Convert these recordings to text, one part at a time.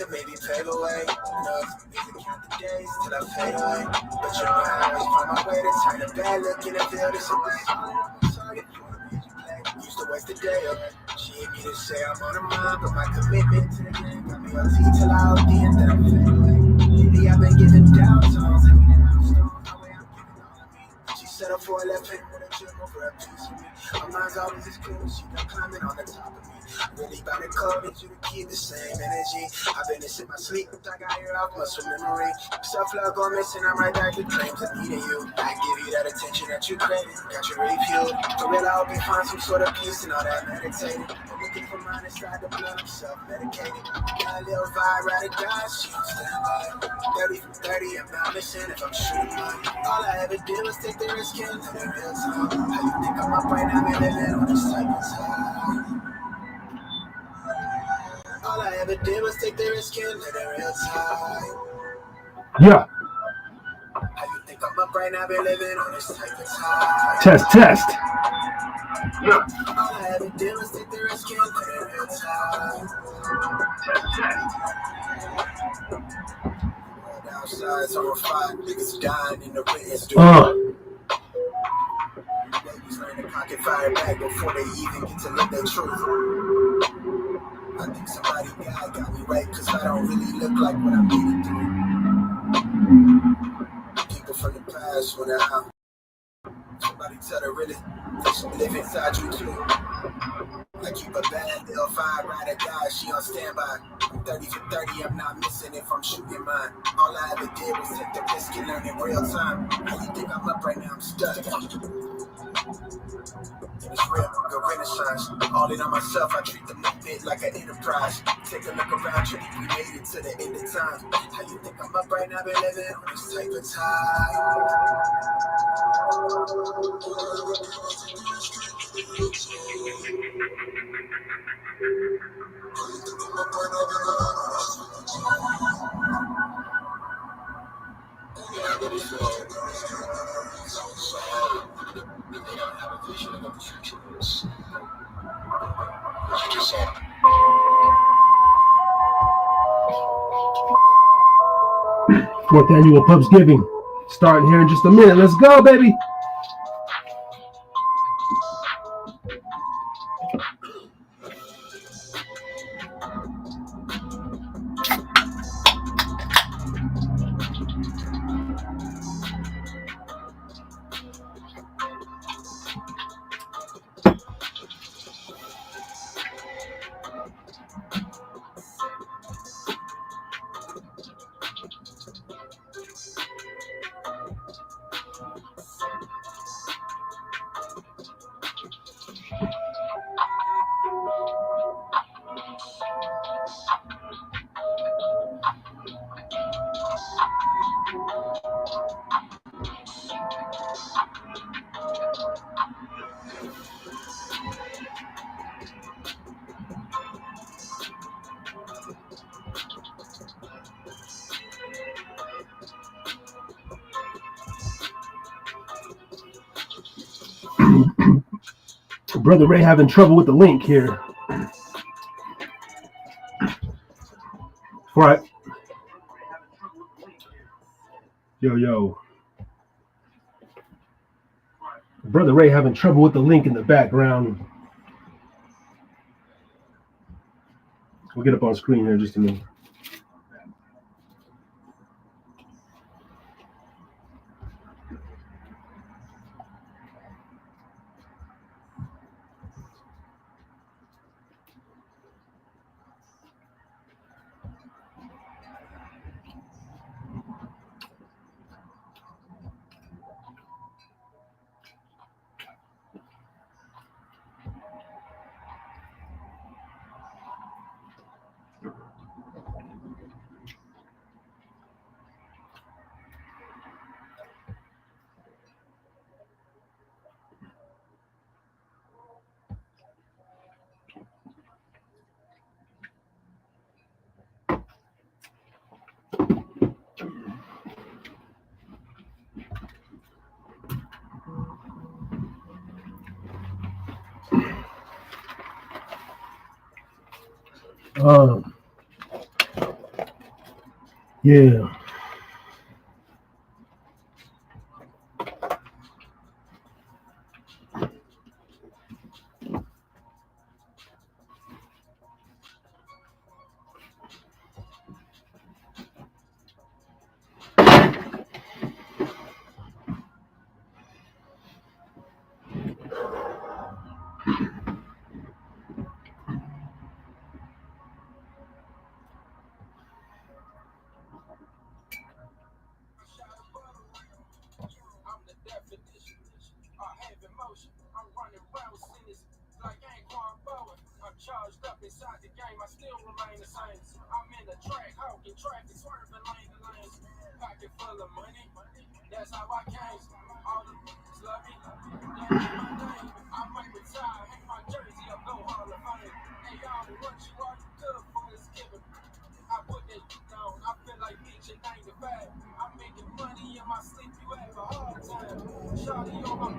could maybe pave away. No, count the days till I fade away. But you know I always find my way to turn a bad look in the field. It's a target. Used to waste a day up. She ain't me to say I'm on her mind, but my commitment to the game got me on T till I OD and then I'm fade away. Lately I've been giving down songs. She set up for a left hand with a gym over a piece of me. My mind's always as cool, she done climbing on the top of me. Really about to call, need you to keep the same energy. I've been in my sleep, I got your out muscle memory. Self-love gone missing, I'm right back to dreams of needing you. I give you that attention that you crave, got you really fueled. For real, I hope you find some sort of peace and all that meditating. I'm looking for mine inside the blood, I'm self-medicating. Got a little vibe, ride or die, she don't stand by. 30 from 30, I'm not missing if I'm shooting mine. All I ever did was take the risk and live in real time. How you think I'm up right now, man, living on this type of time? All I ever did was take the risk and live in real time. Yeah. How you think I'm up right now, been living on this type of time? Test. Yeah. All I ever did was take the risk and live in real time. Outside, so we're fine. Niggas dying in the witness doing babies learn to pocket fire back before they even get to live their truth. I think somebody got me right, cause I don't really look like what I made it through. People from the past when they're out. Somebody tell her really, they should live inside you too. I keep a bad little vibe, ride or die, she on standby. I'm 30 for 30, I'm not missing if I'm shooting mine. All I ever did was take the risk and learn in real time. How you think I'm up right now, I'm stuck. It's real, good renaissance. All in on myself, I treat the movement like an enterprise. Take a look around, you think we made it to the end of time. How you think I'm up right now, been living on this type of time? Fourth annual Pubsgiving starting here in just a minute. Let's go, baby. Brother Ray having trouble with the link here. All right. Yo. Brother Ray having trouble with the link in the background. We'll get up on screen here in just a minute. Yeah. Charged up inside the game, I still remain the same. I'm in the track, hawking traffic, swerving lane to lane. Pocket full of money, that's how I came. All the love me, that ain't my name. I might retire, hang my jersey up, go Hall of Fame. Hey y'all, what you are, you good for this giving. I put that down, I feel like bitch at 9 to 5. I'm making money in my sleep, you have a hard time. Shawty on my,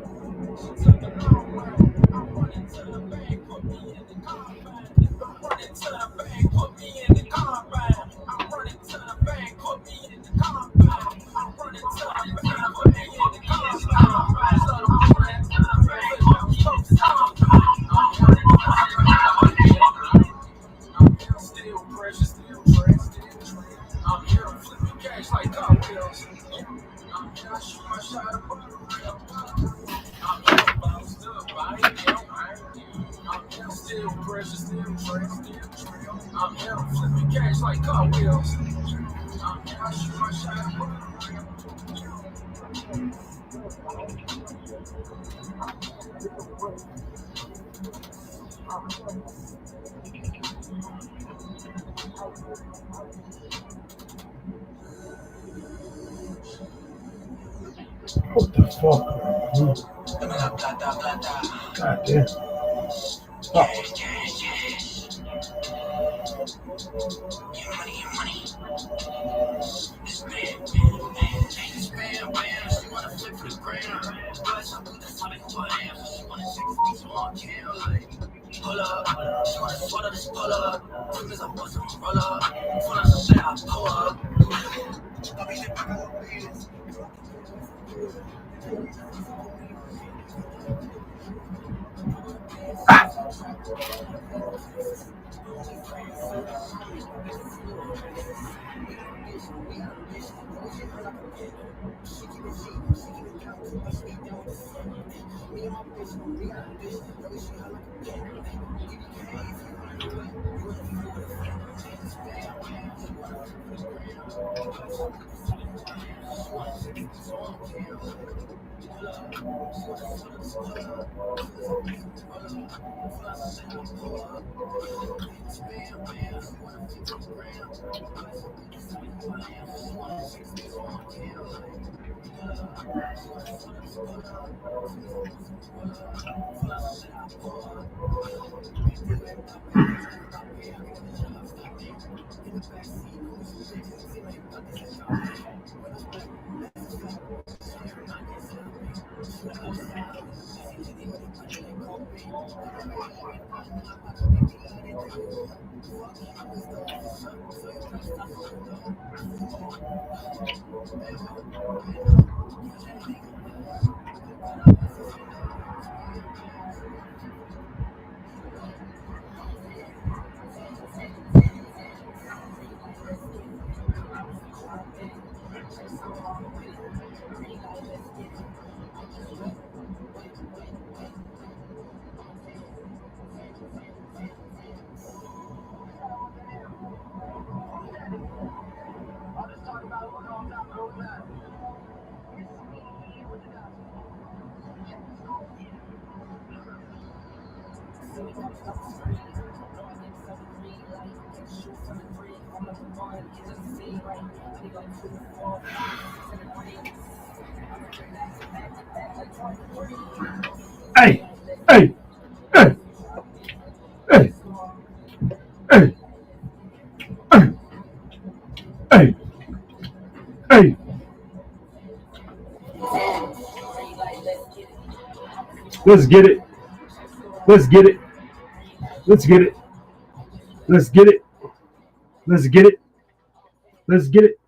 she took a long round. I'm running to the bank, put me in the combine. I'm running to the bank, put me in the combine. I'm running to the bank, put me in the combine. I'm running to the bank, put me in the combine. So I'm running to the bank, put me in the combine. I'm running to the bank. I'm here, still precious, still trash, still trash. I'm here, flipping cash like cartwheels. I'm here, I shoot my shot above the rim. I'm here, bounced up, I ain't down, I'm here, still precious, still trash, still trash. I'm here, flipping cash like cartwheels. I'm here, I shoot my shot above the rim. What the fuck? God damn. Oh. Pull up, she wanna swallow this pull up. Cause I want some roll up. Pull up some shit, I pull up. Hey, hey, hey, hey, hey, hey, hey, hey. Let's get it. Let's get it. Let's get it. Let's get it. Let's get it. Let's get it.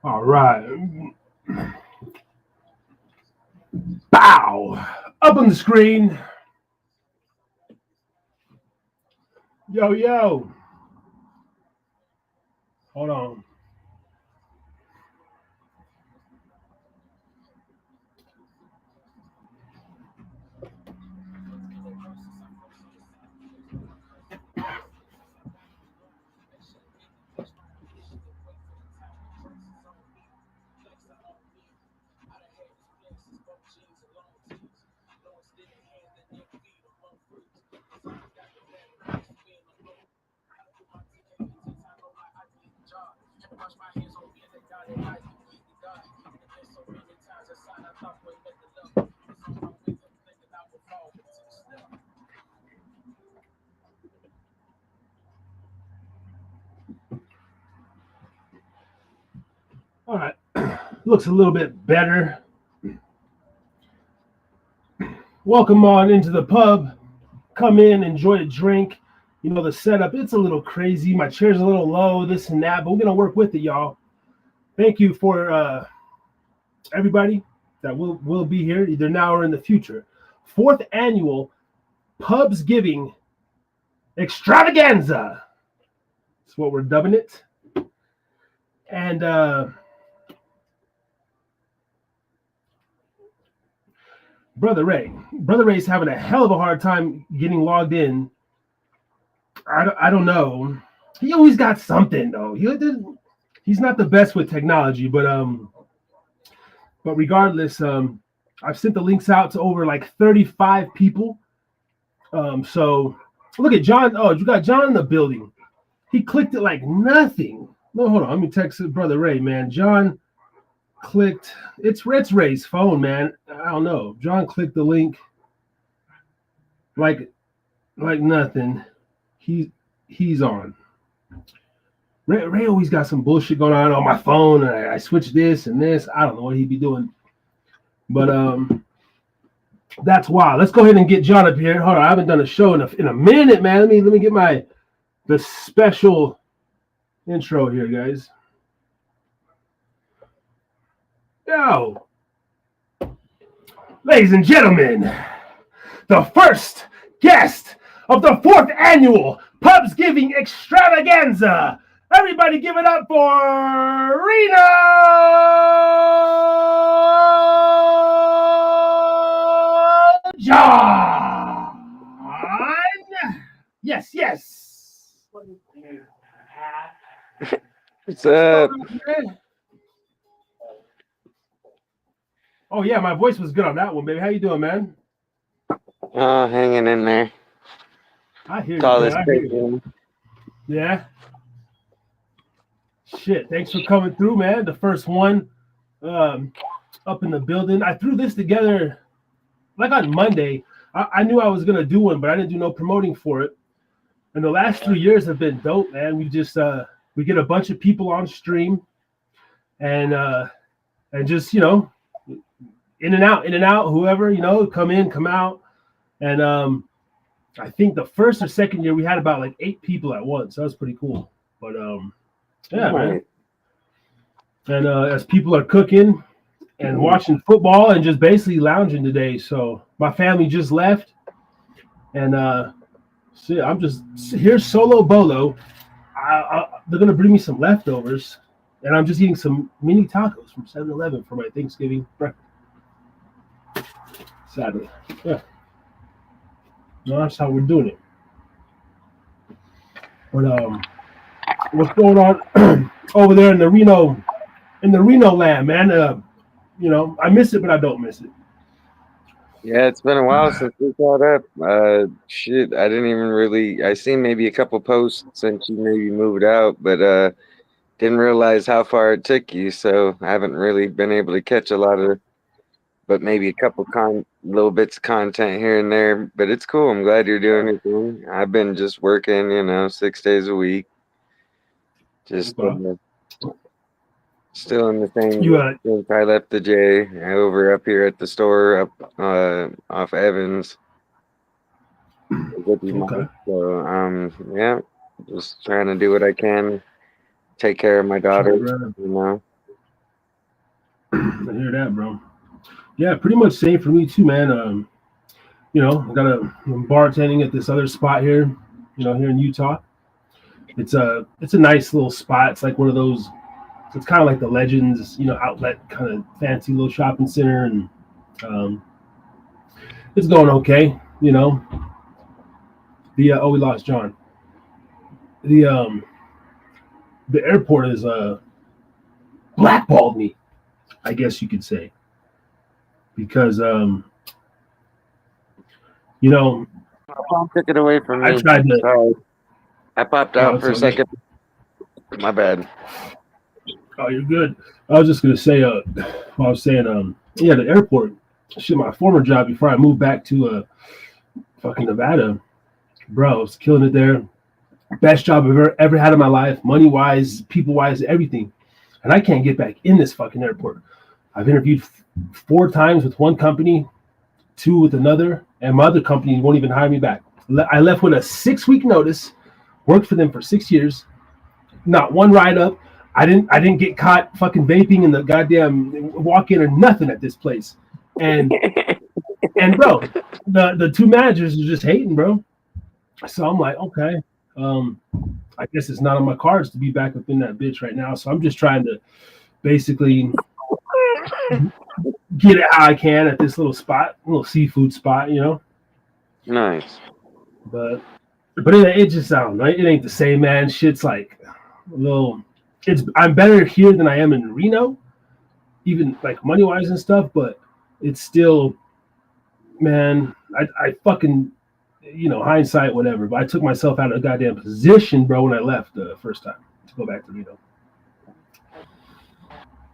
All right. Bow. Up on the screen. Yo, yo. Hold on. All right. Looks a little bit better. Welcome on into the pub. Come in, enjoy a drink. You know, the setup, it's a little crazy. My chair's a little low, this and that, but we're going to work with it, y'all. Thank you for everybody that will be here either now or in the future. 4th annual Pubsgiving Xxtravaganza. That's what we're dubbing it. And Brother Ray's having a hell of a hard time getting logged in. I don't know. He always got something though. He's not the best with technology, but regardless, I've sent the links out to over like 35 people. So look at John. Oh, you got John in the building. He clicked it like nothing. No, hold on. Let me text Brother Ray, man. John clicked. It's Ray's phone, man. I don't know. John clicked the link like nothing. He's on. Ray always got some bullshit going on my phone. And I switched this and this. I don't know what he'd be doing. But that's wild. Let's go ahead and get John up here. Hold on. I haven't done a show in a minute, man. Let me get the special intro here, guys. Yo. Ladies and gentlemen, the first guest of the 4th annual Pubsgiving Xxtravaganza. Everybody give it up for Reno John. Yes. What's up? Oh yeah, my voice was good on that one, baby. How you doing, man? Oh, hanging in there. I hear Call you. this Man. I hear you. Yeah. Shit. Thanks for coming through, man. The first one up in the building. I threw this together like on Monday. I knew I was gonna do one, but I didn't do no promoting for it. And the last 3 years have been dope, man. We just we get a bunch of people on stream and just, you know, in and out, whoever, you know, come in, come out. And I think the first or second year we had about like 8 people at once. So that was pretty cool. But yeah, man. And as people are cooking and watching football and just basically lounging today. So my family just left. And so I'm just here solo bolo. They're going to bring me some leftovers. And I'm just eating some mini tacos from 7-Eleven for my Thanksgiving breakfast. Sadly. Yeah. No, that's how we're doing it. But what's going on over there in the Reno land, man? You know, I miss it, but I don't miss it. Yeah, it's been a while since we caught up. Shit, I didn't even really. I seen maybe a couple posts since you maybe moved out, but didn't realize how far it took you. So I haven't really been able to catch a lot of, but maybe a couple little bits of content here and there. But it's cool. I'm glad you're doing your thing. I've been just working, you know, 6 days a week. Just still in the same since I left the J over up here at the store up off Evans. Okay. So yeah, just trying to do what I can, take care of my daughter, you know. I hear that, bro. Yeah, pretty much same for me too, man. You know, I'm bartending at this other spot here, you know, here in Utah. It's a nice little spot. It's like one of those. It's kind of like the Legends, you know, outlet kind of fancy little shopping center, and it's going okay, you know. We lost John. The airport is blackballed me, I guess you could say, because you know, took it away from me. I tried to. Sorry. I popped out for a second. My bad. Oh, you're good. I was just gonna say, I was saying, yeah, the airport. Shit, my former job before I moved back to fucking Nevada, bro, I was killing it there. Best job I've ever had in my life, money wise, people wise, everything. And I can't get back in this fucking airport. I've interviewed 4 times with one company, 2 with another, and my other company won't even hire me back. I left with a 6-week notice. Worked for them for 6 years. Not one write up. I didn't get caught fucking vaping in the goddamn walk-in or nothing at this place. And And bro, the two managers are just hating, bro. So I'm like, okay, I guess it's not on my cards to be back up in that bitch right now. So I'm just trying to basically get it how I can at this little spot, little seafood spot, you know. Nice. But it just sounds right. It ain't the same, man. Shit's like a little. I'm better here than I am in Reno, even like money wise and stuff. But it's still, man. I fucking, you know, hindsight, whatever. But I took myself out of a goddamn position, bro, when I left the first time to go back to Reno.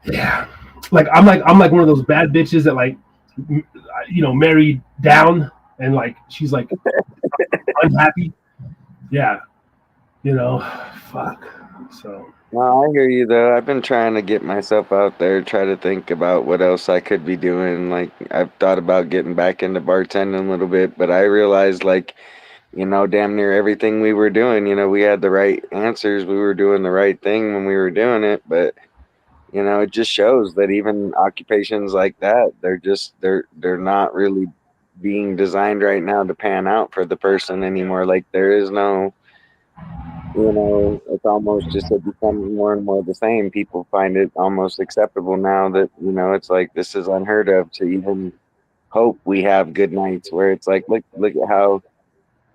Yeah, I'm like one of those bad bitches that like, you know, married down and like she's like unhappy. Yeah, you know, fuck. So. No, I hear you though. I've been trying to get myself out there, try to think about what else I could be doing. Like I've thought about getting back into bartending a little bit, but I realized like, you know, damn near everything we were doing, you know, we had the right answers. We were doing the right thing when we were doing it, but you know, it just shows that even occupations like that, they're not really being designed right now to pan out for the person anymore. Like there is no, you know, it's almost just it becomes more and more the same. People find it almost acceptable now that, you know, it's like this is unheard of to even hope we have good nights where it's like look at how,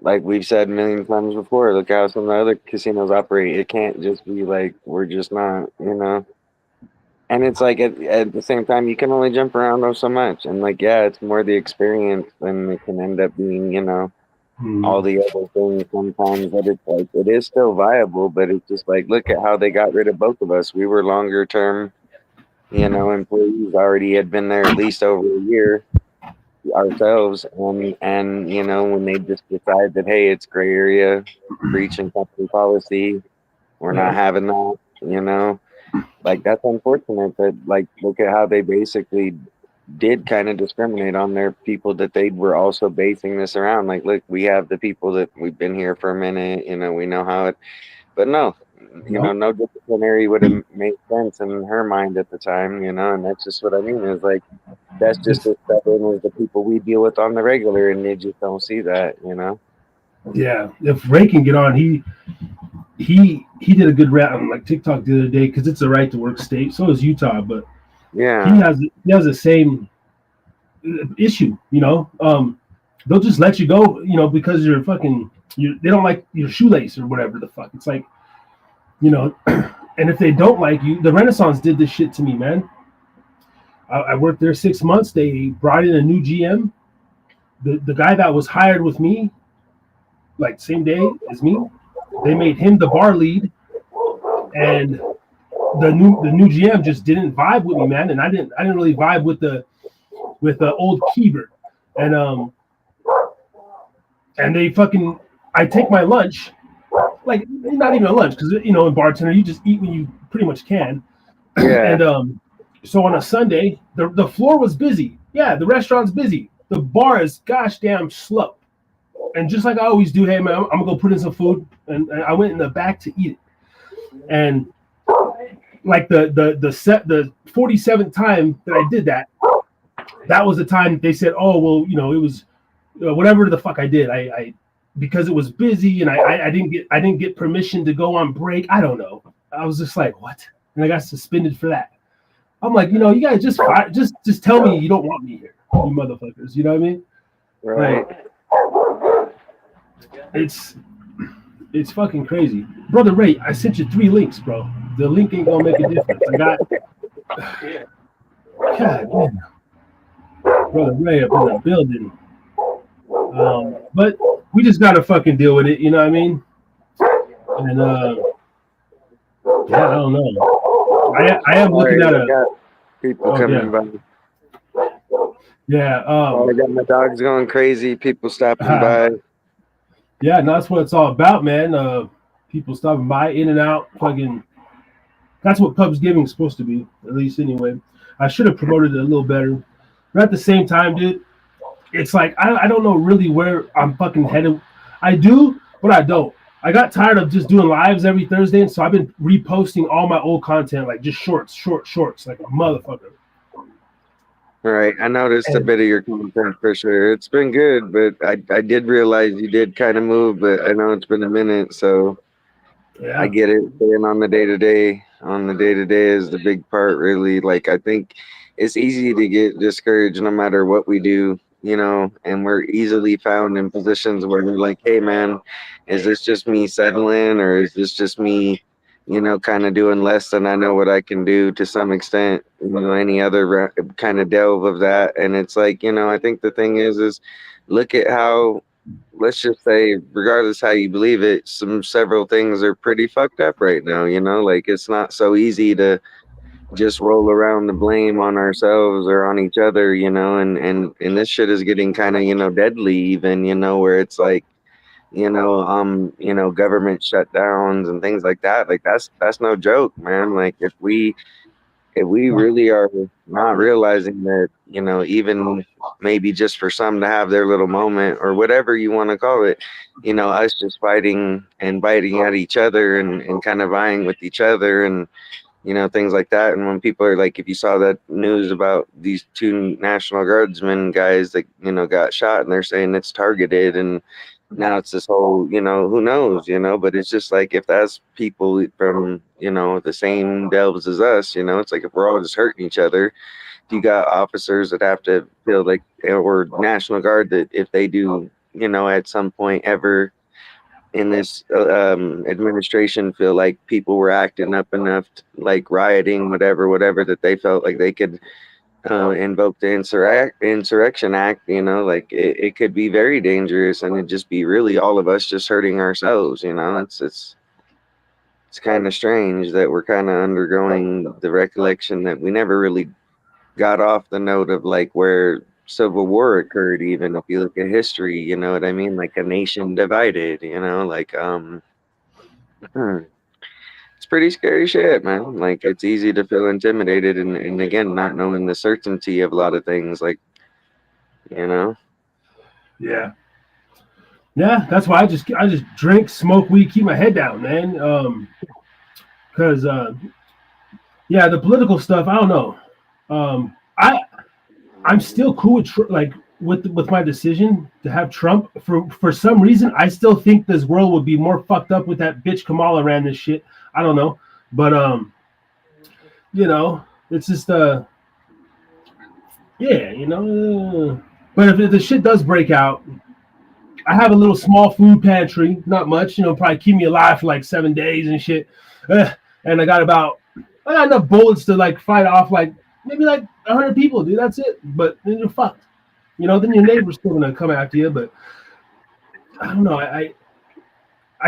like we've said a million times before, look how some of the other casinos operate. It can't just be like we're just not, you know. And it's like at the same time, you can only jump around though so much. And like, yeah, it's more the experience than it can end up being, you know, all the other things sometimes that it's like, it is still viable, but it's just like, look at how they got rid of both of us. We were longer term, you know, employees already had been there at least over a year ourselves. And, you know, when they just decide that, hey, it's gray area, breaching company policy, we're not having that, you know. Like that's unfortunate that like look at how they basically did kind of discriminate on their people that they were also basing this around. Like, look, we have the people that we've been here for a minute, you know, we know how it, but no, you know, no disciplinary would have made sense in her mind at the time, you know, and that's just what I mean is like that's just as stubborn as the people we deal with on the regular, and they just don't see that, you know. Yeah, if Ray can get on, he did a good rap on like TikTok the other day because it's a right to work state. So is Utah, but yeah, he has the same issue. You know, they'll just let you go. You know, because you're fucking. They don't like your shoelace or whatever the fuck. It's like, you know, and if they don't like you, the Renaissance did this shit to me, man. I worked there 6 months. They brought in a new GM. The guy that was hired with me, like same day as me. They made him the bar lead, and the new GM just didn't vibe with me, man. And I didn't really vibe with the old Keever, and they fucking. I take my lunch, like not even a lunch, because you know in bartender you just eat when you pretty much can. yeah. And so on a Sunday, the floor was busy. Yeah, the restaurant's busy. The bar is gosh damn slow. And just like I always do, hey man, I'm gonna go put in some food, and I went in the back to eat it. And like the 47th time that I did that, that was the time they said, oh well, you know, it was whatever the fuck I did. I because it was busy and I didn't get permission to go on break. I don't know. I was just like, what? And I got suspended for that. I'm like, you know, you guys just tell me you don't want me here, you motherfuckers. You know what I mean? Right. Like, it's fucking crazy. Brother Ray, I sent you 3 links, bro. The link ain't gonna make a difference. I got God damn. Brother Ray up in the building. But we just gotta fucking deal with it, you know what I mean? And yeah, I don't know. I am looking at people coming by. Yeah, I got my dogs going crazy, people stopping by. Yeah, and that's what it's all about, man. People stopping by, in and out, fucking. That's what Pubsgiving is supposed to be, at least anyway. I should have promoted it a little better, but at the same time, dude, it's like I don't know really where I'm fucking headed. I do, but I don't. I got tired of just doing lives every Thursday, and so I've been reposting all my old content, like just shorts, like a motherfucker. Right. I noticed a And bit of your content for sure. It's been good, but I did realize you did kind of move, but I know it's been a minute, so I yeah, get it. Staying on the day to day is the big part, really. Like, I think it's easy to get discouraged no matter what we do, and we're easily found in positions where we're like, hey, man, is this just me settling, or is this just me, kind of doing less than I know what I can do to some extent, any other kind of delve of that. And it's like, I think the thing is look at how, let's just say, regardless how you believe it, several things are pretty fucked up right now. Like it's not so easy to just roll around the blame on ourselves or on each other. And this shit is getting kind of deadly, even where it's like government shutdowns and things like that. Like that's no joke, man. Like if we really are not realizing that, even maybe just for some to have their little moment or whatever you want to call it, us just fighting and biting at each other and kind of vying with each other and, things like that. And when people are like, if you saw that news about these two National Guardsmen guys that, got shot and they're saying it's targeted and now it's this whole, who knows, but it's just like if that's people from, the same delves as us, it's like if we're all just hurting each other, you got officers that have to feel like, or National Guard that if they do, at some point ever in this administration feel like people were acting up enough, like rioting, whatever, that they felt like they could invoke the insurrection act, like it could be very dangerous and it'd just be really all of us just hurting ourselves. It's kind of strange that we're kind of undergoing the recollection that we never really got off the note of like where civil war occurred. Even if you look at history, you know what I mean, like a nation divided, like hmm, it's pretty scary shit, man. Like it's easy to feel intimidated and again not knowing the certainty of a lot of things, like you know yeah, yeah. That's why I just drink, smoke weed, keep my head down, man. Because yeah, the political stuff, I don't know. I'm still cool with like with my decision to have Trump. For some reason, I still think this world would be more fucked up with that bitch Kamala ran this shit. I don't know, but it's just yeah, But if the shit does break out, I have a little small food pantry, not much, probably keep me alive for like 7 days and shit. And I got enough bullets to like fight off like maybe like 100 people, dude. That's it. But then you're fucked. Then your neighbor's still gonna come after you. But I don't know. I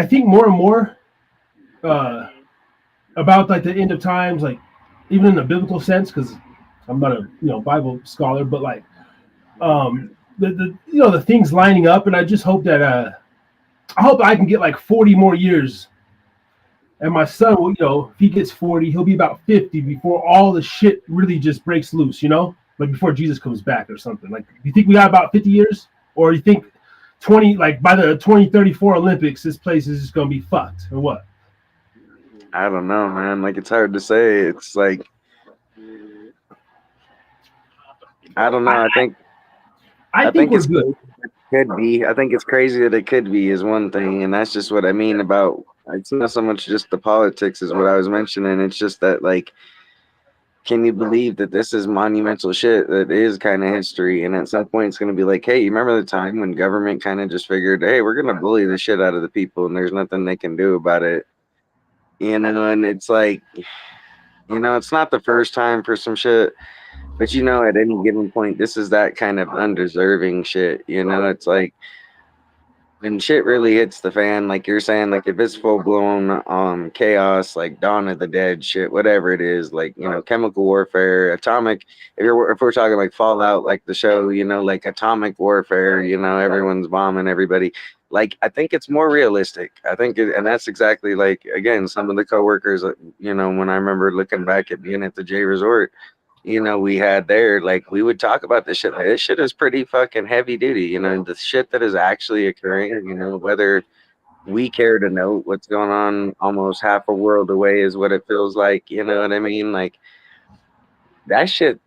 think more and more uh, about like the end of times, like even in the biblical sense, because I'm not a Bible scholar, but like the things lining up, and I just hope that I hope I can get like 40 more years. And my son will, if he gets 40, he'll be about 50 before all the shit really just breaks loose, like before Jesus comes back or something. Like, you think we got about 50 years? Or you think 20, like by the 2034 Olympics, this place is just going to be fucked or what? I don't know, man. Like it's hard to say. It's like I don't know. I I think think we're it's good. crazy that it could be. I think it's crazy that it could be is one thing, and that's just what I mean about. It's not so much just the politics is what I was mentioning. It's just that like, can you believe that this is monumental shit that is kind of history, and at some point it's going to be like, hey, you remember the time when government kind of just figured, hey, we're going to bully the shit out of the people, and there's nothing they can do about it, and it's like, it's not the first time for some shit. But at any given point, this is that kind of undeserving shit. It's like when shit really hits the fan, like you're saying, like if it's full blown chaos, like Dawn of the Dead shit, whatever it is, like chemical warfare, atomic. If we're talking like Fallout, like the show, like atomic warfare, everyone's bombing everybody. Like I think it's more realistic. I think, and that's exactly like again some of the coworkers, when I remember looking back at being at the J Resort, we had there, like we would talk about this shit. Like, this shit is pretty fucking heavy duty, the shit that is actually occurring, whether we care to know what's going on almost half a world away is what it feels like, you know what I mean? Like that shit,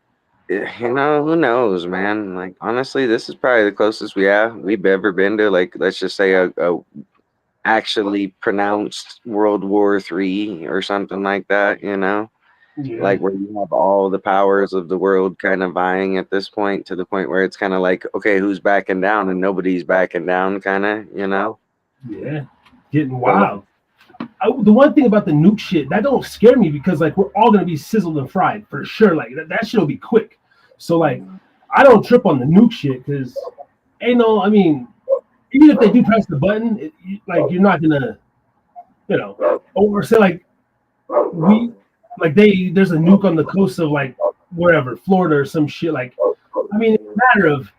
You know, who knows, man? Like, honestly, this is probably the closest we've ever been to, like, let's just say a actually pronounced World War III or something like that, you know? Yeah, Like where you have all the powers of the world kind of vying at this point, to the point where it's kind of like, okay, who's backing down, and nobody's backing down, kind of, you know? yeah, getting So like, wild. The one thing about the nuke shit that don't scare me because like we're all gonna be sizzled and fried for sure. Like that shit'll be quick. So like I don't trip on the nuke shit because ain't no. I mean, even if they do press the button, like you're not gonna, you know, or say like we like there's a nuke on the coast of like wherever Florida or some shit. Like I mean, it's a matter of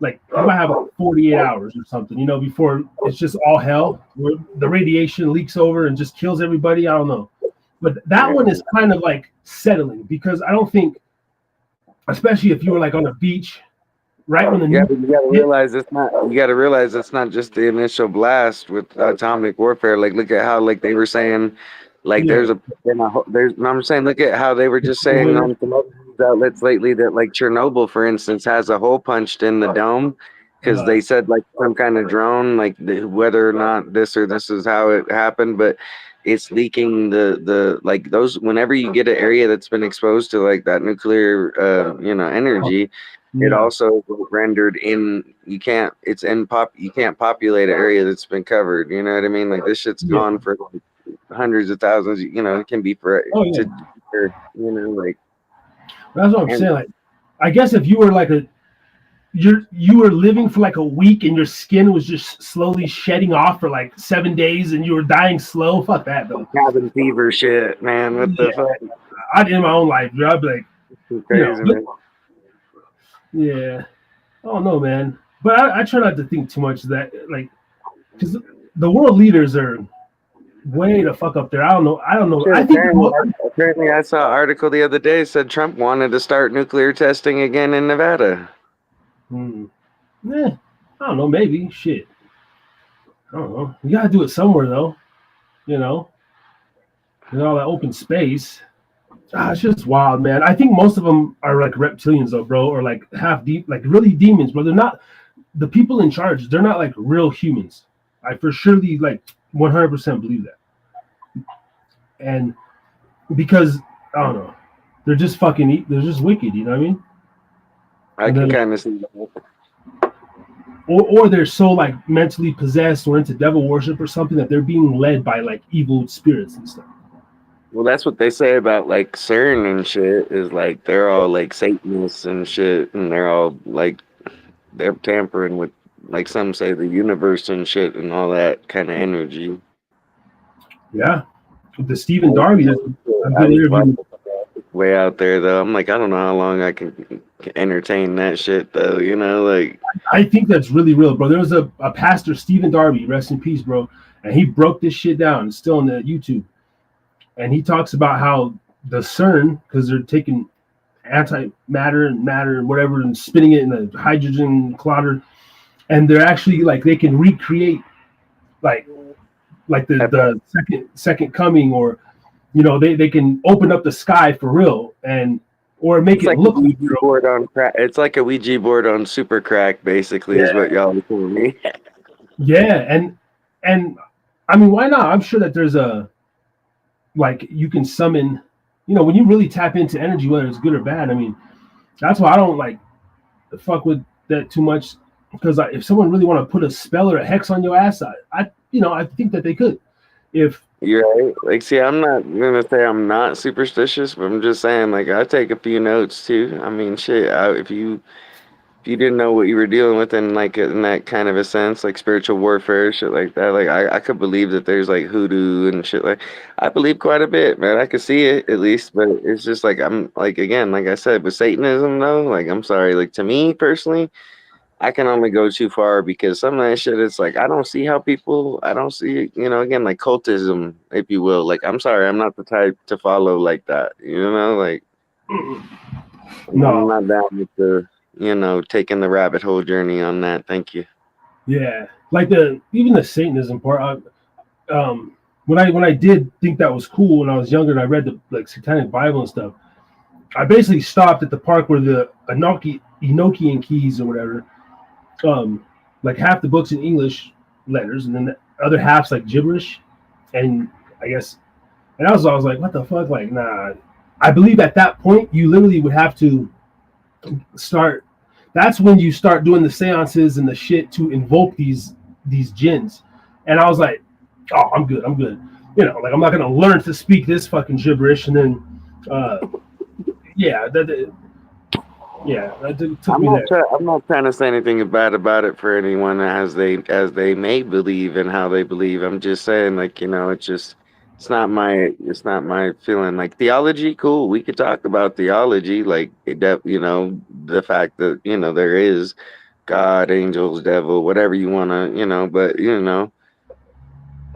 like you might have like 48 hours or something, you know, before it's just all hell where the radiation leaks over and just kills everybody. I don't know. But that one is kind of like settling because I don't think, especially if you were like on a beach, right when the yeah, nuke but you got to hit. realize it's not. You got to realize it's not just the initial blast with atomic warfare. Like, look at how, like, they were saying, like, Yeah. there's. No, I'm saying, look at how they were just saying on some other news outlets lately that, like, Chernobyl, for instance, has a hole punched in the dome because Uh, they said, like, some kind of drone, like, whether or not this is how it happened, but it's leaking the like those. Whenever you get an area that's been exposed to like that nuclear, energy, it yeah. also rendered in you can't it's in pop you can't populate an area that's been covered. You know what I mean? Like this shit's Yeah. gone for like hundreds of thousands. You know, it can be Oh yeah. like That's what I'm and saying. Like, I guess if you were like you were living for like a week and your skin was just slowly shedding off for like 7 days and you were dying slow. Fuck that though. cabin fever shit, man. What Yeah, the fuck? I did in my own life, bro. I'd be like, It's you know, crazy, but man. yeah. I don't know, man. But I try not to think too much of that, like, because the world leaders are way the fuck up there. I don't know. I don't know. Shit, I think apparently I saw an article the other day said Trump wanted to start nuclear testing again in Nevada. hmm, I don't know. Maybe shit. I don't know. You gotta do it somewhere though. You know, and all that open space. It's just wild, man. I think most of them are like reptilians, though, bro, or like half deep, like really demons, bro. They're not the people in charge. They're not like real humans. I for surely like 100% believe that. And because I don't know, they're just fucking, they're just wicked. You know what I mean? I And can then, kind of see that. or they're so like mentally possessed or into devil worship or something that they're being led by like evil spirits and stuff. Well, that's what they say about like CERN and shit. Is like they're all like Satanists and shit, and they're all like they're tampering with like some say the universe and shit and all that kind of energy. Yeah, with the I Stephen was, Darby, there's a I good was interview. watching way out there though. I'm like, I don't know how long I can entertain that shit though. You know, like I think that's really real, bro. There was a pastor, Stephen Darby, rest in peace, bro, and he broke this shit down. It's still on the YouTube, and he talks about how the CERN, because they're taking antimatter and matter and whatever and spinning it in a hydrogen collider, and they're actually like they can recreate like the second coming, or they can open up the sky for real and or make it's it like a look like Ouija board on crack. It's like a Ouija board on super crack, basically, is what y'all are telling me. yeah. And I mean, why not? I'm sure that there's a like you can summon, when you really tap into energy, whether it's good or bad. I mean, that's why I don't like fuck with that too much, because if someone really want to put a spell or a hex on your ass, I think that they could. If You're right. Like, see, I'm not gonna say I'm not superstitious, but I'm just saying, like, I take a few notes too. I mean, shit. If you didn't know what you were dealing with in like in that kind of a sense, like spiritual warfare, shit like that, like I could believe that there's like hoodoo and shit. Like, I believe quite a bit, man. I could see it at least, but it's just like I'm like again, like I said, with Satanism though, like I'm sorry, like to me personally. I can only go too far because some of that shit, it's like I don't see how people, I don't see, again, like cultism, if you will. Like, I'm sorry, I'm not the type to follow like that. Like I'm no, not down with the, taking the rabbit hole journey on that. Thank you. yeah, like even the Satanism part. When I did think that was cool when I was younger and I read the like Satanic Bible and stuff, I basically stopped at the park where the Enochian keys or whatever, like half the books in English letters, and then the other half's like gibberish. And I guess, and I was like, what the fuck? Like, nah. I believe at that point you literally would have to start. That's when you start doing the seances and the shit to invoke these jinns. And I was like, oh, I'm good. You know, like I'm not gonna learn to speak this fucking gibberish and then, yeah, that took me there. I'm not trying to say anything bad about it for anyone as they may believe and how they believe. I'm just saying, like, you know, it's not my feeling. Like theology, cool. We could talk about theology, like you know, the fact that, you know, there is God, angels, devil, whatever you wanna, you know, but you know,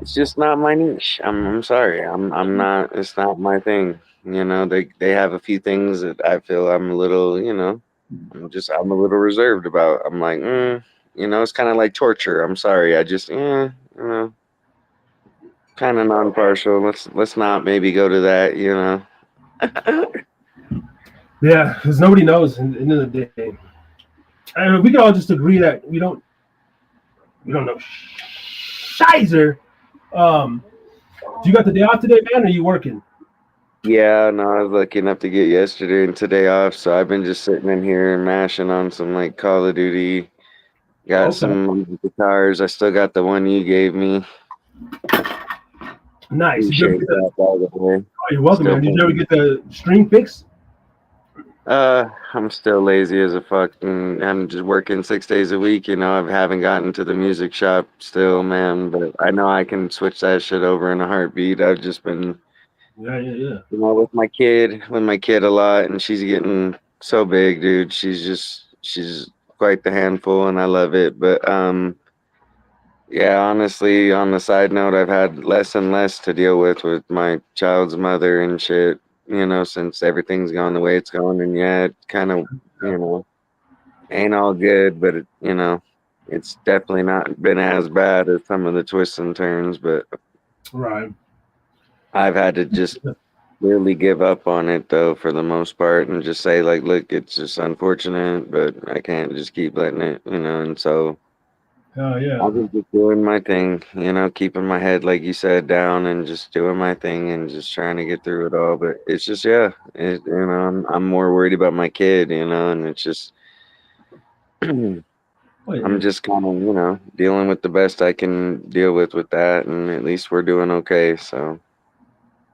it's just not my niche. I'm sorry. I'm not. It's not my thing. You know, they have a few things that I feel I'm a little, you know, I'm a little reserved about. I'm like, you know, it's kind of like torture. I'm sorry. I just, you know, kind of non-partial. Let's not maybe go to that. You know. Yeah, because nobody knows. In the end of the day, and we can all just agree that we don't know. Shizer. Do you got the day off today, man? Or are you working? Yeah, no, I was lucky enough to get yesterday and today off, so I've been just sitting in here and mashing on some like Call of Duty. Got some guitars. I still got the one you gave me. Nice. Appreciate that, by the way. Oh, you're welcome, man. Did you ever get the string fixed? I'm still lazy as a fuck, and I'm just working 6 days a week. You know, I haven't gotten to the music shop still, man. But I know I can switch that shit over in a heartbeat. I've just been, yeah. You know, with my kid a lot, and she's getting so big, dude. She's quite the handful, and I love it. But yeah, honestly, on the side note, I've had less and less to deal with my child's mother and shit, you know, since everything's gone the way it's going. And yeah, it kind of, you know, ain't all good, but, you know, it's definitely not been as bad as some of the twists and turns. But right, I've had to just really give up on it, though, for the most part, and just say, like, look, it's just unfortunate, but I can't just keep letting it, you know, and so. Oh yeah. I've been just doing my thing, you know, keeping my head, like you said, down and just doing my thing and just trying to get through it all. But it's just, yeah, you know, I'm more worried about my kid, you know, and it's just, I'm just kind of, you know, dealing with the best I can deal with that. And at least we're doing okay. So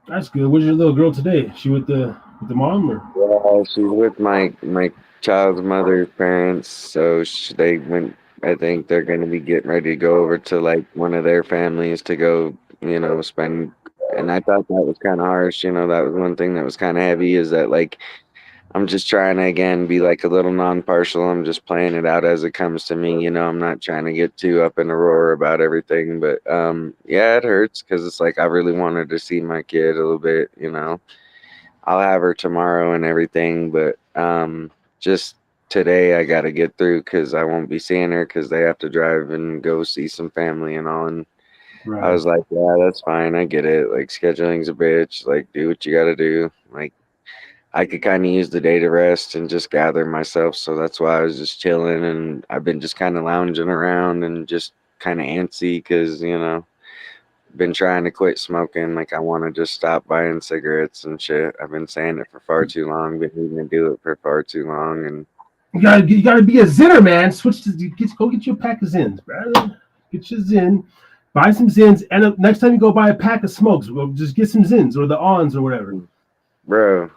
that's good. Where's your little girl today? She with the mom or? yeah, she's with my child's mother's parents. So they went. I think they're going to be getting ready to go over to like one of their families to go, you know, spend. And I thought that was kind of harsh. You know, that was one thing that was kind of heavy is that like I'm just trying to again be like a little non-partial. I'm just playing it out as it comes to me. You know, I'm not trying to get too up in a roar about everything. But yeah, it hurts because it's like I really wanted to see my kid a little bit. You know, I'll have her tomorrow and everything, but just today I got to get through because I won't be seeing her because they have to drive and go see some family and all. And Right. I was like, yeah, that's fine. I get it. Like scheduling's a bitch. Like do what you got to do. Like I could kind of use the day to rest and just gather myself. So that's why I was just chilling and I've been just kind of lounging around and just kind of antsy because, you know, been trying to quit smoking. Like I want to just stop buying cigarettes and shit. I've been saying it for far too long. Been needing to do it for far too long. And You gotta be a zinner, man. Switch to go get you a pack of zins, bro. Get your zin, buy some zins, and next time you go buy a pack of smokes, we'll just get some zins or the ons or whatever. Bro.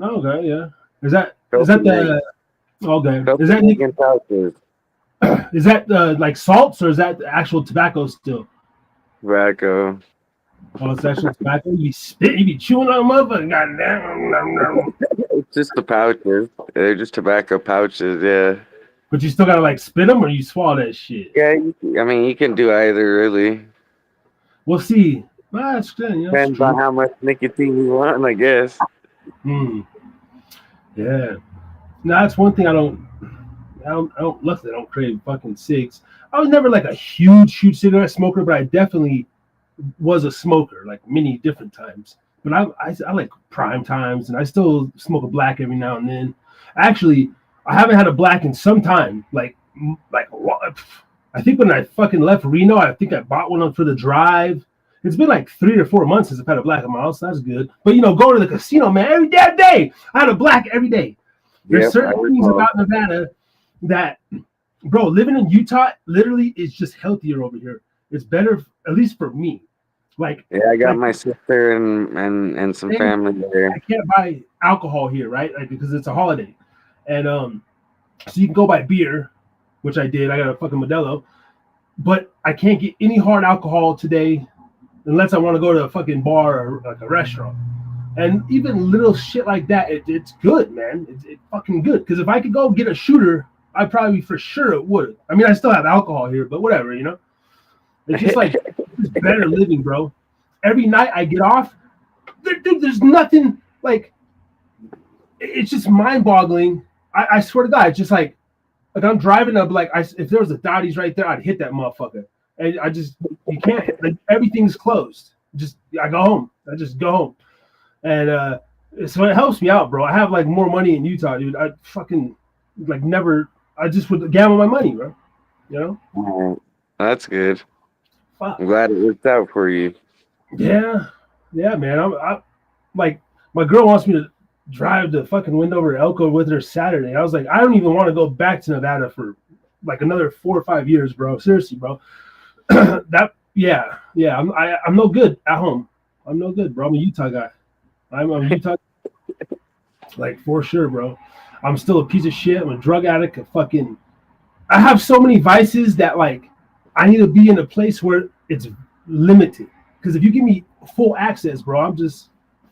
Okay, yeah. Is that the okay? Is that like salts or is that actual tobacco still? Tobacco. Oh, it's actual tobacco. You be chewing on motherfucker. Goddamn. It's just the pouches. They're just tobacco pouches, yeah. But you still gotta like spit them or you swallow that shit. Yeah, I mean you can do either really. We'll see. Well, that's good. You know, depends on how much nicotine you want, I guess. Yeah. No, that's one thing I don't. Luckily, I don't crave fucking cigs. I was never like a huge cigarette smoker, but I definitely was a smoker, like many different times. but I like prime times, and I still smoke a black every now and then. Actually, I haven't had a black in some time. Like I think when I fucking left Reno, I think I bought one for the drive. It's been like 3 or 4 months since I've had a black in my house. That's good. But going to the casino, man, every damn day. I had a black every day. There's Yep, certain things about Nevada that, bro, living in Utah literally is just healthier over here. It's better, at least for me. Like, yeah, I got like my sister and some family there. I can't buy alcohol here, right? Like, because it's a holiday, and so you can go buy beer, which I did. I got a fucking Modelo, but I can't get any hard alcohol today unless I want to go to a fucking bar or like a restaurant. And even little shit like that, it's good, man. It's fucking good. Because if I could go get a shooter, I probably for sure it would. I mean, I still have alcohol here, but whatever, It's just like it's better living, bro. Every night I get off, dude. There's nothing like. It's just mind-boggling. I swear to God, it's just like I'm driving up. Like if there was a Dottie's right there, I'd hit that motherfucker. And you can't. Like everything's closed. I go home. I just go home. And so it helps me out, bro. I have like more money in Utah, dude. I fucking like never. I just would gamble my money, bro. That's good. Fuck. I'm glad it worked out for you. Yeah, man. I like my girl wants me to drive the fucking Wendover to Elko with her Saturday. I was like, I don't even want to go back to Nevada for like another 4 or 5 years, bro. Seriously, bro. I'm no good at home. I'm no good, bro. I'm a Utah guy. I'm a Utah, like for sure, bro. I'm still a piece of shit. I'm a drug addict. I have so many vices that like I need to be in a place where it's limited. Because if you give me full access, bro, I'm just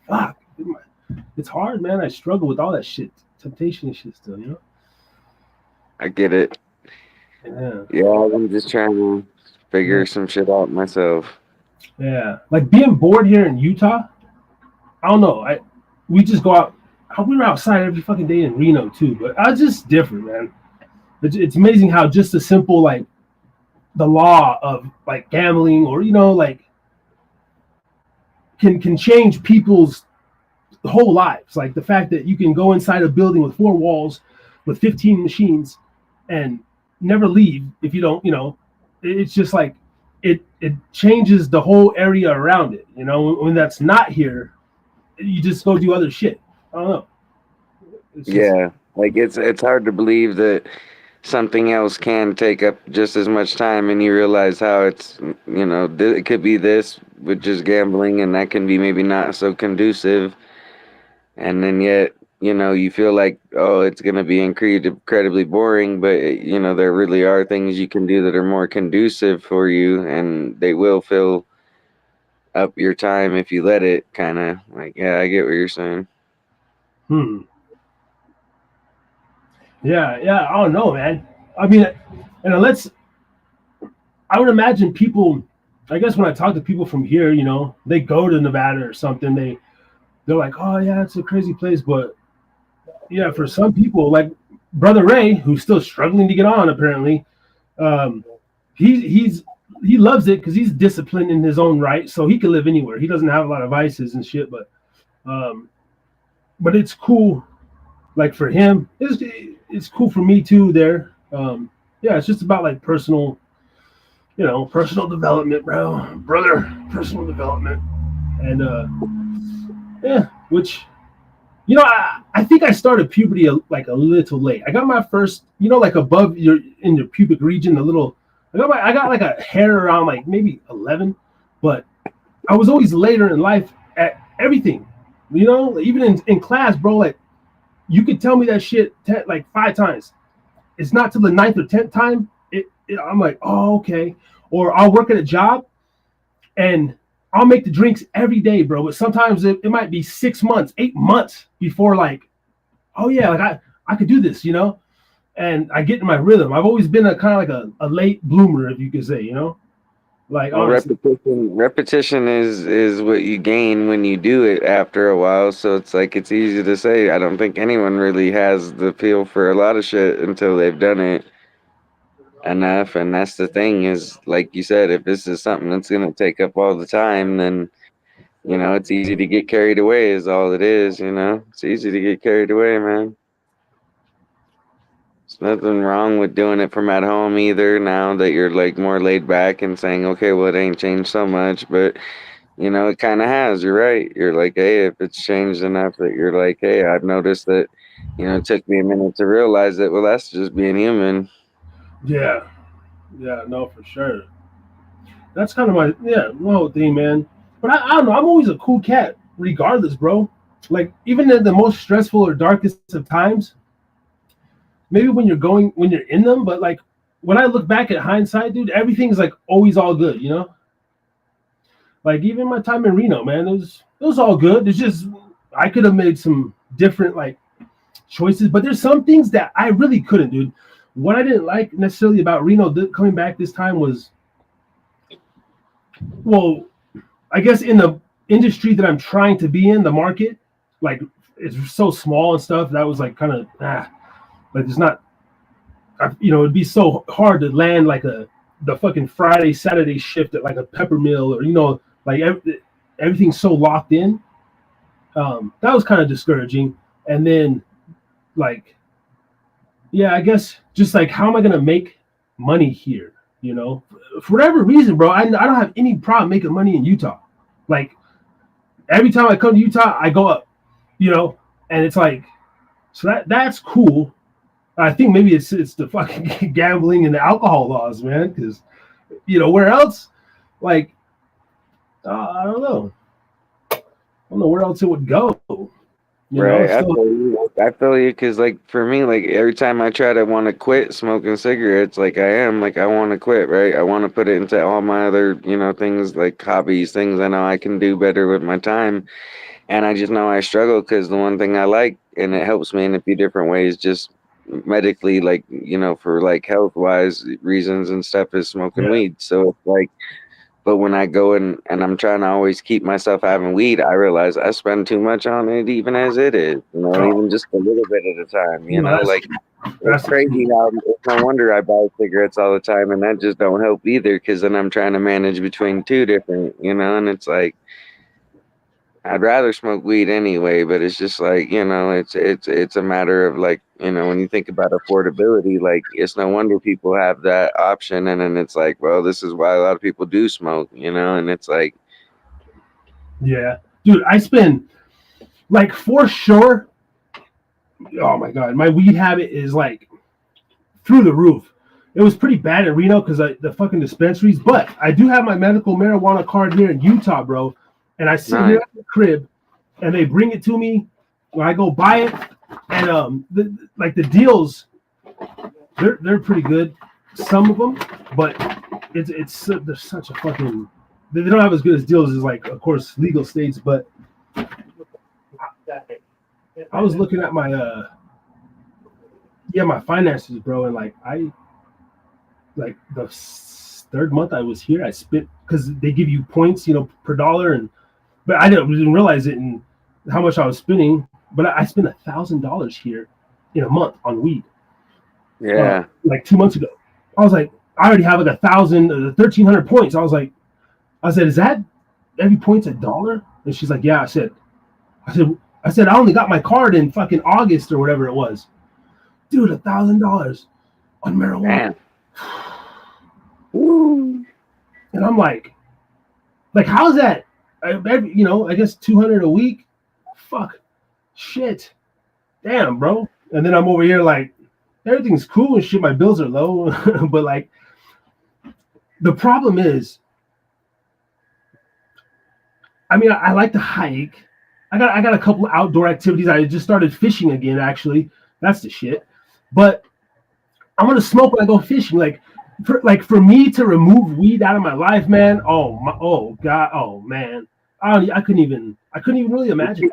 fuck. It's hard, man. I struggle with all that shit, temptation and shit still, I get it. Yeah, I'm just trying to figure some shit out myself. Yeah, like being bored here in Utah. I don't know. We just go out. We were outside every fucking day in Reno too, but I was just different, man. It's amazing how just a simple like the law of like gambling or like can change people's whole lives. Like the fact that you can go inside a building with 4 walls with 15 machines and never leave if you don't, it's just like it changes the whole area around it. When that's not here, you just go do other shit. I don't know. Like it's hard to believe that something else can take up just as much time, and you realize how it's it could be this with just gambling, and that can be maybe not so conducive, and then yet you feel like, oh, it's gonna be incredibly boring, but there really are things you can do that are more conducive for you, and they will fill up your time if you let it. Kind of like, yeah, I get what you're saying. Yeah, I don't know, man. I mean, and I would imagine people, I guess when I talk to people from here, they go to Nevada or something, they're like, oh yeah, it's a crazy place. But yeah, for some people, like Brother Ray, who's still struggling to get on apparently, he loves it because he's disciplined in his own right, so he can live anywhere. He doesn't have a lot of vices and shit, but it's cool. Like for him, it's cool for me too. There, it's just about like personal development, brother, personal development, and which, I think I started puberty like a little late. I got my first, like above in your pubic region, I got like a hair around like maybe 11, but I was always later in life at everything, even in class, bro. Like you could tell me that shit like 5 times. It's not till the 9th or 10th time. I'm like, oh, okay. Or I'll work at a job and I'll make the drinks every day, bro. But sometimes it might be 6 months, 8 months before like, oh yeah, like I could do this, and I get in my rhythm. I've always been a kind of like a late bloomer, if you could say, like repetition is what you gain when you do it after a while. So it's like, it's easy to say. I don't think anyone really has the feel for a lot of shit until they've done it enough. And that's the thing is, like you said, if this is something that's going to take up all the time, then you know, it's easy to get carried away is all it is, you know. It's easy to get carried away, man. There's nothing wrong with doing it from at home either now that you're like more laid back and saying, okay, well, it ain't changed so much, but you know, it kind of has. You're right. You're like, hey, if it's changed enough that you're like, hey, I've noticed that, you know, it took me a minute to realize that, well, that's just being human. Yeah, yeah, no, for sure. That's kind of my whole thing, man. But I don't know. I'm always a cool cat, regardless, bro. Like even in the most stressful or darkest of times, maybe when you're in them, but like when I look back at hindsight, dude, everything's like always all good, you know? Like even my time in Reno, man, it was all good. It's just I could have made some different like choices, but there's some things that I really couldn't, dude. What I didn't like necessarily about Reno coming back this time was, well, I guess in the industry that I'm trying to be in, the market, like it's so small and stuff. That was like kind of like it's not, it'd be so hard to land like the fucking Friday Saturday shift at like a pepper mill or like everything's so locked in. That was kind of discouraging. And then like, yeah, I guess just like how am I gonna make money here? For whatever reason, bro, I don't have any problem making money in Utah. Like every time I come to Utah, I go up, and it's like, so that's cool. I think maybe it's the fucking gambling and the alcohol laws, man. Because where else, like, I don't know. I don't know where else it would go. Right. I feel you because, like, for me, like, every time I try to want to quit smoking cigarettes, like, I want to quit, right? I want to put it into all my other, things like hobbies, things I know I can do better with my time. And I just know I struggle because the one thing I like, and it helps me in a few different ways, just medically, like, for like health wise reasons and stuff, is smoking weed. So it's like, but when I go and I'm trying to always keep myself having weed, I realize I spend too much on it, even as it is, even just a little bit at a time, like it's crazy how it's no wonder I buy cigarettes all the time, and that just don't help either because then I'm trying to manage between two different, and it's like I'd rather smoke weed anyway, but it's just like, it's a matter of like, when you think about affordability, like it's no wonder people have that option. And then it's like, well, this is why a lot of people do smoke, and it's like, yeah, dude, I spend like for sure. Oh my God, my weed habit is like through the roof. It was pretty bad in Reno because the fucking dispensaries, but I do have my medical marijuana card here in Utah, bro. And I sit here at the crib, and they bring it to me when I go buy it, and the deals, they're pretty good, some of them, but there's such a fucking, they don't have as good as deals as like of course legal states, but I was looking at my my finances, bro, and like the third month I was here, I spent because they give you points, per dollar, but I didn't realize it and how much I was spending. But I spent $1,000 here in a month on weed. Yeah. Like 2 months ago, I was like, I already have like 1,300 points. I said, is that every point's $1? And she's like, yeah. I said, I only got my card in fucking August or whatever it was, dude. $1,000 on marijuana. And I'm like how's that? I guess 200 a week. Fuck, shit, damn, bro. And then I'm over here like everything's cool and shit. My bills are low, but like the problem is, I mean, I like to hike. I got a couple of outdoor activities. I just started fishing again. Actually, that's the shit. But I'm gonna smoke when I go fishing. For me to remove weed out of my life, man. Oh God, oh man. I couldn't even really imagine.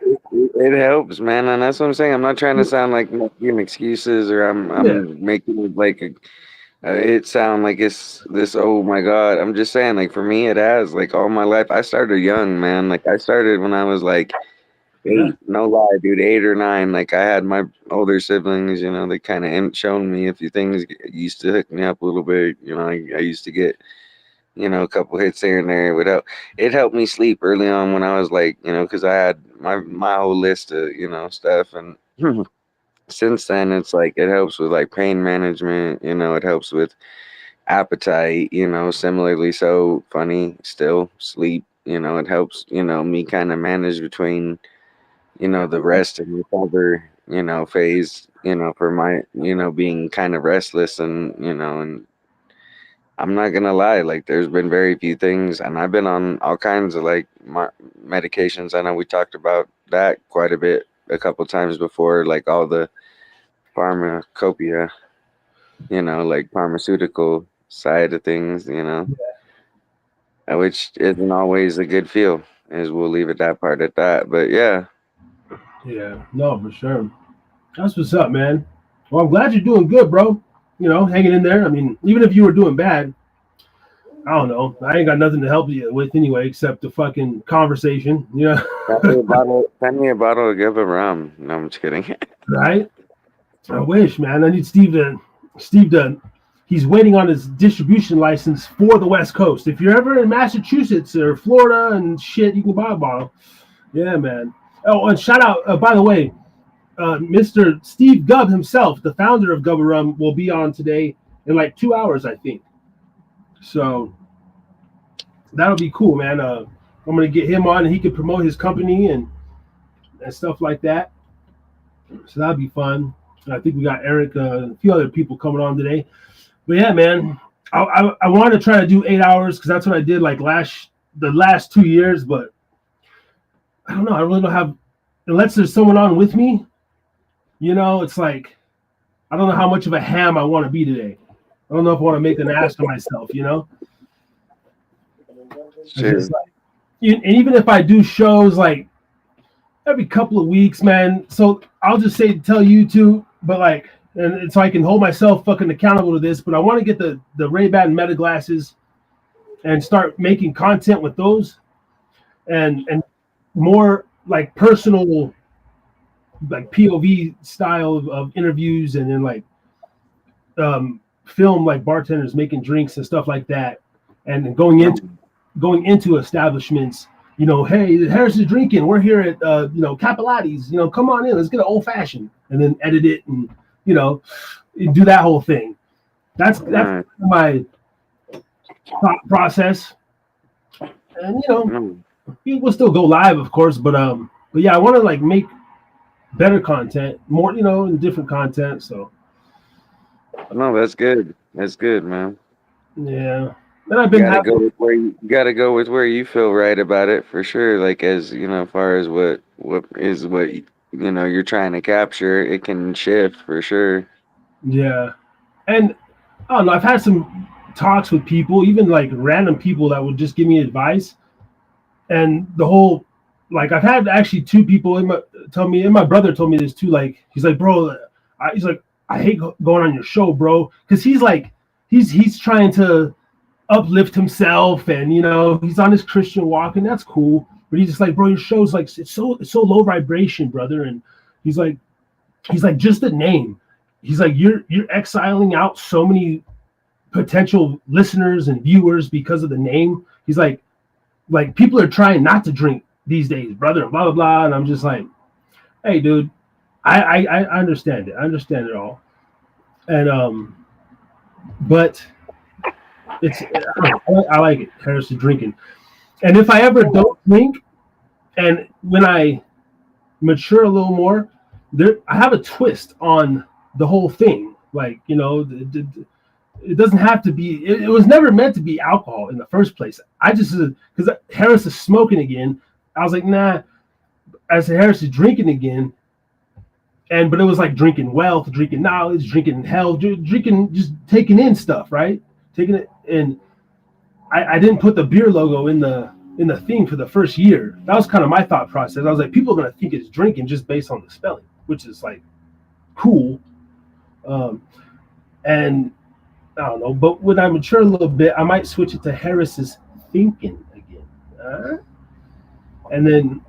It helps, man, and that's what I'm saying. I'm not trying to sound like making excuses or I'm making it like it sound like it's this. Oh my God, I'm just saying, like for me, it has like all my life. I started young, man. Like I started when I was like 8, no lie, dude, 8 or 9. Like I had my older siblings, they kind of shown me a few things. Used to hook me up a little bit. I used to get a couple hits here and there. It helped me sleep early on when I was like, because I had my whole list of, stuff. And since then, it's like it helps with like pain management, it helps with appetite, similarly so funny still sleep, it helps, me kind of manage between, the rest and recover, phase, for my, being kind of restless and I'm not gonna lie, like there's been very few things, and I've been on all kinds of like medications. I know we talked about that quite a bit a couple times before, like all the pharmacopoeia, like pharmaceutical side of things, which isn't always a good feel. Is we'll leave it that part at that, but yeah. Yeah, no, for sure. That's what's up, man. Well, I'm glad you're doing good, bro. Hanging in there. I mean, even if you were doing bad, I don't know. I ain't got nothing to help you with anyway, except the fucking conversation. Send me a bottle of Give a rum. No, I'm just kidding. Right? I wish, man. I need Steve to. He's waiting on his distribution license for the West Coast. If you're ever in Massachusetts or Florida and shit, you can buy a bottle. Yeah, man. Oh, and shout out, by the way, Mr. Steve Gubb himself, the founder of Gubba Rum, will be on today in like 2 hours, I think. So that'll be cool, man. I'm gonna get him on, and he can promote his company and stuff like that. So that'll be fun. I think we got Eric, a few other people coming on today. But yeah, man, I want to try to do 8 hours because that's what I did like the last 2 years. But I don't know. I really don't have, unless there's someone on with me. It's like I don't know how much of a ham I want to be today. I don't know if I want to make an ass of myself. Sure. And even if I do shows like every couple of weeks, man. So I'll just tell you to, but like, and so I can hold myself fucking accountable to this. But I want to get the Ray-Ban Meta glasses and start making content with those, and more like personal, like POV style of interviews, and then like film like bartenders making drinks and stuff like that, and then going into establishments. Hey, Harris is drinking. We're here at Capilati's. Come on in. Let's get an old fashioned, and then edit it and do that whole thing. That's my thought process. And we'll still go live, of course, but yeah, I want to like make better content, more and different content. So no, that's good. That's good, man. Yeah. And I've been you gotta go with where you feel right about it for sure. Like as far as what you're trying to capture, it can shift for sure. Yeah. And I don't know, I've had some talks with people, even like random people that would just give me advice. And the whole, like, I've had actually two people tell me, and my brother told me this too. Like, he's like, bro, I hate going on your show, bro, because he's like, he's trying to uplift himself, and he's on his Christian walk, and that's cool. But he's just like, bro, your show's like it's so low vibration, brother. And he's like, just the name. He's like, you're exiling out so many potential listeners and viewers because of the name. He's like people are trying not to drink these days, brother, and blah blah blah. And I'm just like, hey, dude, I understand it. I understand it all. And but I like it. Harris is drinking. And if I ever don't drink, and when I mature a little more, I have a twist on the whole thing. Like, it doesn't have to be. It was never meant to be alcohol in the first place. I just, because Harris is smoking again, I was like, nah. I said Harris is drinking again, but it was like drinking wealth, drinking knowledge, drinking health, drinking, just taking in stuff, right? Taking it, and I didn't put the beer logo in the thing for the first year. That was kind of my thought process. I was like, people are gonna think it's drinking just based on the spelling, which is like cool. And I don't know, but when I mature a little bit, I might switch it to Harris's thinking again, and then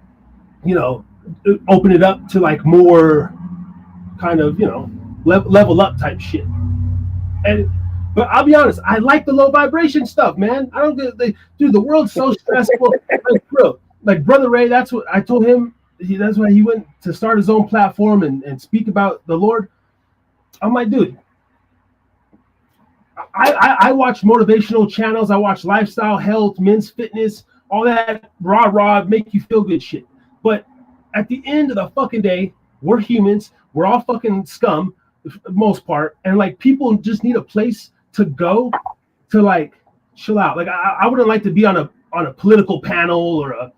open it up to like more kind of level up type shit. And But I'll be honest, I like the low vibration stuff, man. I don't get dude. The world's so stressful. Like, bro, like Brother Ray, that's what I told him. That's why he went to start his own platform and speak about the Lord. I'm like, dude, I watch motivational channels. I watch lifestyle, health, men's fitness, all that rah, make you feel good shit. But at the end of the fucking day, we're humans. We're all fucking scum, for the most part. And like people just need a place to go to like chill out. Like I wouldn't like to be on a political panel or a,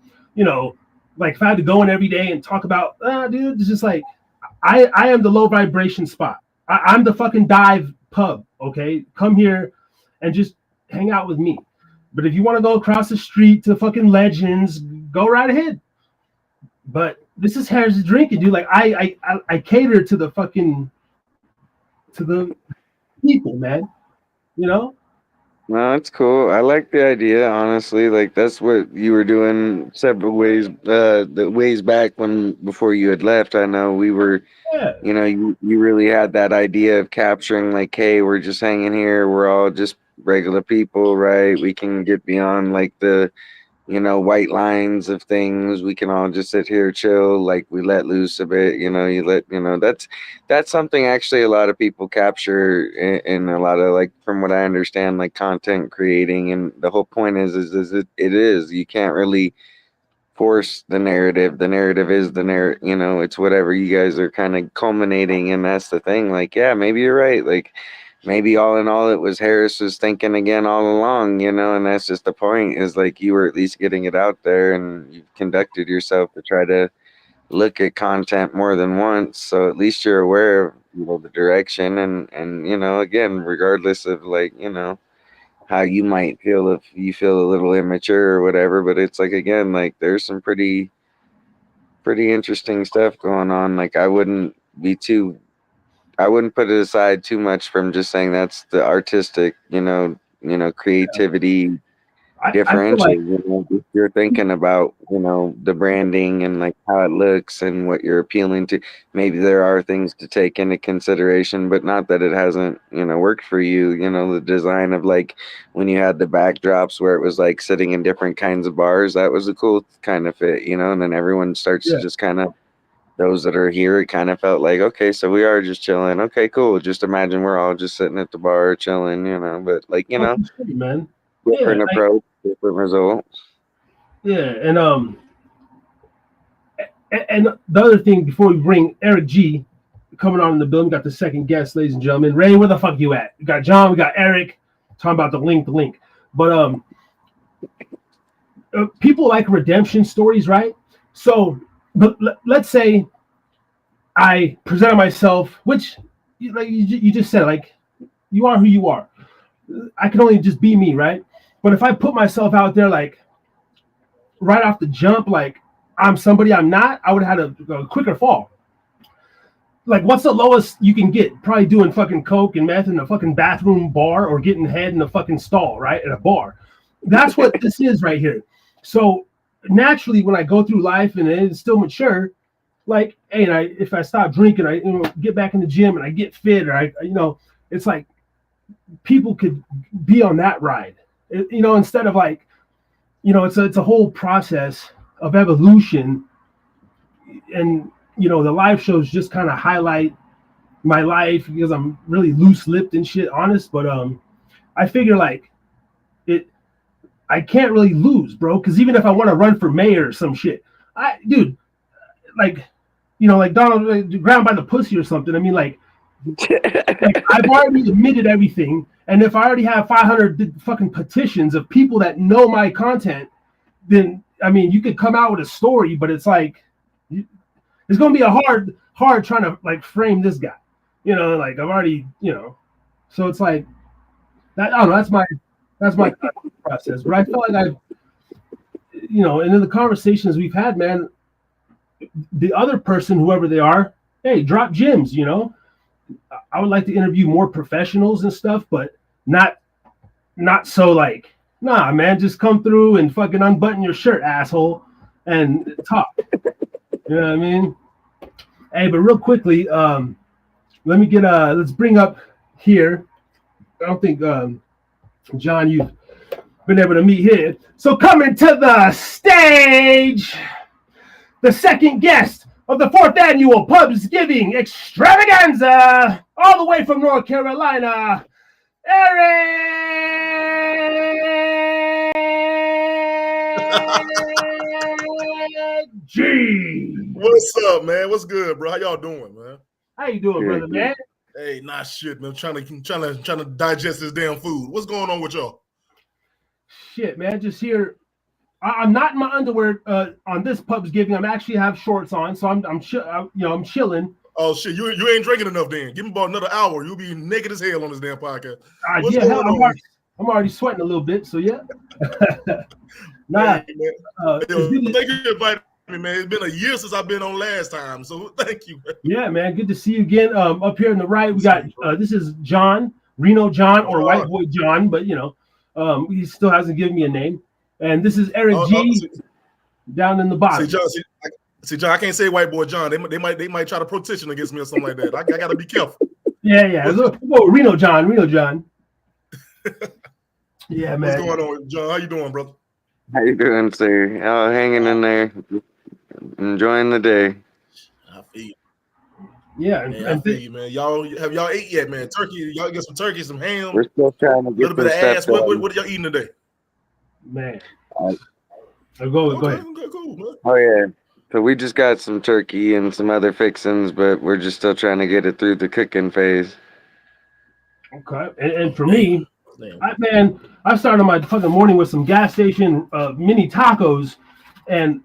like if I had to go in every day and talk about, dude, it's just like I am the low vibration spot. I'm the fucking dive pub. Okay, come here and just hang out with me. But if you want to go across the street to fucking Legends, go right ahead. But this is Harris Drinkin, dude. Like I cater to the fucking people, man. No, it's cool. I like the idea, honestly. Like that's what you were doing several ways, the ways back before you had left. I know we were, Yeah. You really had that idea of capturing like, hey, we're just hanging here. We're all just regular people, right? We can get beyond like the, white lines of things. We can all just sit here, chill, like we let loose a bit, that's something actually a lot of people capture in a lot of like, from what I understand, like content creating. And the whole point is it is, you can't really force the narrative. The narrative is the narrative, it's whatever you guys are kind of culminating. And that's the thing. Like, yeah, maybe you're right. Like, maybe all in all, it was Harris was thinking again all along, and that's just the point is like you were at least getting it out there and you conducted yourself to try to look at content more than once. So at least you're aware of the direction and again, regardless of like, how you might feel if you feel a little immature or whatever, but it's like, again, like there's some pretty interesting stuff going on. Like I wouldn't put it aside too much from just saying that's the artistic, creativity I feel differential. like If you're thinking about, the branding and like how it looks and what you're appealing to, maybe there are things to take into consideration, but not that it hasn't, worked for you. The design of like when you had the backdrops where it was like sitting in different kinds of bars, that was a cool kind of fit, and then everyone starts to just kind of, those that are here, it kind of felt like, okay, so we are just chilling. Okay, cool. Just imagine we're all just sitting at the bar chilling, but like, man. different approach, different results. Yeah, and the other thing before we bring Eric G coming on in the building, we got the second guest, ladies and gentlemen. Ray, where the fuck you at? We got John, we got Eric talking about the link. But people like redemption stories, right? So, but let's say I presented myself, which like you just said, like you are who you are. I can only just be me, right? But if I put myself out there, like right off the jump, like I'm somebody I'm not, I would have had a quicker fall. Like, what's the lowest you can get? Probably doing fucking coke and meth in a fucking bathroom bar or getting head in a fucking stall, right? At a bar. That's what this is right here. So naturally, when I go through life and it's still mature, like, hey, and if I stop drinking, I get back in the gym and I get fit, or it's like people could be on that ride, instead of like, it's a whole process of evolution. And the live shows just kind of highlight my life because I'm really loose-lipped and shit, honest. But I figure like I can't really lose, bro, because even if I want to run for mayor or some shit, like Donald, ground by the pussy or something. I mean, like I've already admitted everything, and if I already have 500 fucking petitions of people that know my content, then I mean, you could come out with a story, but it's like it's gonna be a hard trying to like frame this guy, like I've already, so it's like that. I don't know. That's my process, but I feel like I've, and in the conversations we've had, man, the other person, whoever they are, hey, drop gems, I would like to interview more professionals and stuff, but not so like, nah, man, just come through and fucking unbutton your shirt, asshole, and talk. You know what I mean? Hey, but real quickly, let me get let's bring up here don't think John, you've been able to meet here. So coming to the stage, the second guest of the 4th annual Pubsgiving Xxxtravaganza, all the way from North Carolina, Eric G. What's up, man? What's good, bro? How y'all doing, man? How you doing, brother, man? Hey, nah, shit, man. Trying to digest this damn food. What's going on with y'all? Shit, man. Just here. I'm not in my underwear on this Pubsgiving. I'm actually have shorts on, so I'm chilling. Oh shit, you ain't drinking enough. Then give me about another hour. You'll be naked as hell on this damn podcast. Yeah, I'm already sweating a little bit. So yeah. Nah. Hey, thank you for inviting me, man. It's been a year since I've been on last time, so thank you. Man. Yeah, man. Good to see you again. Up here on the right, we got this is John, Reno John, or White Boy John, but he still hasn't given me a name. And this is Eric G. Down in the bottom. See, John, I can't say White Boy John. They might try to petition against me or something like that. I got to be careful. Yeah. Reno John. Yeah, man. What's going on, John? How you doing, brother? How you doing, sir? Oh, hanging in there, enjoying the day. I feel you. Yeah, I feel you, man. Have y'all ate yet, man? Turkey, y'all get some turkey, some ham. We're still trying to get a little bit of ass. What are y'all eating today? Man, go ahead. Cool, man. Oh yeah. So we just got some turkey and some other fixings, but we're just still trying to get it through the cooking phase. Okay, and for me, I started my fucking morning with some gas station mini tacos, and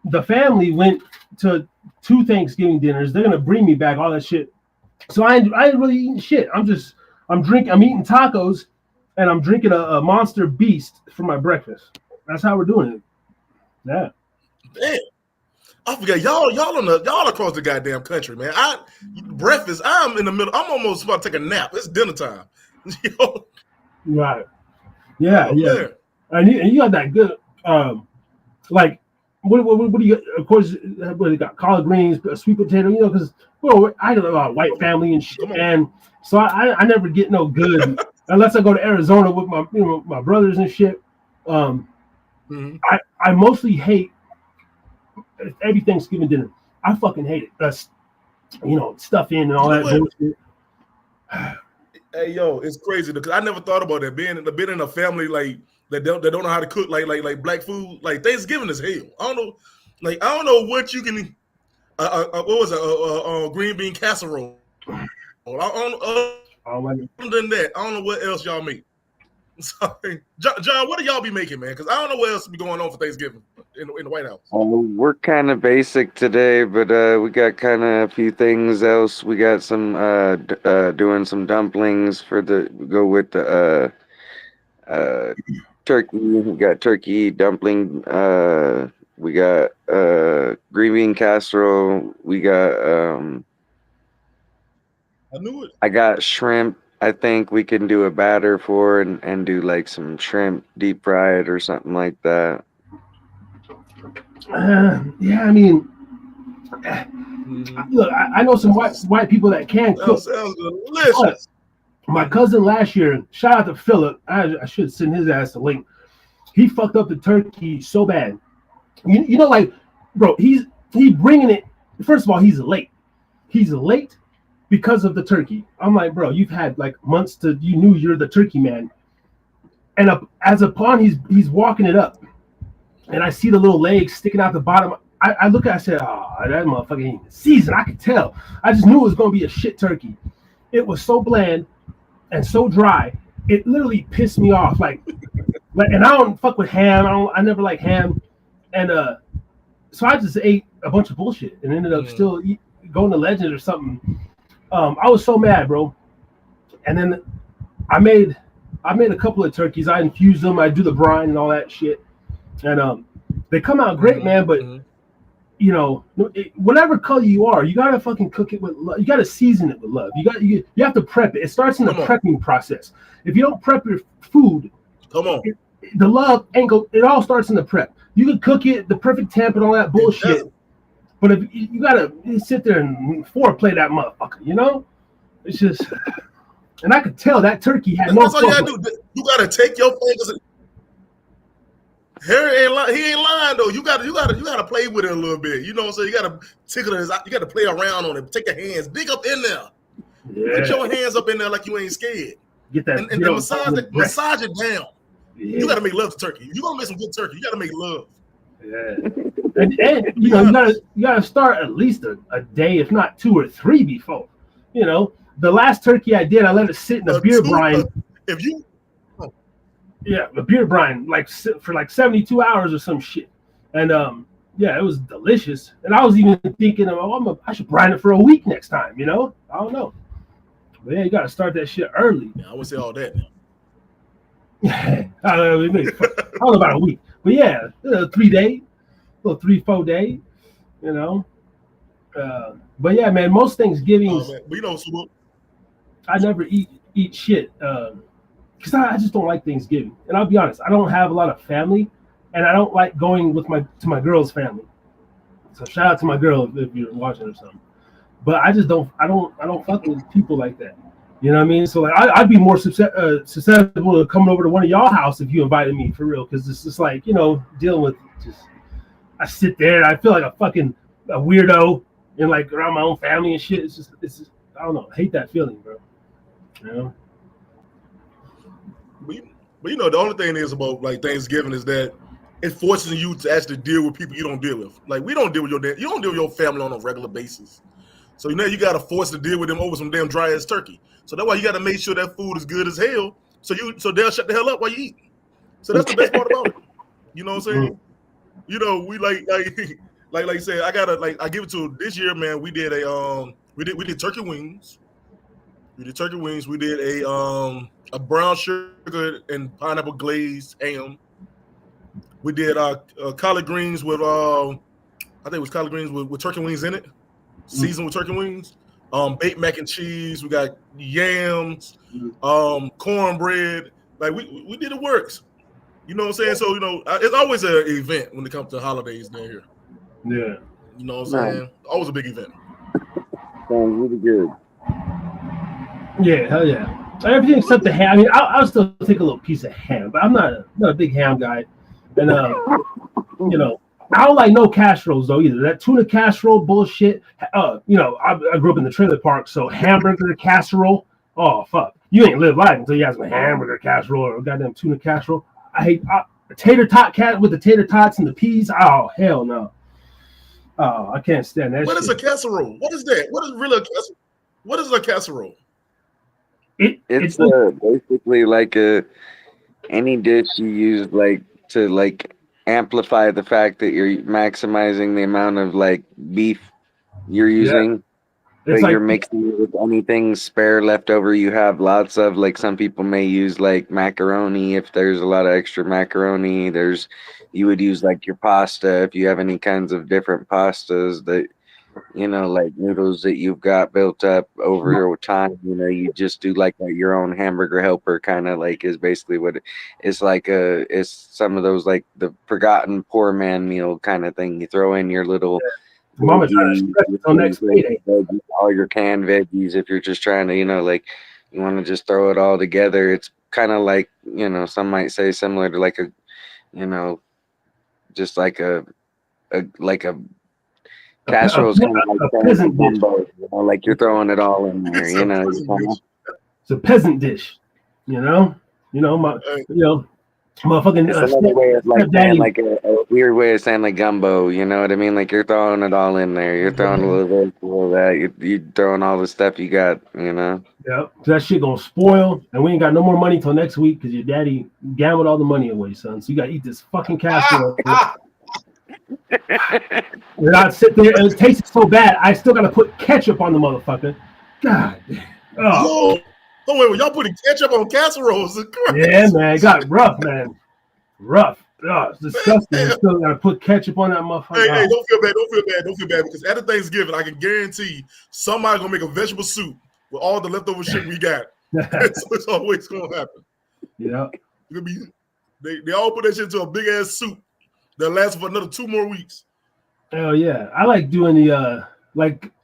the family went to 2 Thanksgiving dinners. They're gonna bring me back all that shit. So I ain't really eating shit. I'm eating tacos, and I'm drinking a Monster Beast for my breakfast. That's how we're doing it. Yeah. Damn. I forgot y'all across the goddamn country, man. Breakfast. I'm in the middle. I'm almost about to take a nap. It's dinner time. Right. Yeah. Man. And you got that good. Like what do you? Of course, what you got? Collard greens, sweet potato. Because I got a lot of white family and shit, and so I never get no good unless I go to Arizona with my brothers and shit. I mostly hate every Thanksgiving dinner. I fucking hate it. That's stuff in and all that bullshit. Hey yo, it's crazy because I never thought about that. Being in a family like that don't know how to cook like black food. Like Thanksgiving is hell. I don't know what you can. What was it? Green bean casserole. Other than that, I don't know what else y'all make. Sorry, John, what do y'all be making, man? Because I don't know what else be going on for Thanksgiving in the White House. We're kind of basic today, but we got kind of a few things else. We got some doing some dumplings go with the turkey. We got turkey dumpling. We got green bean casserole. We got I knew it. I got shrimp. I think we can do a batter for and do like some shrimp deep fried or something like that. Yeah, I mean, look, I know some white people that can cook. Sounds delicious. My cousin last year, shout out to Philip. I should send his ass a link. He fucked up the turkey so bad. Like, bro, he bringing it. First of all, he's late. He's late because of the turkey. I'm like, bro, you've had like months you knew you're the turkey man. And he's walking it up. And I see the little legs sticking out the bottom. I look at it, I said, oh, that motherfucker ain't seasoned. I could tell. I just knew it was going to be a shit turkey. It was so bland and so dry. It literally pissed me off. Like, and I don't fuck with ham. I never like ham. And so I just ate a bunch of bullshit and ended up still going to Legend or something. I was so mad, bro. And then I made a couple of turkeys. I infused them. I do the brine and all that shit. And they come out great, man. But whatever color you are, you gotta fucking cook it with love. You gotta season it with love. You have to prep it. It starts in the prepping process. If you don't prep your food, the love angle. It all starts in the prep. You can cook it the perfect temp and all that bullshit. But if you gotta sit there and foreplay that motherfucker, it's just And I could tell that turkey had no. That's all you gotta do. You gotta take your fingers. Harry ain't lying. He ain't lying though. You gotta play with it a little bit. You know what I'm saying? You gotta tickle his. You gotta play around on it. Take your hands, dig up in there. Yeah. Put your hands up in there like you ain't scared. Get that and massage it down. Yeah. You gotta make love to turkey. You gonna make some good turkey. You gotta make love. Yeah. and you know you gotta start at least a day, if not 2 or 3 before. You know, the last turkey I did, I let it sit in a beer brine. Yeah, a beer brine, like for like 72 hours or some shit. And yeah, it was delicious. And I was even thinking, I should brine it for a week next time, you know? I don't know. But yeah, you got to start that shit early. Yeah, I would say all that now. I don't know about a week. But yeah, 3 days, little 3-4 days, you know? But yeah, man, most Thanksgivings, but you know, I never eat shit. Because I just don't like Thanksgiving. And I'll be honest, I don't have a lot of family, and I don't like going to my girl's family. So shout out to my girl if you're watching or something. But I just don't fuck with people like that. You know what I mean? So like I'd be more susceptible to coming over to one of y'all house if you invited me, for real. Because it's just like, you know, dealing with I sit there and I feel like a weirdo and like around my own family and shit. It's just I don't know. I hate that feeling, bro. You know? But you know, the only thing is about like Thanksgiving is that it forces you to actually deal with people you don't deal with. Like we don't deal with you don't deal with your family on a regular basis. So you know you got to force to deal with them over some damn dry ass turkey. So that's why you got to make sure that food is good as hell. So they'll shut the hell up while you eat. So that's the best part about it. You know what I'm saying? You know, we like you said, I give it to this year, man. We did we did turkey wings. We did turkey wings. We did a brown sugar and pineapple glazed ham. We did collard greens with I think it was collard greens with turkey wings in it, seasoned with turkey wings. Baked mac and cheese. We got yams, cornbread. Like we did the works. You know what I'm saying? So you know, it's always an event when it comes to holidays down here. Yeah. You know what I'm saying? Always a big event. Sounds really good. Yeah, hell yeah. Everything except the ham. I mean, I'll still take a little piece of ham, but I'm not a big ham guy. And you know, I don't like no casseroles though either. That tuna casserole bullshit. You know, I grew up in the trailer park, so hamburger casserole. Oh fuck, you ain't live life until you have some hamburger casserole or goddamn tuna casserole. I hate tater tot cat with the tater tots and the peas. Oh hell no. Oh, I can't stand that. What shit. Is a casserole? What is that? What is really a casserole? What is a casserole? It's basically like any dish you use like to like amplify the fact that you're maximizing the amount of like beef you're using. Yeah. But you're mixing it with anything spare left over you have lots of. Like some people may use like macaroni if there's a lot of extra macaroni. You would use like your pasta if you have any kinds of different pastas that, you know, like noodles that you've got built up over time. You know, you just do like your own hamburger helper kind of like is basically what it's like. It's some of those like the forgotten poor man meal kind of thing. You throw in your little. Mama all your canned veggies if you're just trying to, you know, like you want to just throw it all together. It's kind of like, you know, some might say similar to like a, you know, just like a casserole is kind of like a peasant gumbo, you know, like you're throwing it all in there, you know. It's a peasant dish, you know. Motherfucking another way of like saying like a weird way of saying like gumbo, you know what I mean? Like you're throwing it all in there. You're throwing a little bit of that. You're throwing all the stuff you got, you know. Yeah, that shit gonna spoil, and we ain't got no more money till next week because your daddy gambled all the money away, son. So you gotta eat this fucking casserole. And I'd sit there and it tasted so bad, I still gotta put ketchup on the motherfucker. God. Oh. Wait, y'all putting ketchup on casseroles? Yeah, man, it got rough, man. Rough. Oh, it's disgusting. You still gotta put ketchup on that motherfucker. Hey, don't feel bad, because after Thanksgiving, I can guarantee somebody gonna make a vegetable soup with all the leftover shit we got. It's always gonna happen. Yeah. They all put that shit into a big ass soup that lasts for another 2 more weeks. Oh yeah, I like doing the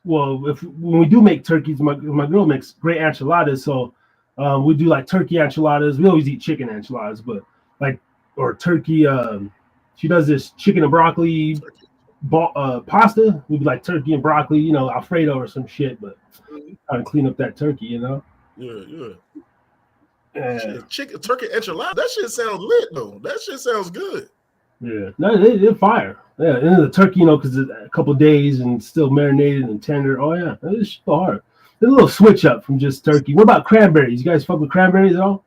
when we do make turkeys, my girl makes great enchiladas, so We do like turkey enchiladas. We always eat chicken enchiladas, but like or turkey. She does this chicken and broccoli pasta. We do like turkey and broccoli, you know, Alfredo or some shit. But trying to clean up that turkey, you know. Yeah. Yeah. Chicken turkey enchilada. That shit sounds lit though. That shit sounds good. Yeah, no, they're fire. Yeah, and then the turkey, you know, because it's a couple days and still marinated and tender. Oh yeah, it's so hard. There's a little switch up from just turkey. What about cranberries? You guys fuck with cranberries at all?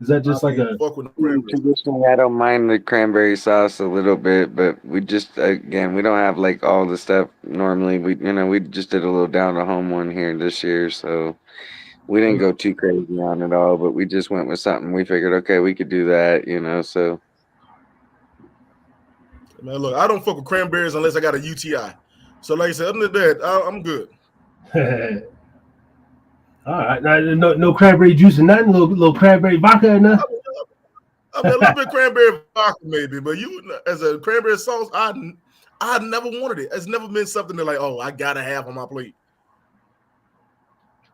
Is that just like a fuck with the cranberries? Traditionally, I don't mind the cranberry sauce a little bit, but we just again we don't have like all the stuff normally. We just did a little down to home one here this year, so we didn't go too crazy on it all. But we just went with something we figured, okay, we could do that, you know. So. Man, look, I don't fuck with cranberries unless I got a UTI. So, like I said, other than that, I'm good. All right, no cranberry juice and nothing. Little cranberry vodka and nothing. I mean, a little bit cranberry vodka maybe, but you as a cranberry sauce, I never wanted it. It's never been something that like, oh, I gotta have on my plate.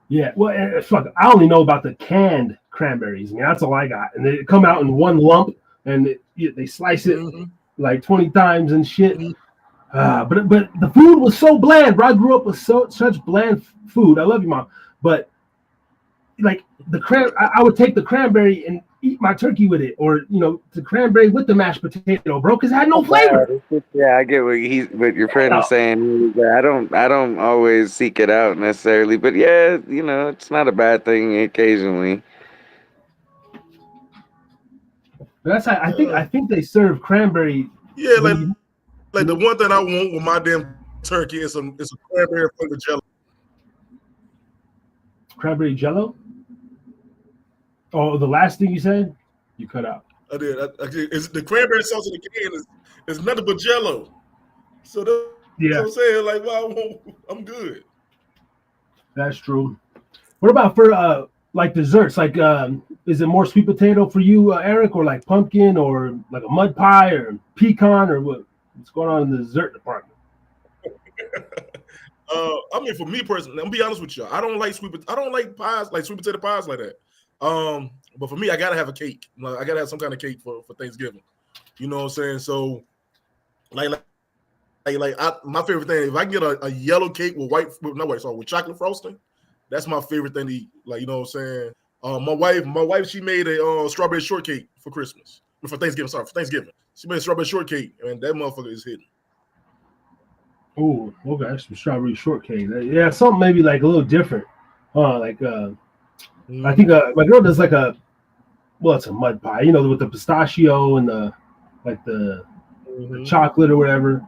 Yeah, well, fuck, I only know about the canned cranberries. I mean, that's all I got, and they come out in one lump, and they slice it. Like 20 times and shit. But the food was so bland, bro. I grew up with such bland food. I love you, Mom. But like I would take the cranberry and eat my turkey with it, or you know, the cranberry with the mashed potato, bro, because it had no flavor. Yeah, I get what your friend is saying. I don't always seek it out necessarily, but yeah, you know, it's not a bad thing occasionally. That's how, I think they serve cranberry. Yeah, like the one thing I want with my damn turkey is a cranberry flavored jello. Cranberry jello? Oh, the last thing you said? You cut out. I did. It's the cranberry sauce in the can is nothing but jello. So that's what I'm saying. Like, well, I'm good. That's true. What about for like desserts? Like, is it more sweet potato for you, Eric, or like pumpkin, or like a mud pie, or pecan, or what's going on in the dessert department? I mean, for me personally, I'm gonna be honest with you. I don't like pies, like sweet potato pies like that. But for me, I gotta have a cake. Like, I gotta have some kind of cake for Thanksgiving. You know what I'm saying? So, my favorite thing, if I can get a yellow cake with with chocolate frosting, that's my favorite thing to eat. Like, you know what I'm saying? My wife, she made a strawberry shortcake for Christmas. For Thanksgiving. She made a strawberry shortcake, and that motherfucker is hitting. Oh, okay, some strawberry shortcake. Yeah, something maybe like a little different. I think my girl does like it's a mud pie, you know, with the pistachio and the chocolate or whatever.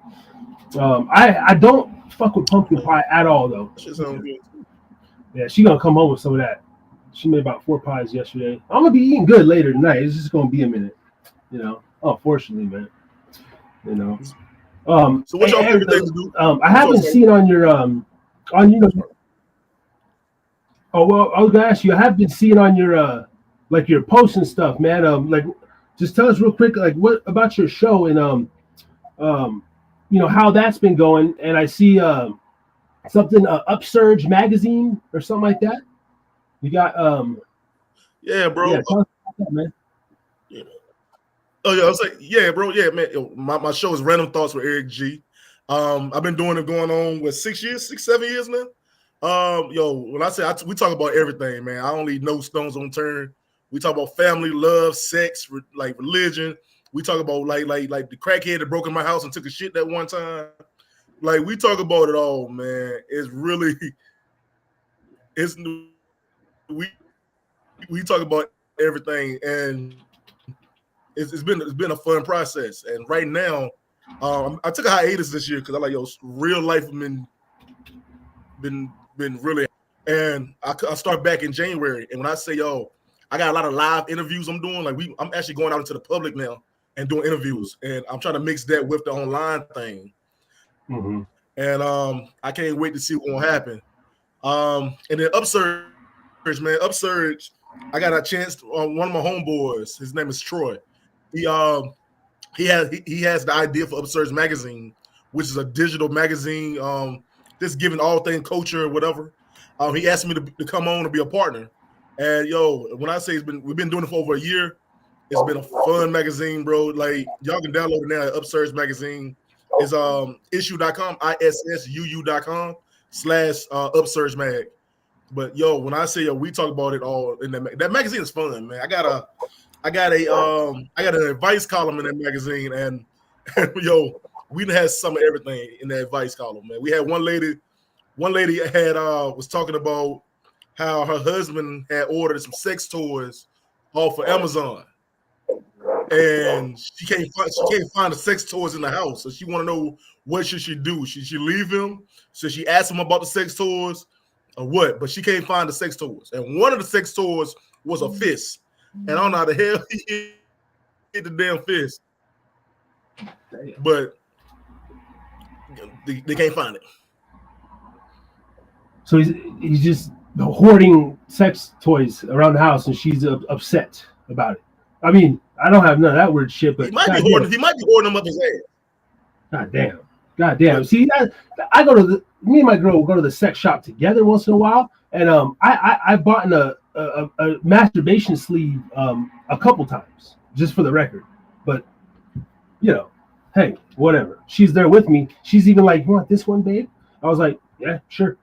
I don't fuck with pumpkin pie at all though. That shit sounds good. Yeah, she gonna come home with some of that. She made about 4 pies yesterday. I'm gonna be eating good later tonight. It's just gonna be a minute, you know. Unfortunately, man. You know. So what's your favorite thing to do? I haven't seen on your Oh well, I was gonna ask you. I have been seeing on your like your posts and stuff, man. Like, just tell us real quick, like, what about your show and you know how that's been going. And I see something Upsurge magazine or something like that. You got yeah, bro. Yeah, tell us about that, man. Yeah. Oh yeah, I was like, yeah, bro, yeah, man. My show is Random Thoughts with Eric G. I've been doing it going on with 7 years now. When I say we talk about everything, man. I don't leave no stones unturned. We talk about family, love, sex, like religion. We talk about like the crackhead that broke in my house and took a shit that one time. Like, we talk about it all, man. We talk about everything, and it's been a fun process. And right now, I took a hiatus this year because I real life been really, and I start back in January. And when I say I got a lot of live interviews I'm doing. Like, I'm actually going out into the public now and doing interviews, and I'm trying to mix that with the online thing. Mm-hmm. And I can't wait to see what's gonna happen. And then Upsurge, man, Upsurge. I got a chance to, one of my homeboys. His name is Troy. He has the idea for Upsurge magazine, which is a digital magazine. Just giving all things culture or whatever. He asked me to come on and be a partner. And yo, when I say we've been doing it for over a year. It's been a fun magazine, bro. Like y'all can download it now at Upsurge Magazine. It's issue.com, issuu.com/Upsurge Mag. But yo, when I say yo, we talk about it all in that magazine is fun, man. I got an advice column in that magazine, and yo, we had some of everything in that advice column, man. We had one lady had was talking about how her husband had ordered some sex toys off of Amazon. And she can't find the sex toys in the house, so she want to know what should she do. Should she leave him? So she asked him about the sex toys or what? But she can't find the sex toys. And one of the sex toys was a fist. And I don't know how the hell he hit the damn fist. But they can't find it. So he's just hoarding sex toys around the house, and she's upset about it. I mean, I don't have none of that weird shit, but he might be hoarding them up his ass. God damn. See, I go to me and my girl will go to the sex shop together once in a while, and I bought in a masturbation sleeve a couple times just for the record. But you know, hey, whatever. She's there with me. She's even like, "You want this one, babe?" I was like, "Yeah, sure."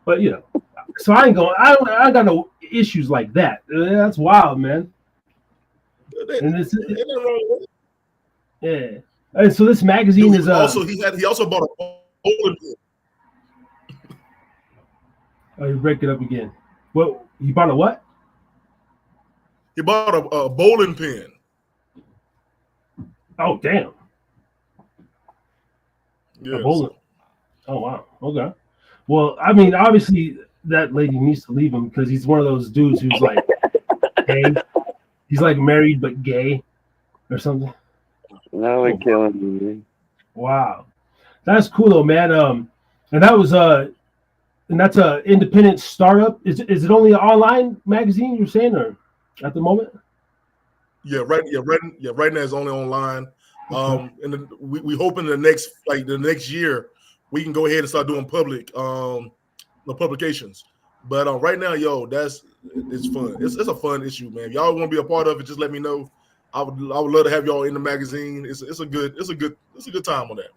But you know, so I ain't going. I got no issues like that. That's wild, man. And this, yeah. And so this magazine is he also bought a bowling pin. Oh, you break it up again. What? He bought a what? He bought a bowling pin. Oh damn. Yeah. A bowling. Oh wow. Okay. Well, I mean, obviously that lady needs to leave him because he's one of those dudes who's like, hey. He's like married but gay or something. No, they're killing me. Wow. That's cool though, man. And that was and that's a independent startup. Is it only an online magazine you're saying, or at the moment? Right now it's only online. And we hope in the next year we can go ahead and start doing public the publications. But right now, yo, it's fun. It's a fun issue, man. If y'all want to be a part of it, just let me know. I would love to have y'all in the magazine. It's a good time on that,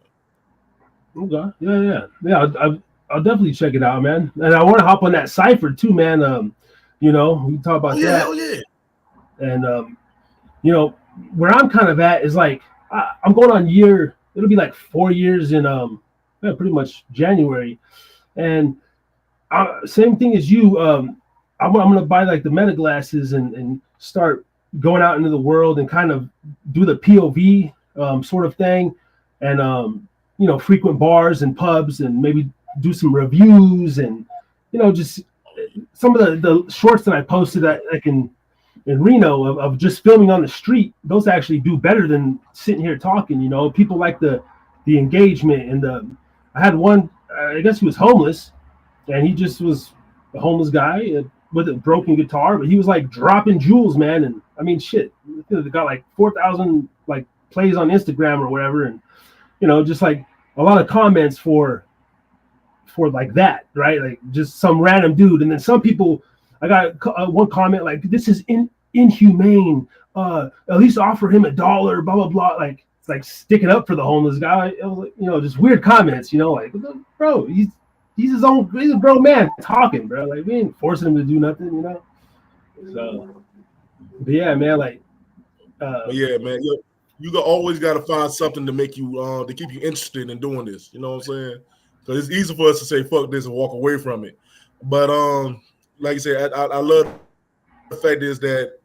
man. Okay. Yeah. I'll definitely check it out, man. And I want to hop on that cipher too, man. You know, we talk about that. Oh yeah. And you know, where I'm kind of at is like I'm going on it'll be like 4 years in pretty much January. And same thing as you, I'm gonna buy like the meta glasses and start going out into the world and kind of do the POV sort of thing, and you know, frequent bars and pubs and maybe do some reviews and you know, just some of the shorts that I posted like in Reno of just filming on the street. Those actually do better than sitting here talking. You know, people like the engagement and I had one. I guess he was homeless. And he just was a homeless guy with a broken guitar, but he was like dropping jewels, man. And I mean, shit, they got like 4,000 like plays on Instagram or whatever, and you know, just like a lot of comments for like that, right? Like just some random dude, and then some people. I got one comment like, "This is inhumane. At least offer him $1, blah blah blah." Like it's like sticking up for the homeless guy. It was like, you know, just weird comments. You know, like, bro, he's a grown man talking, bro. Like we ain't forcing him to do nothing, you know. So, but yeah, man. Like, yeah, man. You always got to find something to make you to keep you interested in doing this. You know what I'm saying? Because it's easy for us to say fuck this and walk away from it. But like I said, I love the fact is that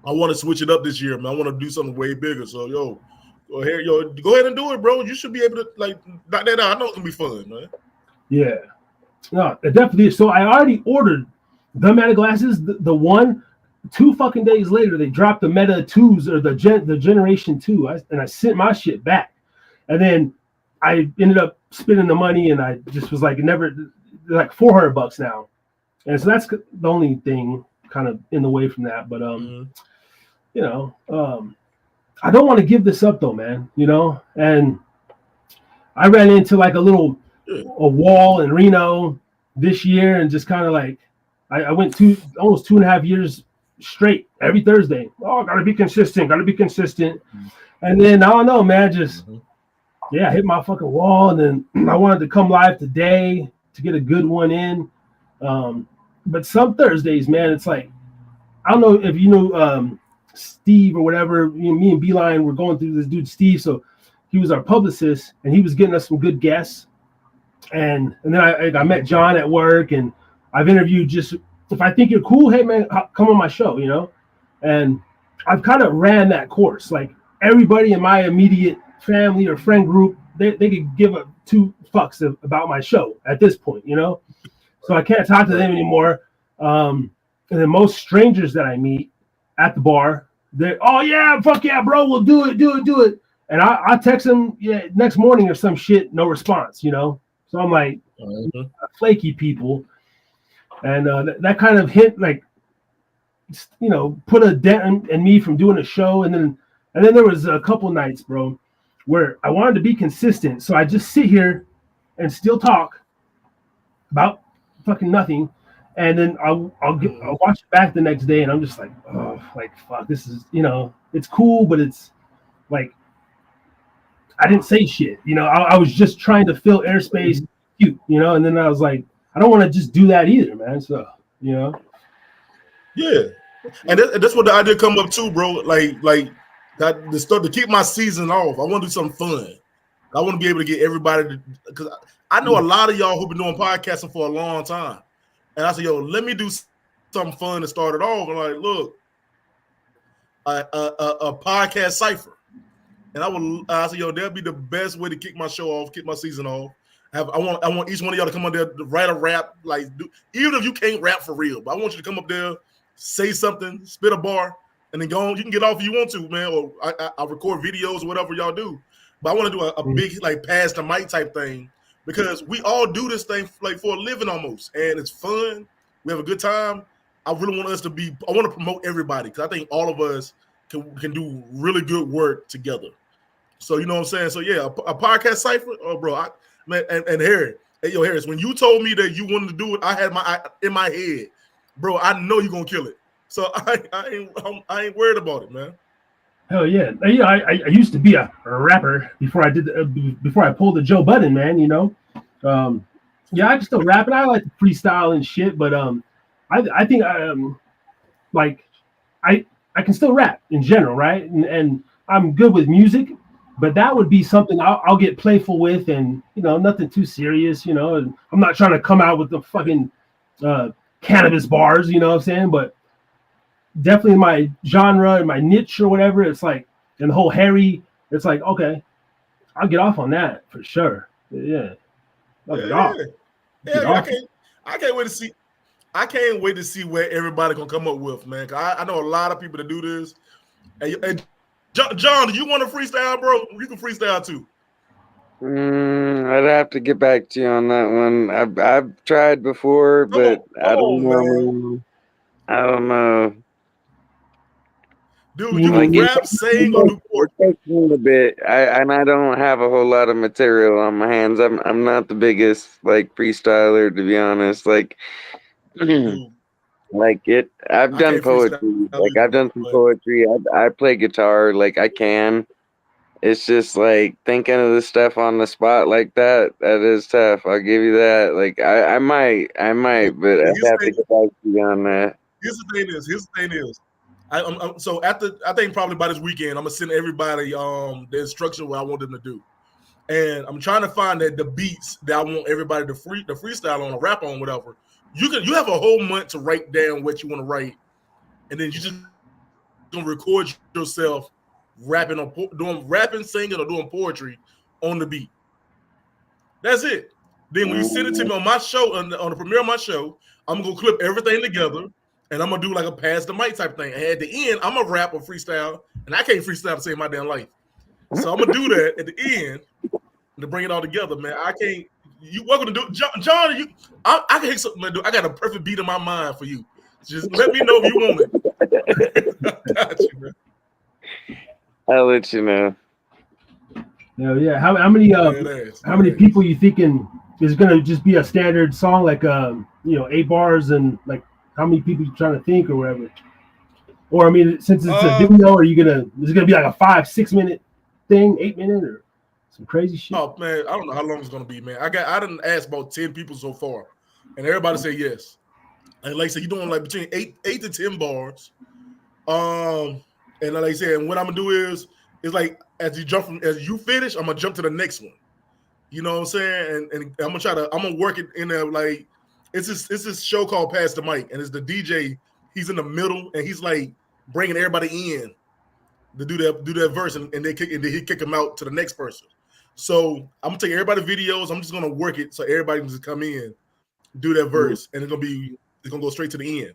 I want to switch it up this year, man. I want to do something way bigger. So go ahead and do it, bro. You should be able to like knock that out. I know it's gonna be fun, man. Yeah, no, it definitely is. So I already ordered the meta glasses. The one, 2 fucking days later, they dropped the meta 2s or the generation 2, and I sent my shit back. And then I ended up spending the money, and I just was like, they're like $400 now. And so that's the only thing kind of in the way from that. But you know, I don't want to give this up though, man. You know, and I ran into like a wall in Reno this year, and just kind of like I went almost 2.5 years straight every Thursday. Oh, gotta be consistent. And then I don't know, man, just I hit my fucking wall, and then I wanted to come live today to get a good one in. But some Thursdays, man, it's like, I don't know if you know Steve or whatever. Me and Beeline were going through this dude Steve, so he was our publicist, and he was getting us some good guests. And then I met John at work, and I've interviewed just, if I think you're cool, hey man, come on my show, you know. And I've kind of ran that course. Like everybody in my immediate family or friend group, they could give a two fucks about my show at this point, you know. So I can't talk to them anymore. And then most strangers that I meet at the bar, they're, oh yeah, fuck yeah, bro, we'll do it. And I text them next morning or some shit, no response, you know. So I'm like, flaky people. And that kind of hint, like, you know, put a dent in me from doing a show. And then there was a couple nights, bro, where I wanted to be consistent. So I just sit here and still talk about fucking nothing. And then I'll watch it back the next day, and I'm just like, oh, like, fuck, this is, you know, it's cool, but it's like, I didn't say shit, you know. I was just trying to fill airspace, cute, you know. And then I was like, I don't want to just do that either, man. So, you know. Yeah, and that's what the idea come up too, bro. Like that to start to keep my season off. I want to do something fun. I want to be able to get everybody because I know a lot of y'all who've been doing podcasting for a long time. And I said, yo, let me do something fun to start it off. And like, look, a podcast cipher. And I said, yo, that'd be the best way to kick my show off, kick my season off. I want each one of y'all to come up there to write a rap, like even if you can't rap for real, but I want you to come up there, say something, spit a bar, and then go on. You can get off if you want to, man, or I record videos or whatever y'all do. But I want to do a big like pass the mic type thing. Because we all do this thing like for a living almost, and it's fun. We have a good time. I really want us to be. I want to promote everybody because I think all of us can do really good work together. So you know what I'm saying. So yeah, a podcast cipher. Oh, bro, man, and Harry, hey yo, Harris, when you told me that you wanted to do it, I had in my head, bro. I know you're gonna kill it. So I ain't worried about it, man. Hell yeah! I used to be a rapper before I pulled the Joe Budden, man. You know, I can still rap, and I like to freestyle and shit. But I think I can still rap in general, right? And I'm good with music, but that would be something I'll get playful with, and you know, nothing too serious. You know, and I'm not trying to come out with the fucking cannabis bars. You know what I'm saying? But definitely my genre and my niche or whatever, it's like, and the whole Harry, it's like, okay, I'll get off on that for sure. Yeah. I can't wait to see. I can't wait to see where everybody gonna come up with, man. I know a lot of people that do this. And John, do you want to freestyle, bro? You can freestyle too. I'd have to get back to you on that one. I've tried before, but I don't know. I don't know. Dude, you can rap, sing, or do poetry. A bit. I don't have a whole lot of material on my hands. I'm not the biggest like freestyler, to be honest. Like, I've done poetry. Like I've done some poetry. I play guitar. Like I can. It's just like thinking of the stuff on the spot like that. That is tough. I'll give you that. Like I might, but I have to get back to you on that. Here's the thing is. So I think probably by this weekend, I'm gonna send everybody the instruction what I want them to do, and I'm trying to find the beats that I want everybody to freestyle on or rap on, whatever. You have a whole month to write down what you want to write, and then you just gonna record yourself rapping singing, or doing poetry on the beat. That's it. Then when you send it to me on my show, on the premiere of my show, I'm gonna clip everything together. And I'm gonna do like a pass the mic type thing. And at the end, I'm gonna rap or freestyle, and I can't freestyle to save my damn life. So I'm gonna do that at the end to bring it all together, man. I can't. You welcome to do, John? I can hit something, man. I got a perfect beat in my mind for you. Just let me know if you want it. Got you, man. I'll let you know. Yeah. How many people you thinking is gonna just be a standard song like 8 bars and like how many people you trying to think or whatever? Or I mean, since it's a video, is it gonna be like a 5-6 minute thing, 8 minute, or some crazy shit? Oh man, I don't know how long it's gonna be, man. I didn't ask about 10 people so far, and everybody said yes. And like I said, you're doing like between 8 to 10 bars. And like I said, and what I'm gonna do is like as you finish, I'm gonna jump to the next one. You know what I'm saying? And I'm gonna work it in there. Like it's this show called Pass the Mic, and it's the DJ. He's in the middle, and he's like bringing everybody in to do that verse, and then he kick him out to the next person. So I'm gonna take everybody's videos. I'm just gonna work it so everybody can just come in, do that verse, and it's gonna go straight to the end.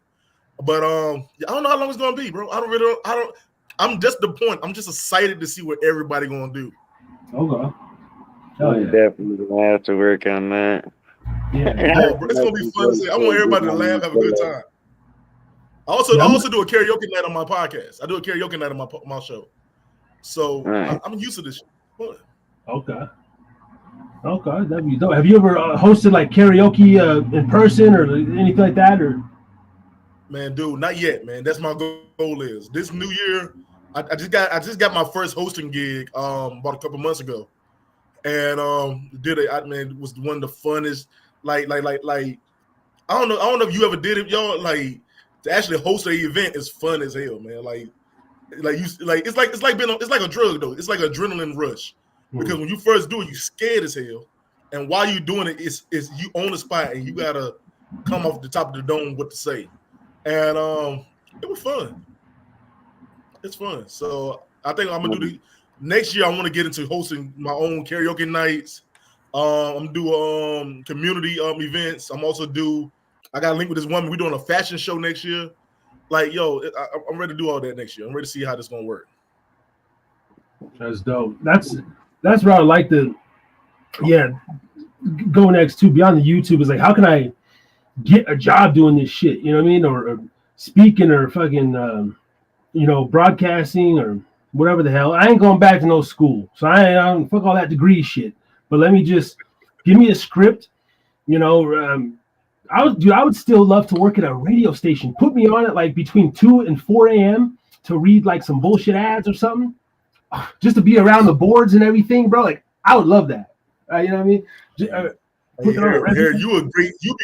But I don't know how long it's gonna be, bro. I'm just the point. I'm just excited to see what everybody gonna do. Okay. I'm definitely gonna have to work on that. Yeah, it's gonna be fun to see. I want everybody to laugh, have a good time. I also do a karaoke night on my podcast. I do a karaoke night on my show. So right. I'm used to this shit. Okay, that'd be dope. Have you ever hosted like karaoke in person or anything like that? Or man, dude, not yet, man. That's my goal. Is this new year? I just got my first hosting gig about a couple months ago, and it was one of the funnest. Like I don't know if you ever did it, y'all. Like to actually host an event is fun as hell, man. It's like a drug though. It's like an adrenaline rush. Because when you first do it, you scared as hell, and while you're doing it, it's you on the spot, and you gotta come off the top of the dome what to say, and it was fun. It's fun. So I think I'm gonna do next year. I want to get into hosting my own karaoke nights. I'm do community events. I got a link with this woman. We're doing a fashion show next year. Like I'm ready to do all that next year. I'm ready to see how this gonna work. That's dope. That's where I like to, go next to beyond the YouTube is like, how can I get a job doing this shit? You know what I mean? Or speaking or fucking, broadcasting or whatever the hell. I ain't going back to no school. So I don't fuck all that degree shit. But let me just give me a script. I would still love to work at a radio station. Put me on it like between 2 and 4 a.m. to read like some bullshit ads or something. Just to be around the boards and everything, bro. Like I would love that. You know what I mean? You'd be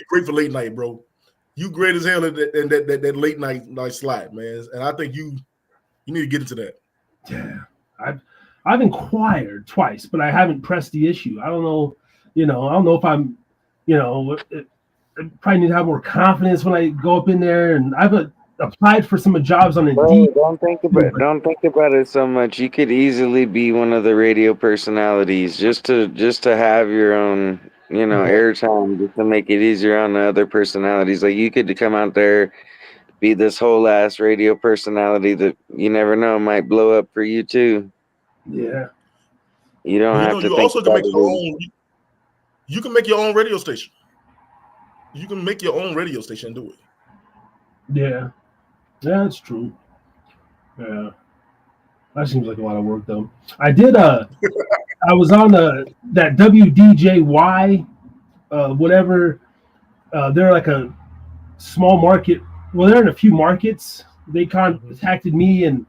great for late night, bro. You great as hell in that late night slot, man. And I think you need to get into that. Yeah, I've inquired twice, but I haven't pressed the issue. I don't know. I don't know if I'm. I probably need to have more confidence when I go up in there, and I've applied for some jobs on Indeed. Don't think about it so much. You could easily be one of the radio personalities just to have your own, airtime, just to make it easier on the other personalities. Like you could come out there, be this whole ass radio personality that you never know might blow up for you too. Yeah. You don't have to. You also can make your own. You can make your own radio station. You can make your own radio station and do it. Yeah. Yeah, that's true. Yeah. That seems like a lot of work though. I did I was on that WDJY whatever. They're like a small market. Well, they're in a few markets. They contacted me and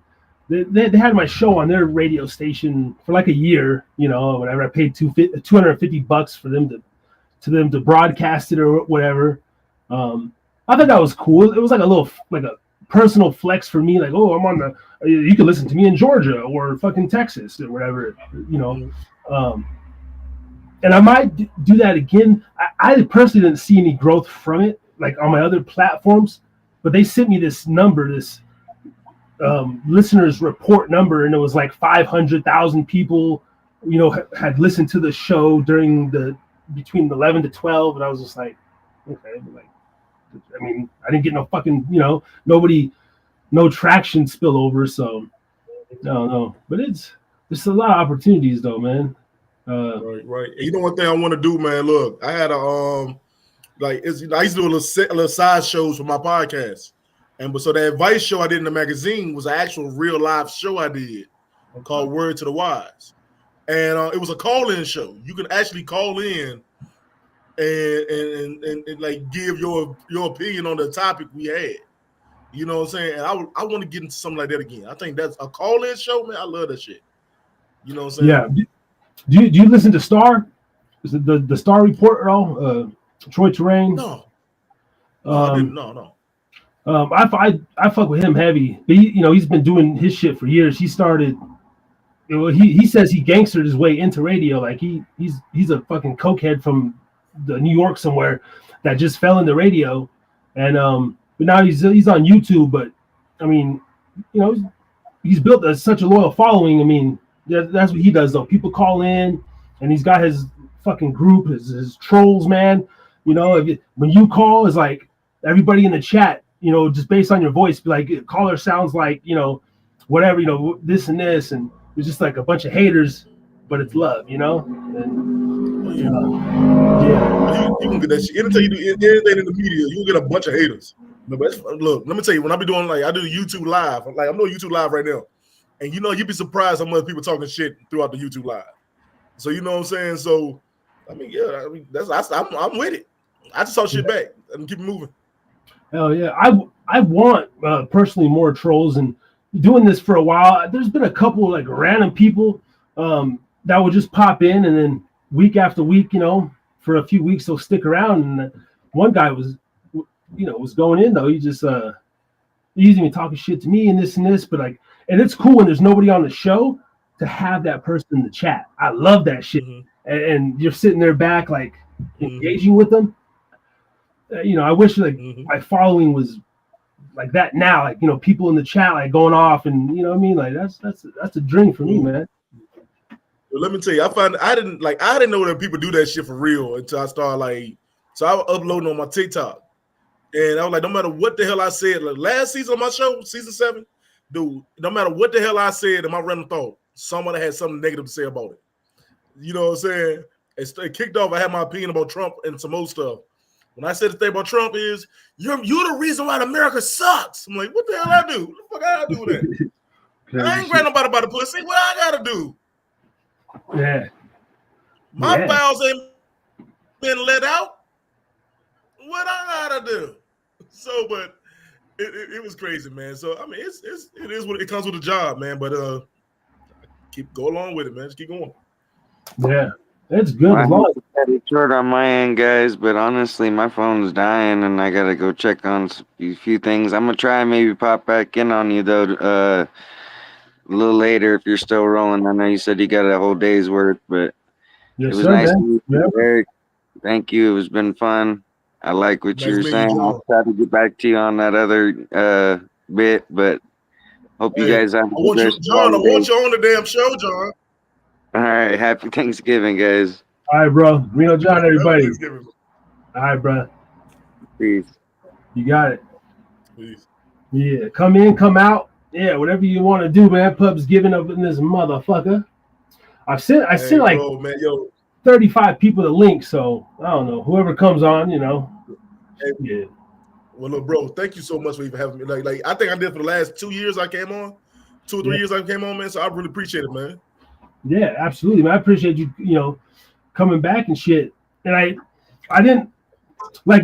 they had my show on their radio station for like a year, whatever. I paid $250 for them to broadcast it or whatever. I thought that was cool. It was like a personal flex for me. Like, oh, I'm on you can listen to me in Georgia or fucking Texas or whatever, and I might do that again. I personally didn't see any growth from it, like on my other platforms, but they sent me this number, this listeners report number, and it was like 500,000 people, had listened to the show between 11 to 12, and I was just like, okay, but like, I mean, I didn't get no fucking, no traction spillover, so I don't know. But it's a lot of opportunities though, man. Right. You know one thing I want to do, man. Look, I had I used to do a little side shows for my podcast, so the advice show I did in the magazine was an actual real live show I did called Word to the Wise, and it was a call-in show. You can actually call in and like give your opinion on the topic we had. You know what I'm saying? And I want to get into something like that again. I think that's a call-in show, man. I love that shit. You know what I'm saying? Yeah. Do you listen to Star? Is it the Star Report at all? Troy Terrain? No. I didn't. No. I fuck with him heavy. But he's been doing his shit for years. He started. He says he gangstered his way into radio. Like he's a fucking cokehead from the New York somewhere that just fell into radio, and but now he's on YouTube. But I mean, he's built such a loyal following. I mean, that's what he does though. People call in, and he's got his fucking group, his trolls, man. When you call, it's like everybody in the chat, just based on your voice, be like, caller sounds like, whatever, this and this, and it's just like a bunch of haters, but it's love, And, yeah. You can get that shit. Anytime you do anything in the media, you'll get a bunch of haters. But look, let me tell you, when I be doing I do YouTube live, like I'm doing YouTube live right now, and you'd be surprised how much people talking shit throughout the YouTube live. So you know what I'm saying? So I'm with it. I just talk shit back and keep it moving. Hell yeah. I want personally more trolls, and doing this for a while, there's been a couple like random people that will just pop in, and then week after week, for a few weeks they'll stick around. And one guy was going in though. He just he's even talking shit to me and this, but like, and it's cool when there's nobody on the show to have that person in the chat. I love that shit. Mm-hmm. And you're sitting there back like engaging with them. I wish like my following was like that now, like people in the chat like going off, and what I mean, like that's a dream for me, man. Well, let me tell you, I didn't know that people do that shit for real until I started so I was uploading on my TikTok, and I was like, no matter what the hell I said, like last season on my show, season 7, dude, no matter what the hell I said in my random thought, someone had something negative to say about it. You know what I'm saying? It kicked off. I had my opinion about Trump and some old stuff. When I said the thing about Trump is, you're the reason why America sucks. I'm like, what the hell I do? What the fuck I do with that? I ain't grab nobody by the pussy. What I gotta do? Yeah. My files ain't been let out. What I gotta do? So, but it was crazy, man. So I mean, it is what it comes with a job, man. But go along with it, man. Just keep going. Yeah. It's good. I'm short on my end, guys, but honestly, my phone's dying, and I gotta go check on a few things. I'm gonna try and maybe pop back in on you though, a little later if you're still rolling. I know you said you got a whole day's work, but it was nice to meet you, Eric. Thank you. It's been fun. I like what you were saying. I'll try to get back to you on that other bit, but hope you guys have. I want you on the damn show, John. All right, happy Thanksgiving, guys. All right, bro. Reno John, everybody. All right, bro. Peace. You got it. Peace. Yeah, come in, come out. Yeah, whatever you want to do, man. Pubsgiving up in this motherfucker. I sent like bro, man, 35 people the link, so I don't know. Whoever comes on, Hey, yeah. Well, look, bro, thank you so much for even having me. Like I think I did for the last 2 years I came on. 2 or 3 years I came on, man. So I really appreciate it, man. Yeah, absolutely, man. I appreciate you, coming back and shit. And I didn't like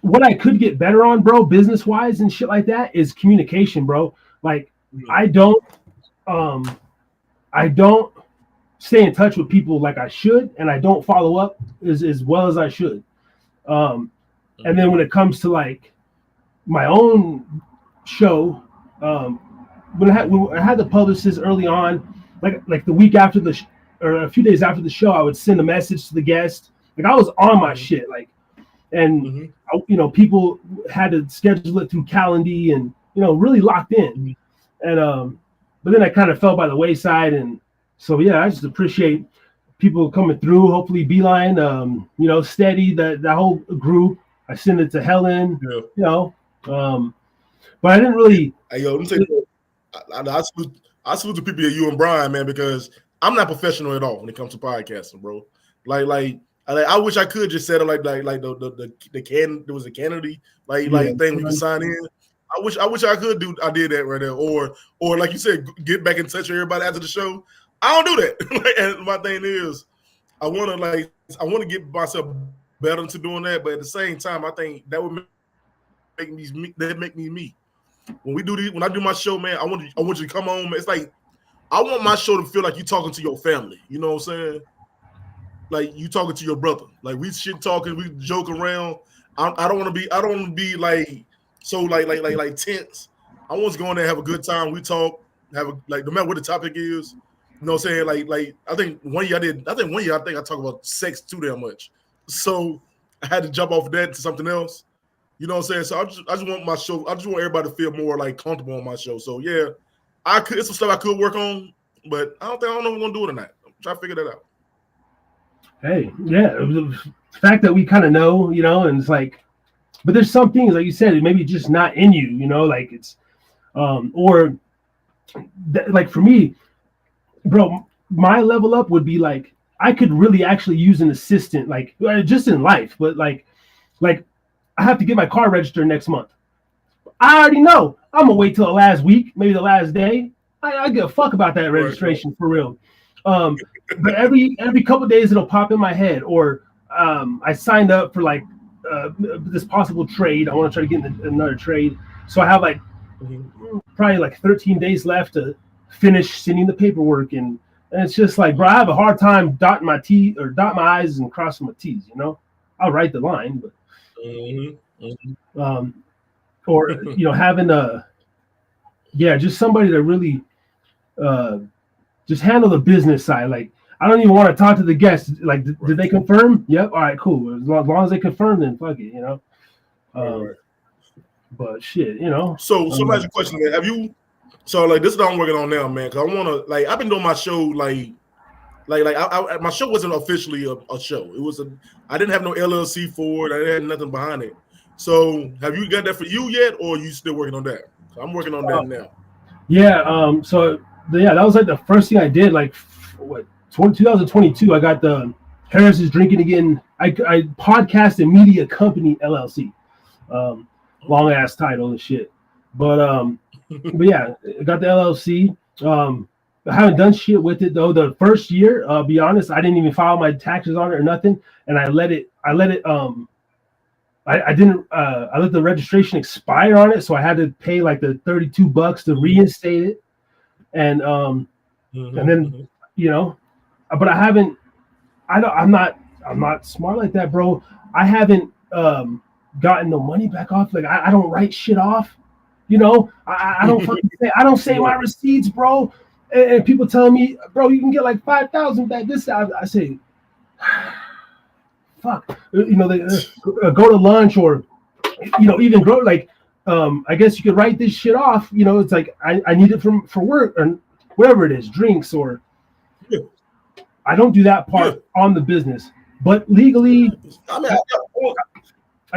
what I could get better on, bro, business wise and shit like that is communication, bro. Like I don't stay in touch with people like I should, and I don't follow up as well as I should. And then when it comes to like my own show, when I had the publicist early on, like the week after or a few days after the show, I would send a message to the guest. Like I was on my shit, like, and people had to schedule it through Calendly and really locked in. And but then I kind of fell by the wayside, and so yeah, I just appreciate people coming through. Hopefully, Beeline, steady that whole group. I send it to Helen, but I didn't really. Hey, yo, let me tell you, I salute the people at you and Brian, man, because I'm not professional at all when it comes to podcasting, bro. Like I wish I could just set it like the can. There was a Kennedy thing we could sign in. I wish I did that right there, or like you said, get back in touch with everybody after the show. I don't do that. And my thing is, I want to get myself better into doing that. But at the same time, I think that would make me me. When I do my show, man, I want you to come on. It's like I want my show to feel like you talking to your family. You know what I'm saying? Like you talking to your brother. Like we shit talking, we joke around. I don't want to be like so like tense. I want to go in there and have a good time. We talk, no matter what the topic is. You know what I'm saying? Like I think one year I talked about sex too damn much. So I had to jump off of that to something else. You know what I'm saying? So I just want my show. I just want everybody to feel more like comfortable on my show. So yeah, it's some stuff I could work on, but I don't know if I'm gonna do it or not. I'm trying to figure that out. Hey, yeah, the fact that we kind of know, you know, and it's like, but there's some things like you said, maybe just not in you, you know, like it's, like for me, bro, my level up would be like I could really actually use an assistant, like just in life, but like I have to get my car registered next month. I already know I'm gonna wait till the last week, maybe the last day. I give a fuck about that registration for real. But every couple of days it'll pop in my head, or I signed up for like this possible trade. I want to try to get in another trade, so I have like probably like 13 days left to finish sending the paperwork, and it's just like, bro, I have a hard time dotting my I's and crossing my T's. You know, I'll write the line, but or you know, having just somebody to really just handle the business side. Like I don't even want to talk to the guests. Like, did they confirm? Yep. All right, cool. As long as they confirm, then fuck it, you know. But shit, you know. So somebody's question, man. Have you? So like this is what I'm working on now, man. Because I want to like I've been doing my show like my show wasn't officially a show. It was I didn't have no LLC for it. I didn't have nothing behind it. So have you got that for you yet, or are you still working on that? So I'm working on that now. Yeah. So that was like the first thing I did. Like 2022, I got the Harris is Drinking Again. I podcast and media company LLC. Long ass title and shit. But yeah, I got the LLC. I haven't done shit with it though. The first year, I'll be honest, I didn't even file my taxes on it or nothing, and I let the registration expire on it, so I had to pay like the $32 to reinstate it, and then you know, but I'm not smart like that, bro. I haven't gotten no money back off. Like I don't write shit off, you know. I don't fucking say my receipts, bro. And people tell me, bro, you can get like 5,000 back. I say, fuck. You know, they go to lunch, or you know, even grow like. I guess you could write this shit off. You know, it's like I need it for work or whatever it is, drinks or. Yeah. I don't do that part on the business, but legally, I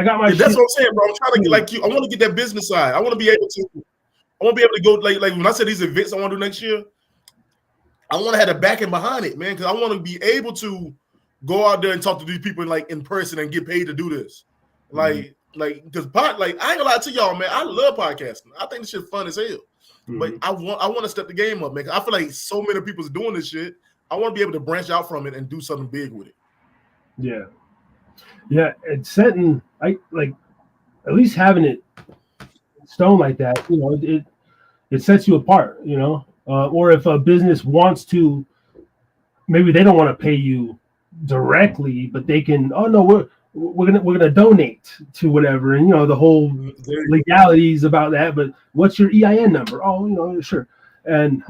got my. That's what I'm saying, bro. I'm trying to get like you. I want to get that business side. I want to be able to go like when I said these events I want to do next year. I want to have the backing behind it, man, because I want to be able to go out there and talk to these people like in person and get paid to do this. Like because I ain't gonna lie to y'all, man. I love podcasting. I think this shit fun as hell. But I want to step the game up, man. I feel like so many people's doing this shit. I want to be able to branch out from it and do something big with it. Yeah. It's setting at least having it stone like that, you know, it sets you apart, you know. Or if a business wants to, maybe they don't want to pay you directly, but they can. Oh no, we're gonna donate to whatever, and you know the whole legalities about that. But what's your EIN number? Oh, you know, sure. And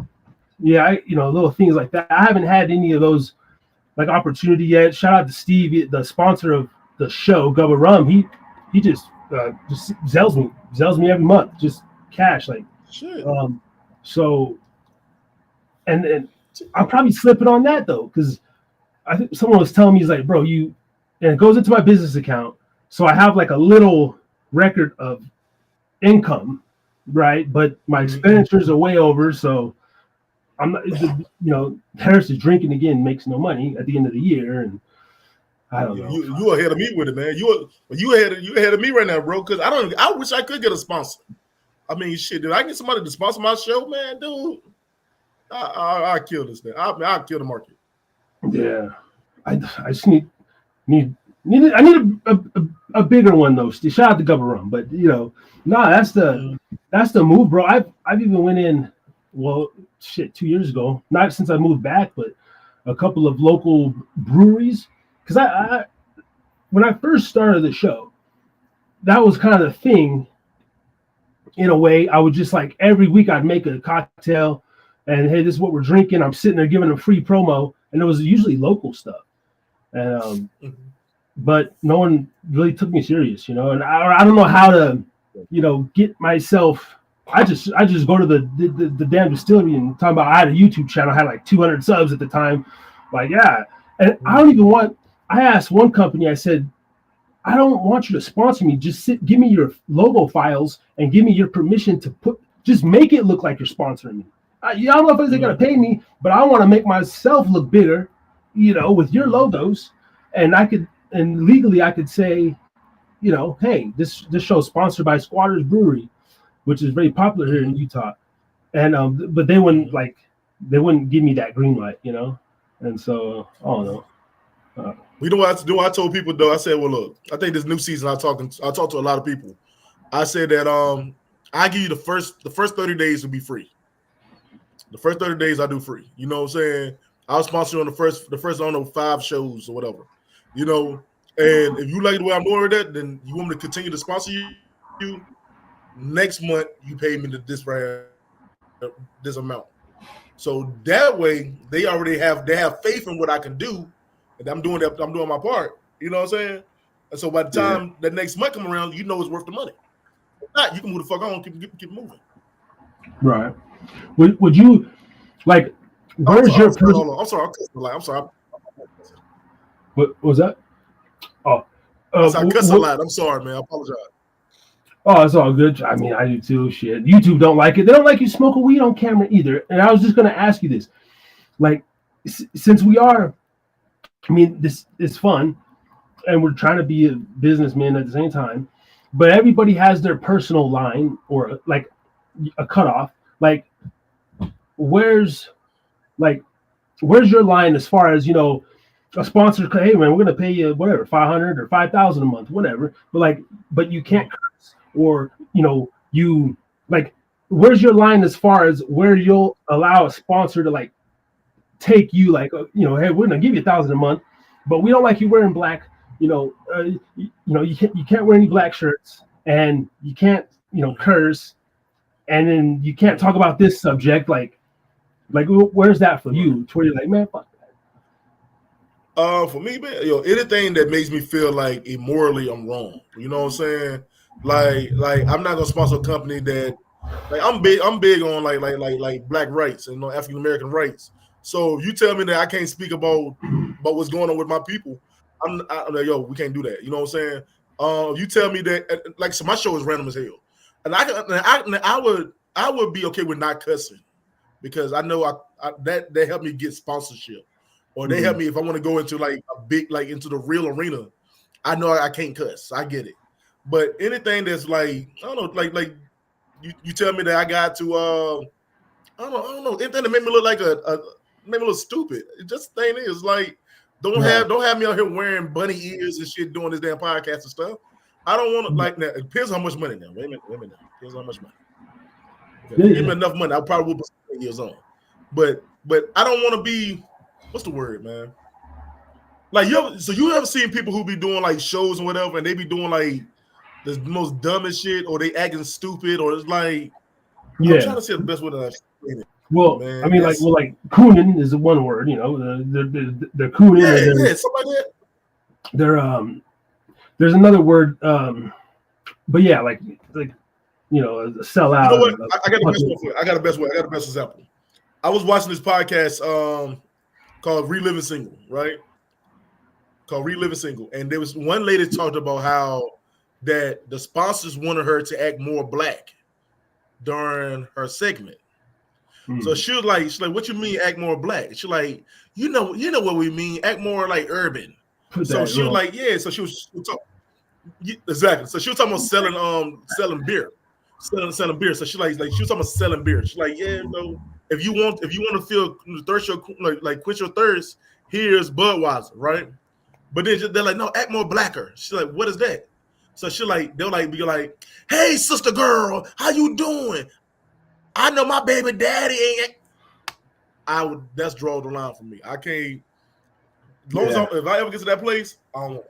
yeah, little things like that. I haven't had any of those like opportunity yet. Shout out to Steve, the sponsor of the show, Gubba Rum. He just zells me every month, just cash like. Shit. So. And I'm probably slipping on that though, because I think someone was telling me, he's like, bro, and it goes into my business account, so I have like a little record of income, right? But my expenditures are way over, so I'm not. You know, Harris is Drinking Again makes no money at the end of the year, and I don't know. You ahead of me with it, man. You ahead of me right now, bro. Because I wish I could get a sponsor. I mean, shit, did I get somebody to sponsor my show, man, dude? I kill this thing. I'll kill the market. Yeah, I just need I need a bigger one though. Shout out to Gubba Rum, but that's the move, bro. I've even went in, well, 2 years ago. Not since I moved back, but a couple of local breweries. Because I when I first started the show, that was kind of the thing. In a way, I would just like every week I'd make a cocktail, and hey, this is what we're drinking. I'm sitting there giving them free promo, and it was usually local stuff. And but no one really took me serious, and I don't know how to, get myself. I just go to the damn distillery and talk about. I had a YouTube channel, I had like 200 subs at the time, like yeah, and I don't even want. I asked one company, I said, I don't want you to sponsor me. Just give me your logo files and give me your permission to just make it look like you're sponsoring me. I don't know if they're gonna pay me, but I want to make myself look bigger, with your logos, and legally I could say, hey, this show is sponsored by Squatters Brewery, which is very popular here in Utah, and but they wouldn't give me that green light, and so I don't know. You know what I have to do? I told people though. I said, well, look, I think this new season I talked to a lot of people. I said that I give you the first 30 days to be free. The first 30 days I do free. You know what I'm saying? I'll sponsor you on the first I don't know 5 shows or whatever. And if you like the way I'm doing that, then you want me to continue to sponsor you. Next month you pay me this amount. So that way they have faith in what I can do. And I'm doing my part. You know what I'm saying? And so by the time that next month come around, it's worth the money. If not, you can move the fuck on, keep moving. Right. Would you like? Where's your? I'm sorry. I'm sorry. What was that? Oh, I cuss a lot. I'm sorry, man. I apologize. Oh, it's all good. I mean, I do too. Shit, YouTube don't like it. They don't like you smoking weed on camera either. And I was just gonna ask you this, like, since we are. I mean, this is fun, and we're trying to be a businessman at the same time, but everybody has their personal line or like a cutoff. Like, where's your line as far as, a sponsor? Hey man, we're gonna pay you whatever, 500 or 5,000 a month, whatever. But you can't curse, or you like. Where's your line as far as where you'll allow a sponsor to like take you like, hey, we're gonna give you 1,000 a month, but we don't like you wearing black. You can't wear any black shirts, and you can't curse, and then you can't talk about this subject. Like where's that for you? To where you're like, man, fuck that. For me, man, anything that makes me feel like immorally I'm wrong. You know what I'm saying? Like I'm not gonna sponsor a company that like I'm big on like black rights and African American rights. So you tell me that I can't speak about what's going on with my people, I'm like, we can't do that. You know what I'm saying? You tell me that so my show is random as hell, and I would be okay with not cussing because I know that helped me get sponsorship, or they help me if I want to go into like a big into the real arena. I know I can't cuss. I get it, but anything that's like I don't know, like you tell me that I got to I don't know anything that made me look like made me look stupid. Just the thing is like don't have me out here wearing bunny ears and shit doing this damn podcast and stuff. I don't want to like that. It depends how much money now. Wait a minute. Depends how much money. Give me enough money, I probably will put years on. But I don't want to be what's the word, man? Like you ever seen people who be doing like shows and whatever, and they be doing like the most dumbest shit, or they acting stupid, or it's like I'm trying to say the best way to explain it. Well, man, I mean, like cooning is the one word, they're cooning. Yeah, something like that. There's another word, but yeah, like sell out. You know what? I got the best one for it. I got the best example. I was watching this podcast called Reliving Single, right? Called Reliving Single, and there was one lady talked about how that the sponsors wanted her to act more black during her segment. So she was like, what you mean act more black? She's like, you know what we mean, act more like urban. So she was like, yeah. So she was talking, exactly. So she was talking about selling beer, selling beer. So she was talking about selling beer. She's like, yeah, if you want to feel thirst, like quench your thirst, here's Budweiser, right? But then they're like, no, act more blacker. She's like, what is that? So she like, they'll like be like, hey, sister girl, how you doing? I know my baby daddy ain't. That's draw the line for me. I can't. If I ever get to that place, I don't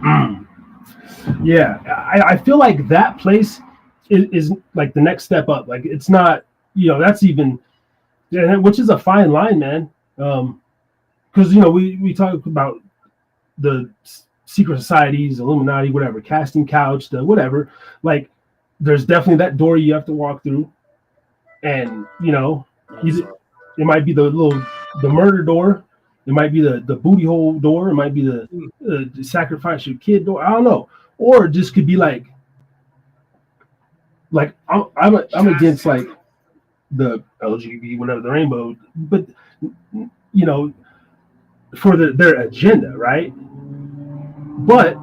want. Yeah, I feel like that place is like the next step up. Like it's not, that's even, which is a fine line, man. Because we talk about the secret societies, Illuminati, whatever, casting couch, the whatever. Like, there's definitely that door you have to walk through, and it might be the murder door, it might be the booty hole door, it might be the sacrifice your kid door. I don't know, or it just could be like I'm against like the LGBT, whatever, the rainbow, but for their agenda, right? But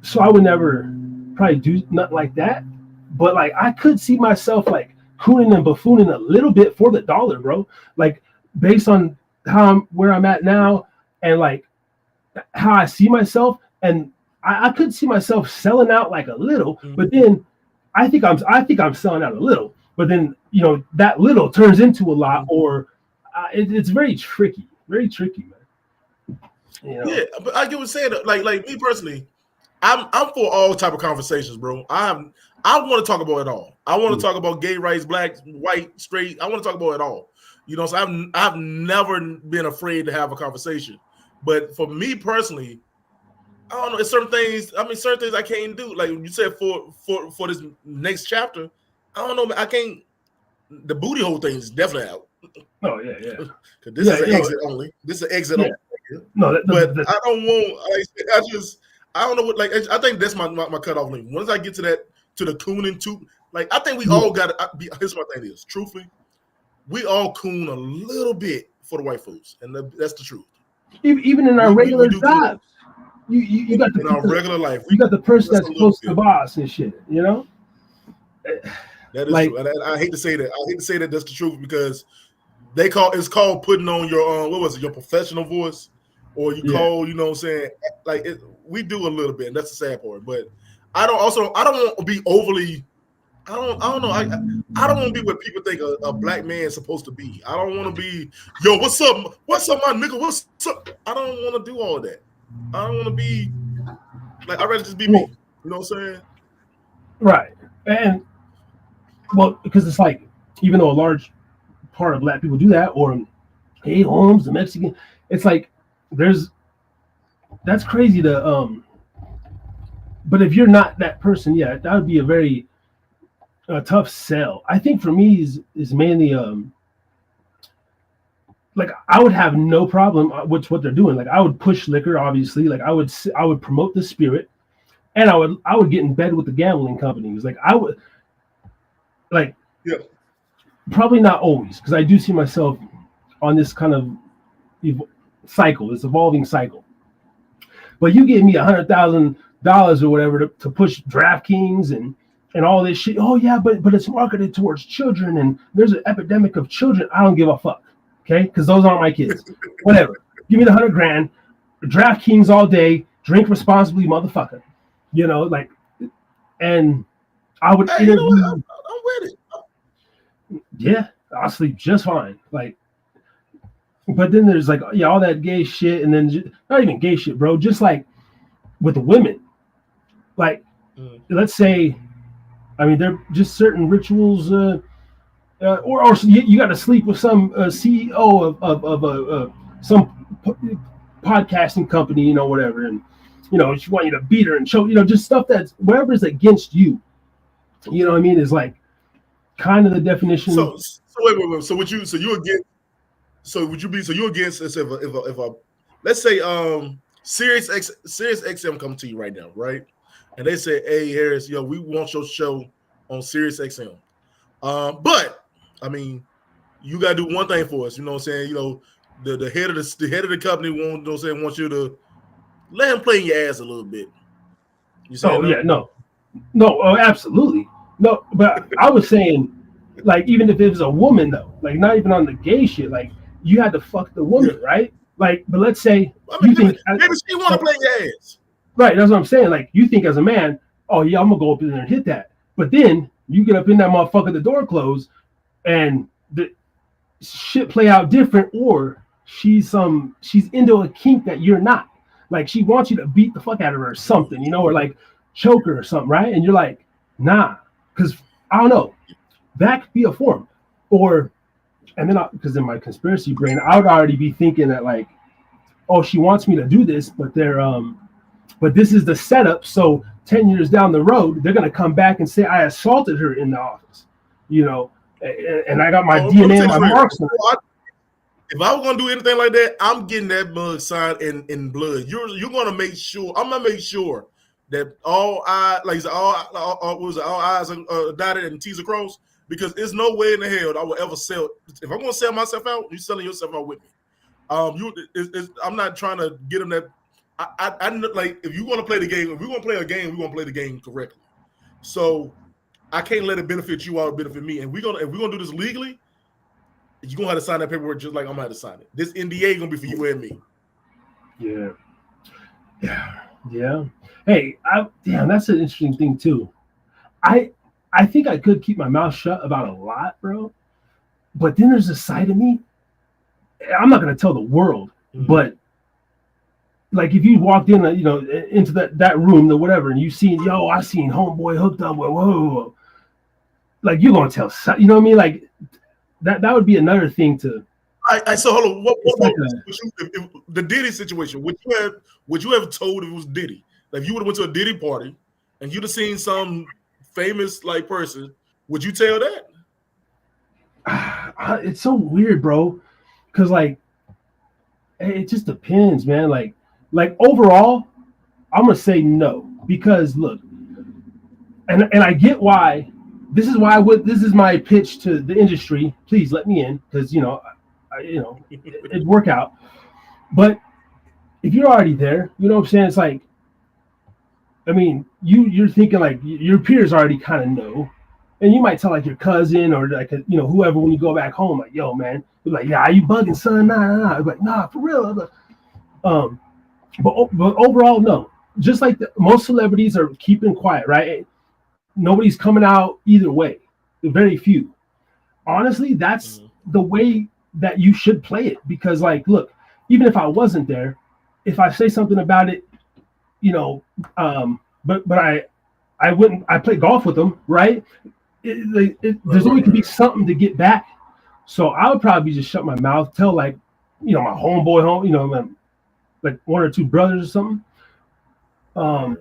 so I would never probably do nothing like that. But like I could see myself like cooning and buffooning a little bit for the dollar, bro. Like based on where I'm at now and like how I see myself, and I could see myself selling out like a little, but then I think I'm selling out a little, but then that little turns into a lot, or it's very tricky, man. Yeah, but I get what you're saying. Like me personally, I'm for all type of conversations, bro. I want to talk about it all. I want to talk about gay rights, black, white, straight. I want to talk about it all. So I've never been afraid to have a conversation. But for me personally, I don't know. It's certain things I can't do. Like you said, for this next chapter, I don't know. Man, I can't. The booty hole thing is definitely out. Oh yeah. Because this is an exit only. This is an exit only. No, but I don't want. I don't know what. Like I think that's my cutoff line. Once I get to the cooning too, like I think we all got to be. Here's what my thing is. Truthfully, we all coon a little bit for the white folks, and that's the truth. Even in our regular jobs, you got in our regular life, you got the person that's close to the boss and shit. That is true. And I hate to say that. I hate to say that that's the truth because it's called putting on your your professional voice, or you call, what I'm saying, like we do a little bit, and that's the sad part. But I don't want to be overly. I don't know. I don't want to be what people think a black man is supposed to be. I don't want to be, yo, what's up, my nigga, what's up? I don't want to do all that. I don't want to be like, I'd rather just be me. You know what I'm saying? Right. And because it's like, even though a large part of black people do that, or hey, Holmes, the Mexican, it's like that's crazy to but if you're not that person, that would be a very tough sell. I think for me is mainly like I would have no problem with what they're doing. Like I would push liquor, obviously. Like I would promote the spirit, and I would get in bed with the gambling companies. Like I would, like, probably not always, because I do see myself on this kind of cycle, this evolving cycle. But you give me $100,000 or whatever to push DraftKings and all this shit. Oh yeah, but it's marketed towards children, and there's an epidemic of children. I don't give a fuck, okay? Because those aren't my kids. Whatever. Give me the $100,000, DraftKings all day, drink responsibly, motherfucker. Like, and I would interview. I'm with it. Yeah, I'll sleep just fine. Like, but then there's like, all that gay shit, and then not even gay shit, bro. Just like with the women, like, let's say, I mean, there are just certain rituals, or you got to sleep with some CEO of some podcasting company, whatever, and she want you to beat her and choke, just stuff that's whatever is against you. You know what I mean? Is like kind of the definition. So wait. So would you against? So would you be? So you against if a let's say Sirius XM come to you right now, right? And they say, "Hey Harris, we want your show on Sirius XM." But I mean, you gotta do one thing for us. You know what I'm saying? The head of the company wants you to let him play in your ass a little bit. You saying? Oh yeah, no, oh, absolutely. No, but I was saying, like, even if it was a woman though, like not even on the gay shit, like you had to fuck the woman, right? Like, but let's say I mean, you think maybe she want to play your ass. Right, that's what I'm saying. Like, you think as a man, oh yeah, I'm gonna go up in there and hit that. But then you get up in that motherfucker, the door closed, and the shit play out different, or she's into a kink that you're not. Like, she wants you to beat the fuck out of her or something, you know, or like choke her or something, right? And you're like, nah, because I don't know, that could be a form. Or, and then because in my conspiracy brain, I would already be thinking that like, oh, she wants me to do this, but but this is the setup. So 10 years down the road, they're gonna come back and say I assaulted her in the office, you know, and I got my DNA and my marks on it. If I was gonna do anything like that, I'm getting that mug signed in blood. You're gonna make sure. I'm gonna make sure that all eyes are dotted and T's are crossed. Because there's no way in the hell I will ever sell. If I'm gonna sell myself out, you're selling yourself out with me. I'm not trying to get them that. I like if you want to play the game. If we're gonna play a game, we're gonna play the game correctly. So I can't let it benefit you or benefit me. And if we're gonna do this legally, you're gonna have to sign that paperwork just like I'm gonna have to sign it. This NDA gonna be for you and me. Yeah. Hey, damn, that's an interesting thing too. I think I could keep my mouth shut about a lot, bro. But then there's a side of me. I'm not gonna tell the world, but like if you walked in, you know, into that room or whatever, and you seen, yo, I seen homeboy hooked up with whoa, like you're gonna tell, you know what I mean? Like that would be another thing to. So hold on. What the Diddy situation? Would you have told if it was Diddy? Like if you would have went to a Diddy party and you'd have seen some famous like person, would you tell that? It's so weird, bro, because like it just depends, man. Like overall, I'm gonna say no, because look, and I get why. This is my pitch to the industry. Please let me in, because you know, it'd work out. But if you're already there, you know what I'm saying? It's like, I mean, you're thinking like your peers already kind of know, and you might tell like your cousin or like whoever when you go back home, like, yo, man, you're like, yeah, are you bugging, son? Nah. Like, nah, for real. But overall, no. Just like most celebrities are keeping quiet, right? Nobody's coming out either way. Very few. Honestly, that's the way that you should play it, because like, look, even if I wasn't there, if I say something about it, but I play golf with them, right? There's always can be something to get back. So I would probably just shut my mouth, tell like, my homeboy, like one or two brothers or something. But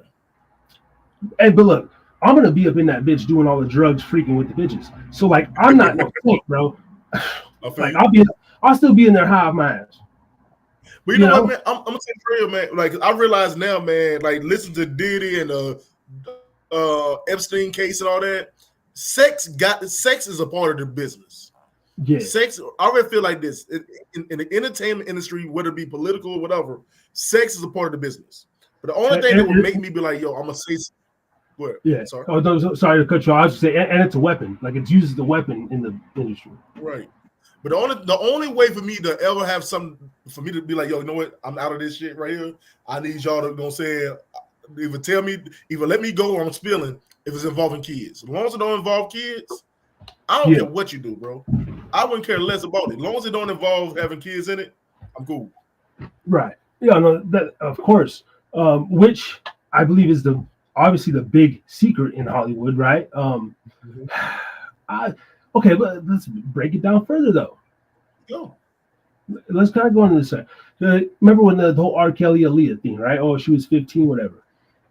look, I'm gonna be up in that bitch doing all the drugs, freaking with the bitches. So like, I'm not no fake, bro. Like I'll still be in there high off my ass. But you know what, man? I'm gonna tell you real, man. Like I realize now, man. Like listen to Diddy and Epstein case and all that. Sex is a part of the business. Yeah. Sex. I already feel like this in the entertainment industry, whether it be political or whatever. Sex is a part of the business. But the only thing that would make me be like, yo, I'm gonna say. What? Yeah. Sorry. Oh, no, sorry to cut you off. I was just saying, and it's a weapon. Like it's used as a weapon in the industry. Right. But the only way for me to ever have something for me to be like, yo, you know what? I'm out of this shit right here. I need y'all to say either let me go or I'm spilling if it's involving kids. As long as it don't involve kids, I don't care what you do, bro. I wouldn't care less about it. As long as it don't involve having kids in it, I'm cool. Right. Yeah, no, that of course. Which I believe is obviously the big secret in Hollywood, right? Okay, but let's break it down further though. Go. Let's kind of go into this side. Remember when the whole R. Kelly Aaliyah thing, right? Oh, she was 15, whatever.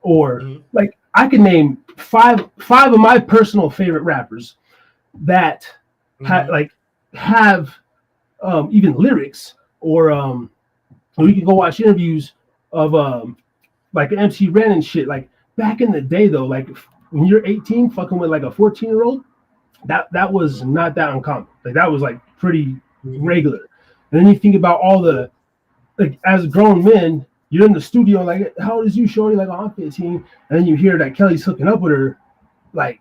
Or like I can name five of my personal favorite rappers that have even lyrics, or we can go watch interviews of like MC Ren and shit. Like back in the day though, like when you're 18 fucking with like a 14-year-old, that was not that uncommon. Like that was like pretty regular. And then you think about all the, like as grown men, you're in the studio like, how old is you, shorty? Like, oh, I'm 15. And then you hear that Kelly's hooking up with her, like.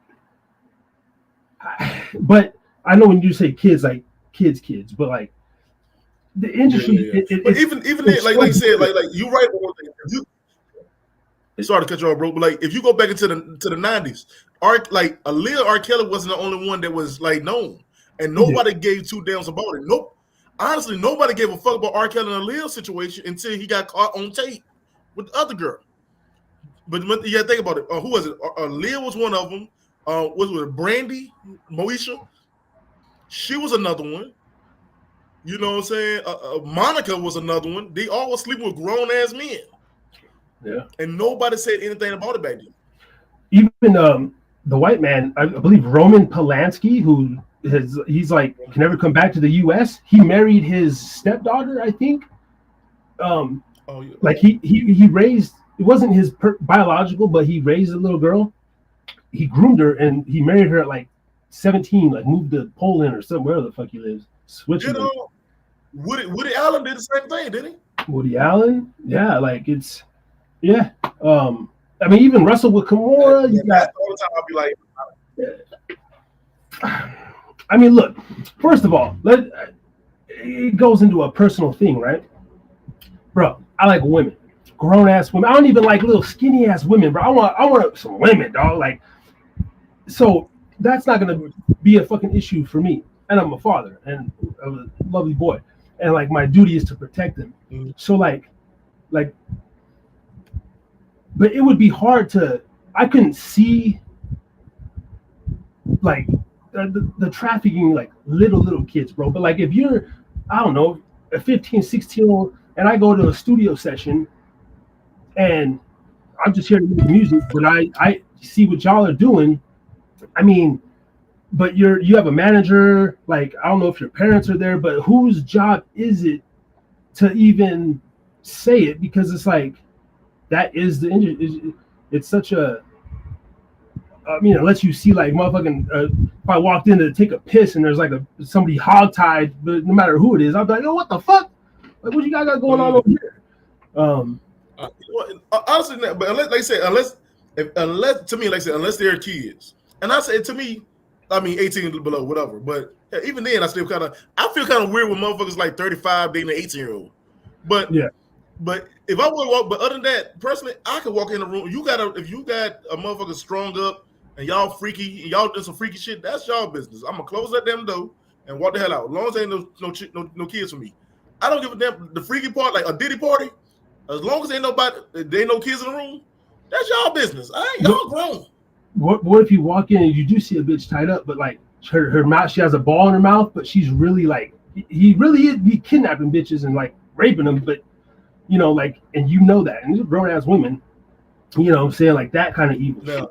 But I know when you say kids, like kids, but like the industry. Yeah. But even then, like you said, like you right. Sorry to cut you off, bro. But like, if you go back into the '90s, like Aaliyah R. Kelly wasn't the only one that was like known, and nobody gave two damns about it. Nope. Honestly, nobody gave a fuck about R. Kelly and Aaliyah's situation until he got caught on tape with the other girl. But yeah, think about it. Who was it? Aaliyah was one of them. Was it Brandy, Moesha? She was another one. You know what I'm saying? Monica was another one. They all were sleeping with grown ass men. Yeah. And nobody said anything about it back then. Even the white man, I believe Roman Polanski, he's like can never come back to the U.S. He married his stepdaughter, I think. Like he raised. It wasn't his biological, but he raised a little girl. He groomed her, and he married her at like 17. Like moved to Poland or somewhere the fuck he lives. Switzerland. You know, Woody Allen did the same thing, didn't he? Woody Allen, yeah, like it's, yeah. I mean, even Russell with Kimura. You got, all the time I'll be like, I mean, look. First of all, it goes into a personal thing, right, bro? I like women, grown ass women. I don't even like little skinny ass women, bro. I want some women, dog. Like, so that's not gonna be a fucking issue for me. And I'm a father and a lovely boy, and like my duty is to protect them. Mm-hmm. So like, but it would be hard to. I couldn't see like the trafficking like little kids, bro. But like if you're, I don't know, a 15, 16-year-old, and I go to a studio session, and I'm just here to make music, but I see what y'all are doing. I mean. But you have a manager, like I don't know if your parents are there, but whose job is it to even say it? Because it's like that is the industry. It's such a. I mean, unless you see like motherfucking. If I walked in to take a piss and there's like somebody hogtied, but no matter who it is, I'll be like, oh, what the fuck? Like, what you guys got going on over here? Honestly, but unless to me, like I said, unless they're kids, and I said to me. I mean, 18 and below, whatever. But yeah, even then, I feel kind of weird when motherfuckers like 35 dating an 18-year-old. But yeah, but if I would walk, but other than that, personally, I could walk in the room. If you got a motherfucker strung up and y'all freaky, and y'all do some freaky shit, that's y'all business. I'm gonna close that damn door and walk the hell out. As long as there ain't no kids for me, I don't give a damn. The freaky part, like a Diddy party, as long as there ain't no kids in the room, that's y'all business. Y'all grown. What if you walk in and you do see a bitch tied up, but like her mouth, she has a ball in her mouth, but she's really like he really is kidnapping bitches and like raping them, but you know, like, and you know that, and these are grown ass women, you know what I'm saying, like that kind of evil shit.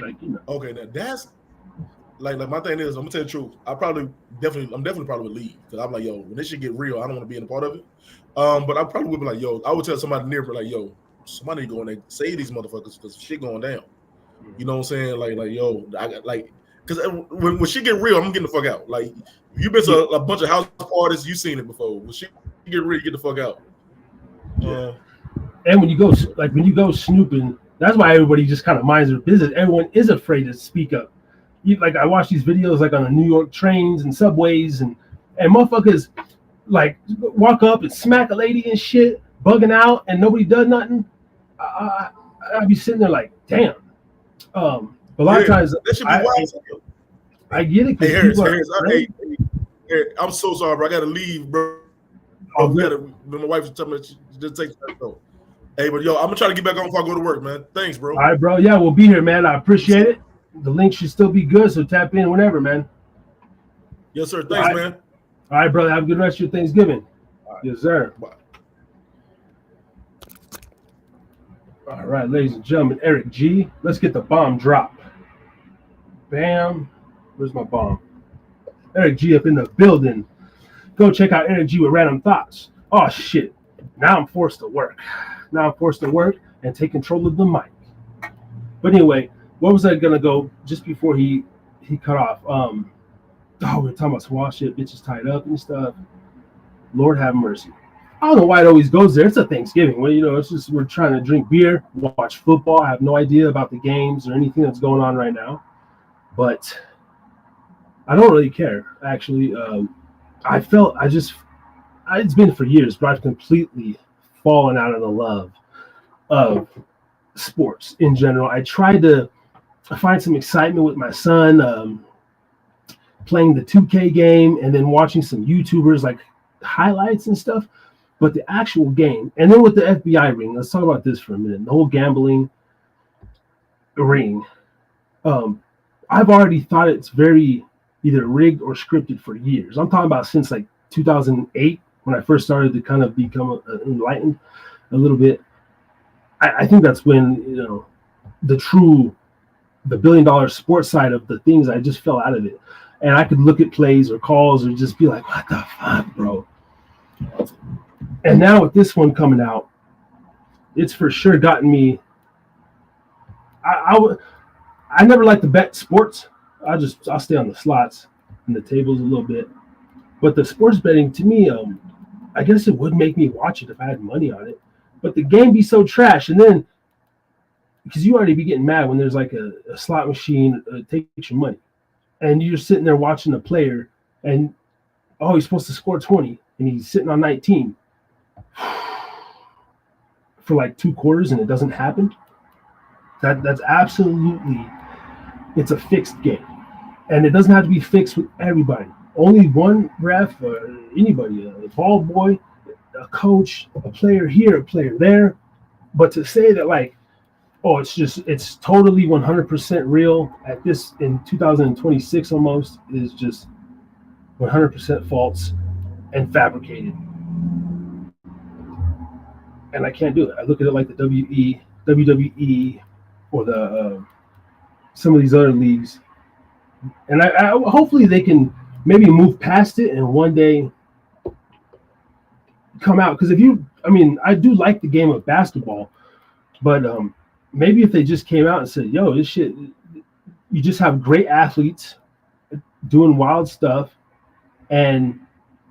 Like, you know. Okay, now that's like my thing is, I'm gonna tell you the truth. I'm definitely probably would leave because I'm like, yo, when this shit get real, I don't want to be in a part of it. But I probably would be like, yo, I would tell somebody near me like, yo, somebody go in there save these motherfuckers because shit going down. You know what I'm saying? Like, yo, I got like, because when she get real, I'm getting the fuck out. Like, you've been to a bunch of house parties, you've seen it before. When she get real, get the fuck out. And when you go snooping, that's why everybody just kind of minds their business. Everyone is afraid to speak up. Like I watch these videos like on the New York trains and subways, and motherfuckers like walk up and smack a lady and shit, bugging out, and nobody does nothing. I'd be sitting there like, damn. But a lot of times that should be wild. I get it. Hey, Harris, I'm so sorry, bro. I gotta leave, bro. My wife was telling me she just take that though. Hey, but yo, I'm gonna try to get back on before I go to work, man. Thanks, bro. All right, bro. Yeah, we'll be here, man. I appreciate it. The link should still be good, so tap in whenever, man. Yes, sir. Thanks, man. All right, brother. Have a good rest of your Thanksgiving. Right. Yes, sir. Bye. All right, ladies and gentlemen, Eric G. Let's get the bomb drop. Bam. Where's my bomb? Eric G up in the building. Go check out Eric G with Random Thoughts. Oh, shit. Now I'm forced to work. And take control of the mic. But anyway, what was I going to go just before he cut off? We were talking about squash shit, bitches tied up and stuff. Lord have mercy. I don't know why it always goes there. It's a Thanksgiving. Well, you know, it's just we're trying to drink beer, watch football. I have no idea about the games or anything that's going on right now. But I don't really care, actually. I it's been for years, but I've completely fallen out of the love of sports in general. I tried to find some excitement with my son playing the 2K game and then watching some YouTubers like highlights and stuff. But the actual game, and then with the FBI ring, let's talk about this for a minute. The whole gambling ring. I've already thought it's very either rigged or scripted for years. I'm talking about since like 2008 when I first started to kind of become enlightened a little bit. I think that's when, the $1 billion sports side of the things, I just fell out of it. And I could look at plays or calls or just be like, what the fuck, bro? And now with this one coming out, it's for sure gotten me. I never like to bet sports. I'll stay on the slots and the tables a little bit. But the sports betting, to me, I guess it would make me watch it if I had money on it. But the game be so trash, and then because you already be getting mad when there's like a slot machine takes your money, and you're sitting there watching the player, and he's supposed to score 20, and he's sitting on 19 for like 2 quarters, and it doesn't happen. That's absolutely, it's a fixed game, and it doesn't have to be fixed with everybody. Only one ref or anybody, a ball boy, a coach, a player here, a player there. But to say that like, it's totally 100% real at this in 2026 almost is just 100% false and fabricated. And I can't do it. I look at it like the WWE, or the some of these other leagues, and I hopefully they can maybe move past it and one day come out. Because I do like the game of basketball, but maybe if they just came out and said, yo, this shit, you just have great athletes doing wild stuff, and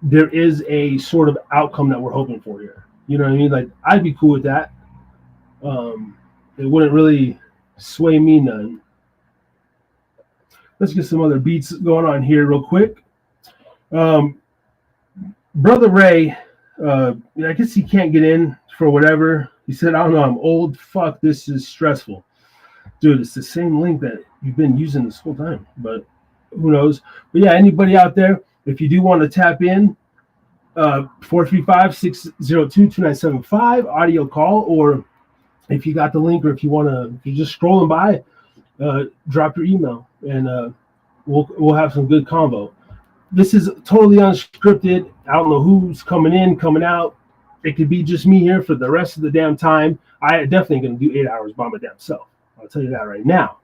there is a sort of outcome that we're hoping for here. You know what I mean? Like, I'd be cool with that. It wouldn't really sway me none. Let's get some other beats going on here real quick. Brother Ray, I guess he can't get in for whatever. He said, I don't know, I'm old. Fuck, this is stressful. Dude, it's the same link that you've been using this whole time, but who knows? But yeah, anybody out there, if you do want to tap in, 435-602-2975, audio call, or if you got the link, or if you're just scrolling by, drop your email, and we'll have some good convo. This is totally unscripted. I don't know who's coming in, coming out. It could be just me here for the rest of the damn time. I definitely going to do 8 hours by my damn self. I'll tell you that right now.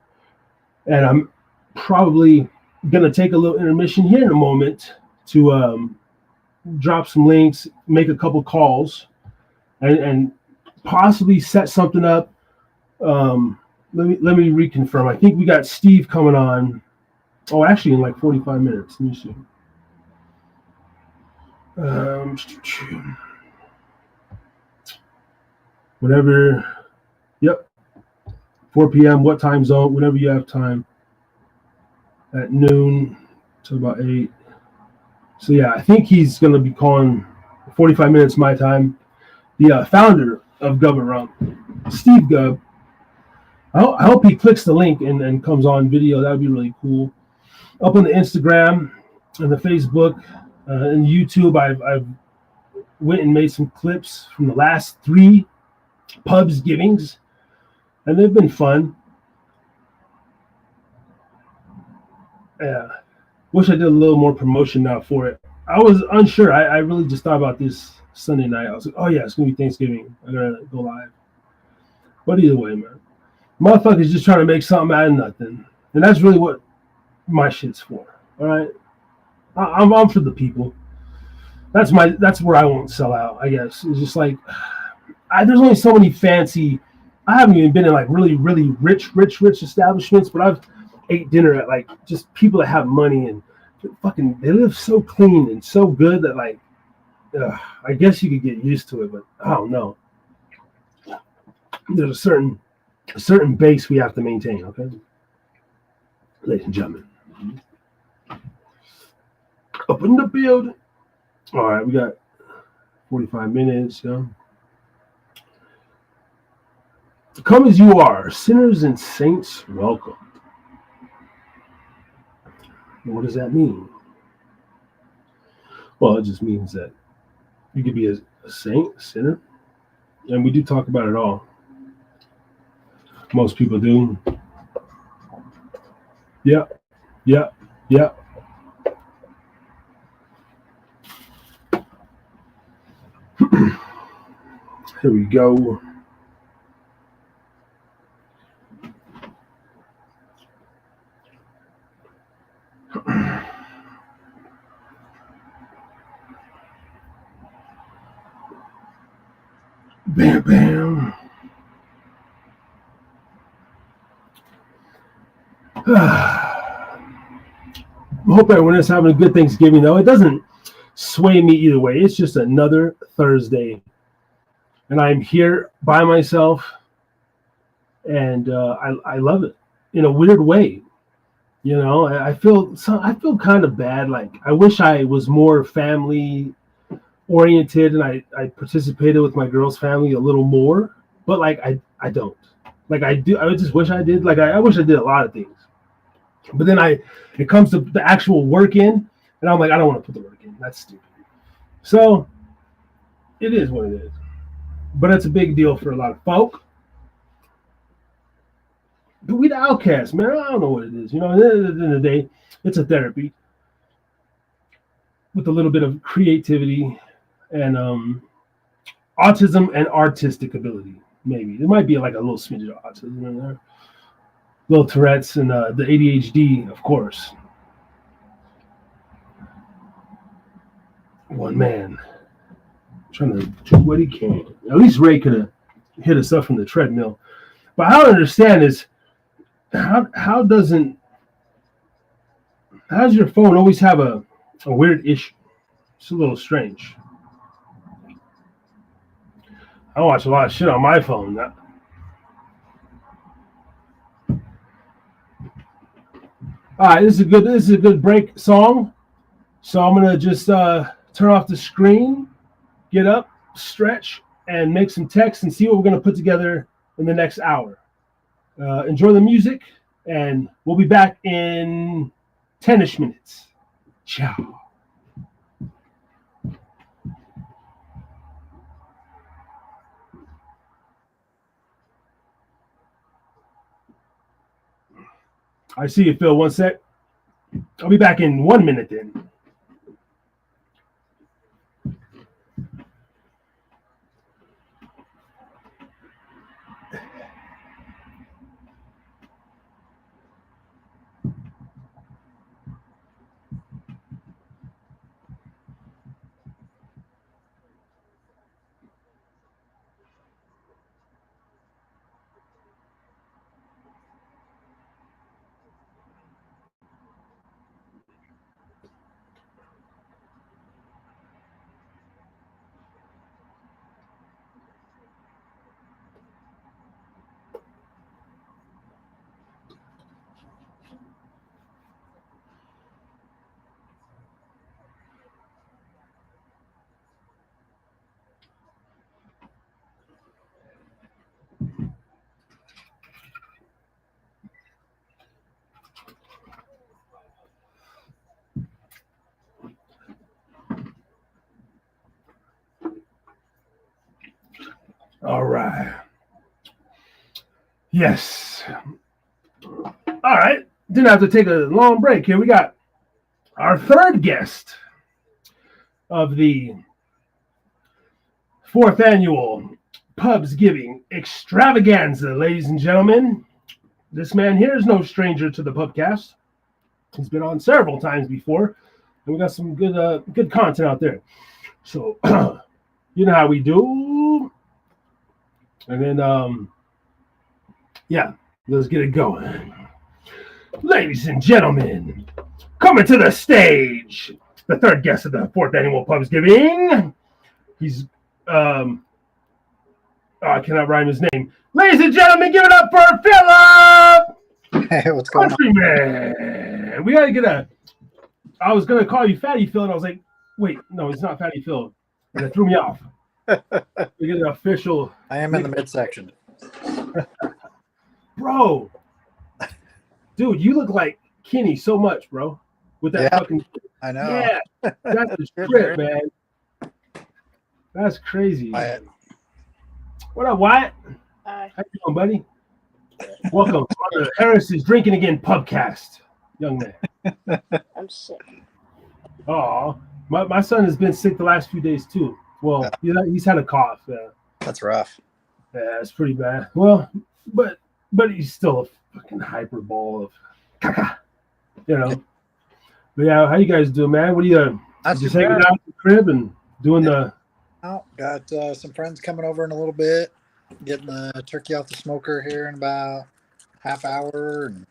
And I'm probably going to take a little intermission here in a moment to drop some links, make a couple calls, and possibly set something up. Let me reconfirm. I think we got Steve coming on. Oh, actually in like 45 minutes. Let me see. Whatever. Yep. 4 p.m. What time zone? Whenever you have time. At noon to about 8. So yeah, I think he's going to be calling 45 minutes my time. The founder of Gub, Steve Gub. I hope he clicks the link and comes on video. That would be really cool. Up on the Instagram and the Facebook and YouTube, I've went and made some clips from the last 3 Pubsgivings, and they've been fun. Yeah, wish I did a little more promotion now for it. I was unsure. I really just thought about this Sunday night. I was like, oh yeah, it's gonna be Thanksgiving. I gotta go live. But either way, man, motherfuckers just trying to make something out of nothing, and that's really what my shit's for. All right, I'm for the people. That's where I won't sell out, I guess. It's just like there's only so many fancy. I haven't even been in like really, really rich establishments, but I've ate dinner at like just people that have money and fucking they live so clean and so good that like I guess you could get used to it, but I don't know. There's a certain base we have to maintain, okay? Ladies and gentlemen. Up in the building. All right, we got 45 minutes. Yeah. Come as you are, sinners and saints, welcome. What does that mean? Well, it just means that you could be a saint, a sinner, and we do talk about it all. Most people do. Yeah, yeah, yeah. Here we go. Bam, bam. I hope everyone is having a good Thanksgiving, though. It doesn't sway me either way. It's just another Thursday. And I'm here by myself. And I love it in a weird way. You know, I feel kind of bad. Like, I wish I was more family oriented and I participated with my girl's family a little more. But, like, I don't. Like, I just wish I did. Like, I wish I did a lot of things. But then it comes to the actual work in, and I'm like, I don't want to put the work in. That's stupid. So it is what it is. But it's a big deal for a lot of folk. But we the outcasts, man. I don't know what it is. You know, at the end of the day, it's a therapy with a little bit of creativity and autism and artistic ability. Maybe there might be like a little smidge of autism in there. Little Tourette's and the ADHD, of course. One man trying to do what he can. At least Ray could have hit us up from the treadmill. But I don't understand is how does your phone always have a weird issue? It's a little strange. I watch a lot of shit on my phone. All right, this is a good break song. So I'm gonna just turn off the screen, get up, stretch, and make some text and see what we're gonna put together in the next hour. Enjoy the music, and we'll be back in 10-ish minutes. Ciao. I see you, Phil. One sec. I'll be back in 1 minute then. All right. Yes. All right. Didn't have to take a long break here. We got our third guest of the 4th annual Pubsgiving Xxxtravaganza, ladies and gentlemen. This man here is no stranger to the Pubcast. He's been on several times before, and we got some good content out there. So, you know how we do. And then, yeah, let's get it going. Ladies and gentlemen, coming to the stage, the third guest of the 4th annual Pubsgiving. He's, I cannot rhyme his name. Ladies and gentlemen, give it up for Philip! Hey, what's going on? Countryman! We gotta get I was gonna call you Fatty Phil, and I was like, wait, no, it's not Fatty Phil. And it threw me off. We get an official. I am in the midsection. Bro. Dude, you look like Kenny so much, bro. With that fucking. I know. Yeah. That's the trip, man. That's crazy. Wyatt. What up, Wyatt? Hi. How you doing, buddy? Welcome on the Harris's Drinking Again Pubcast, young man. I'm sick. Oh, my son has been sick the last few days too. Well, he's had a cough. Yeah. That's rough. Yeah, it's pretty bad. Well, but he's still a fucking hyper ball of caca, you know. But yeah, how you guys doing, man? What are you just hanging out at the crib and doing the? Oh, got some friends coming over in a little bit. Getting the turkey out the smoker here in about half hour, and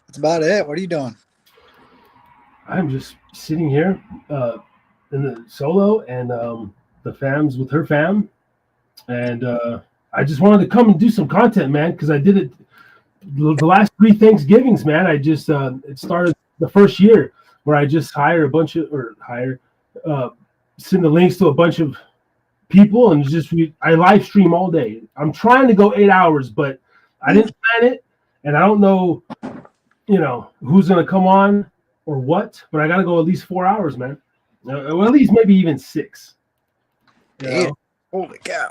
that's about it. What are you doing? I'm just sitting here in the solo, and the fam's with her fam, and I just wanted to come and do some content, man, because I did it the last 3 Thanksgivings, man. I just it started the first year where I just send the links to a bunch of people and I live stream all day. I'm trying to go 8 hours, but I didn't plan it, and I don't know, who's gonna come on or what, but I gotta go at least 4 hours, man. Well, at least maybe even 6. Holy cow!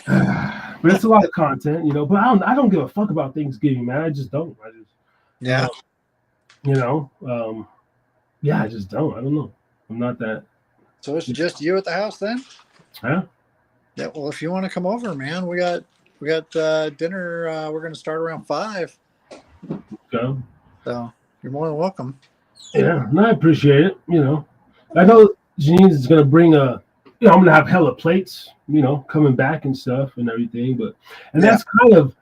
But it's a lot of content, But I don't give a fuck about Thanksgiving, man. I just don't. I just I just don't. I don't know. I'm not that. So it's just you at the house then? Huh? Yeah. Well, if you want to come over, man, we got dinner. We're going to start around 5. Okay. So you're more than welcome. Yeah, I appreciate it. I know Janine's going to bring I'm going to have hella plates, coming back and stuff and everything. That's kind of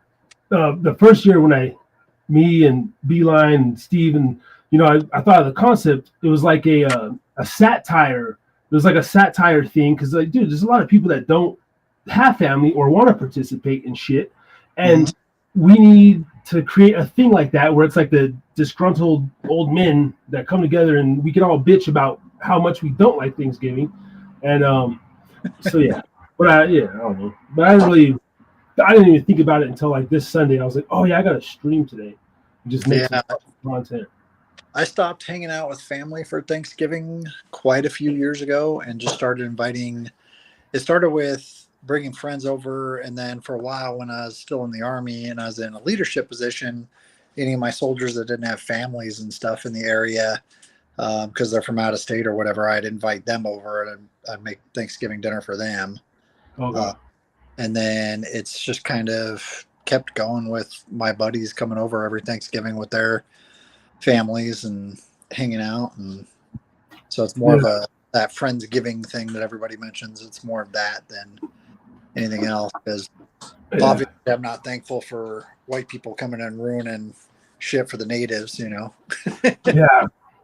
the first year when me and Beeline and Steve and, I thought of the concept. It was like a satire. It was like a satire thing because, dude, there's a lot of people that don't have family or want to participate in shit, and we need to create a thing like that where it's like the disgruntled old men that come together and we can all bitch about how much we don't like Thanksgiving, and so yeah. But I don't know. But I didn't even think about it until like this Sunday. I was like, oh yeah, I got to stream today, and just make some content. I stopped hanging out with family for Thanksgiving quite a few years ago and just started inviting. It started with bringing friends over, and then for a while when I was still in the Army and I was in a leadership position, any of my soldiers that didn't have families and stuff in the area because they're from out of state or whatever, I'd invite them over and I'd make Thanksgiving dinner for them. Okay. And then it's just kind of kept going with my buddies coming over every Thanksgiving with their families and hanging out, and so it's more of that Friendsgiving thing that everybody mentions. It's more of that than anything else, because obviously I'm not thankful for white people coming and ruining shit for the natives, Yeah,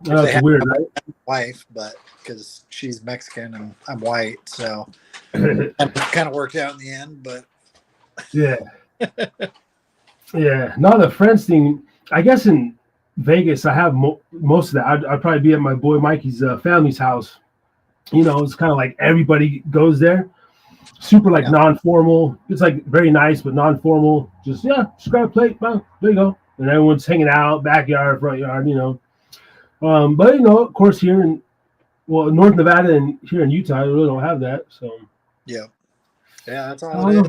that's weird, right? Wife, but because she's Mexican and I'm white, so it kind of worked out in the end. But not the friends thing. I guess in Vegas, I have most of that. I'd probably be at my boy Mikey's family's house. It's kind of like everybody goes there. Super non-formal. It's like very nice, but non-formal. Just grab a plate. Well, there you go. And everyone's hanging out, backyard, front yard. But of course, here in North Nevada and here in Utah, we really don't have that. So that's all it is.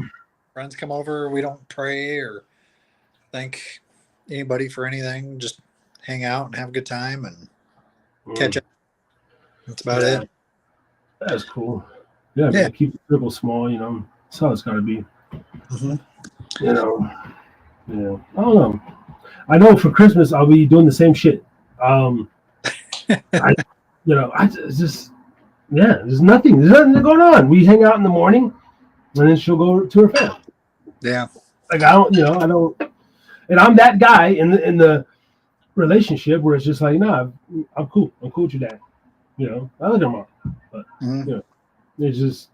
Friends come over. We don't pray or thank anybody for anything. Just hang out and have a good time and catch up. That's about it. That's cool. Yeah. Man, keep the dribble small, that's how it's got to be. I don't know. I know for Christmas I'll be doing the same shit. There's nothing going on. We hang out in the morning and then she'll go to her family. Yeah. Like I don't, and I'm that guy in the relationship where it's just like, nah, I'm cool. I'm cool with your dad. I like your mom, but it's just,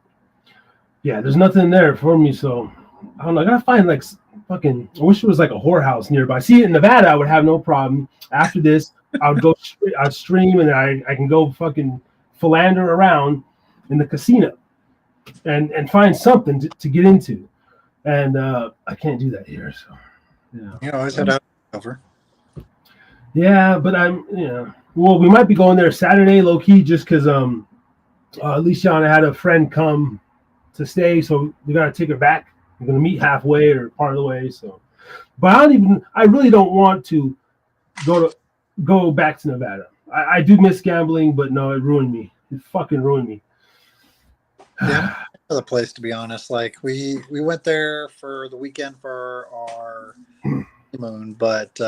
there's nothing there for me. So I don't know. I gotta find like fucking. I wish it was like a whorehouse nearby. See, in Nevada, I would have no problem. After this, I'd stream and I can go fucking philander around. in the casino and find something to get into. And I can't do that here. So, yeah. You always head out over. Yeah, but well, we might be going there Saturday, low key, just because Alicia had a friend come to stay, so we gotta take her back. We're gonna meet halfway or part of the way. So, but I really don't want to go back to Nevada. I do miss gambling, but no, it ruined me. It fucking ruined me. Yeah, the place, to be honest. Like we went there for the weekend for our honeymoon, but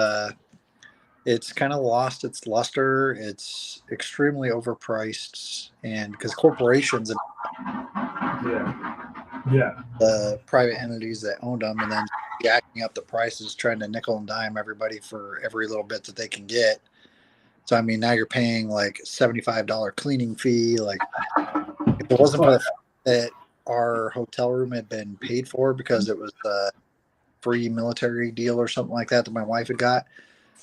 it's kind of lost its luster. It's extremely overpriced, and because corporations and the private entities that owned them, and then jacking up the prices, trying to nickel and dime everybody for every little bit that they can get. So I mean, now you're paying like $75 cleaning fee. Like if it wasn't for the fact that our hotel room had been paid for because it was a free military deal or something like that my wife had got,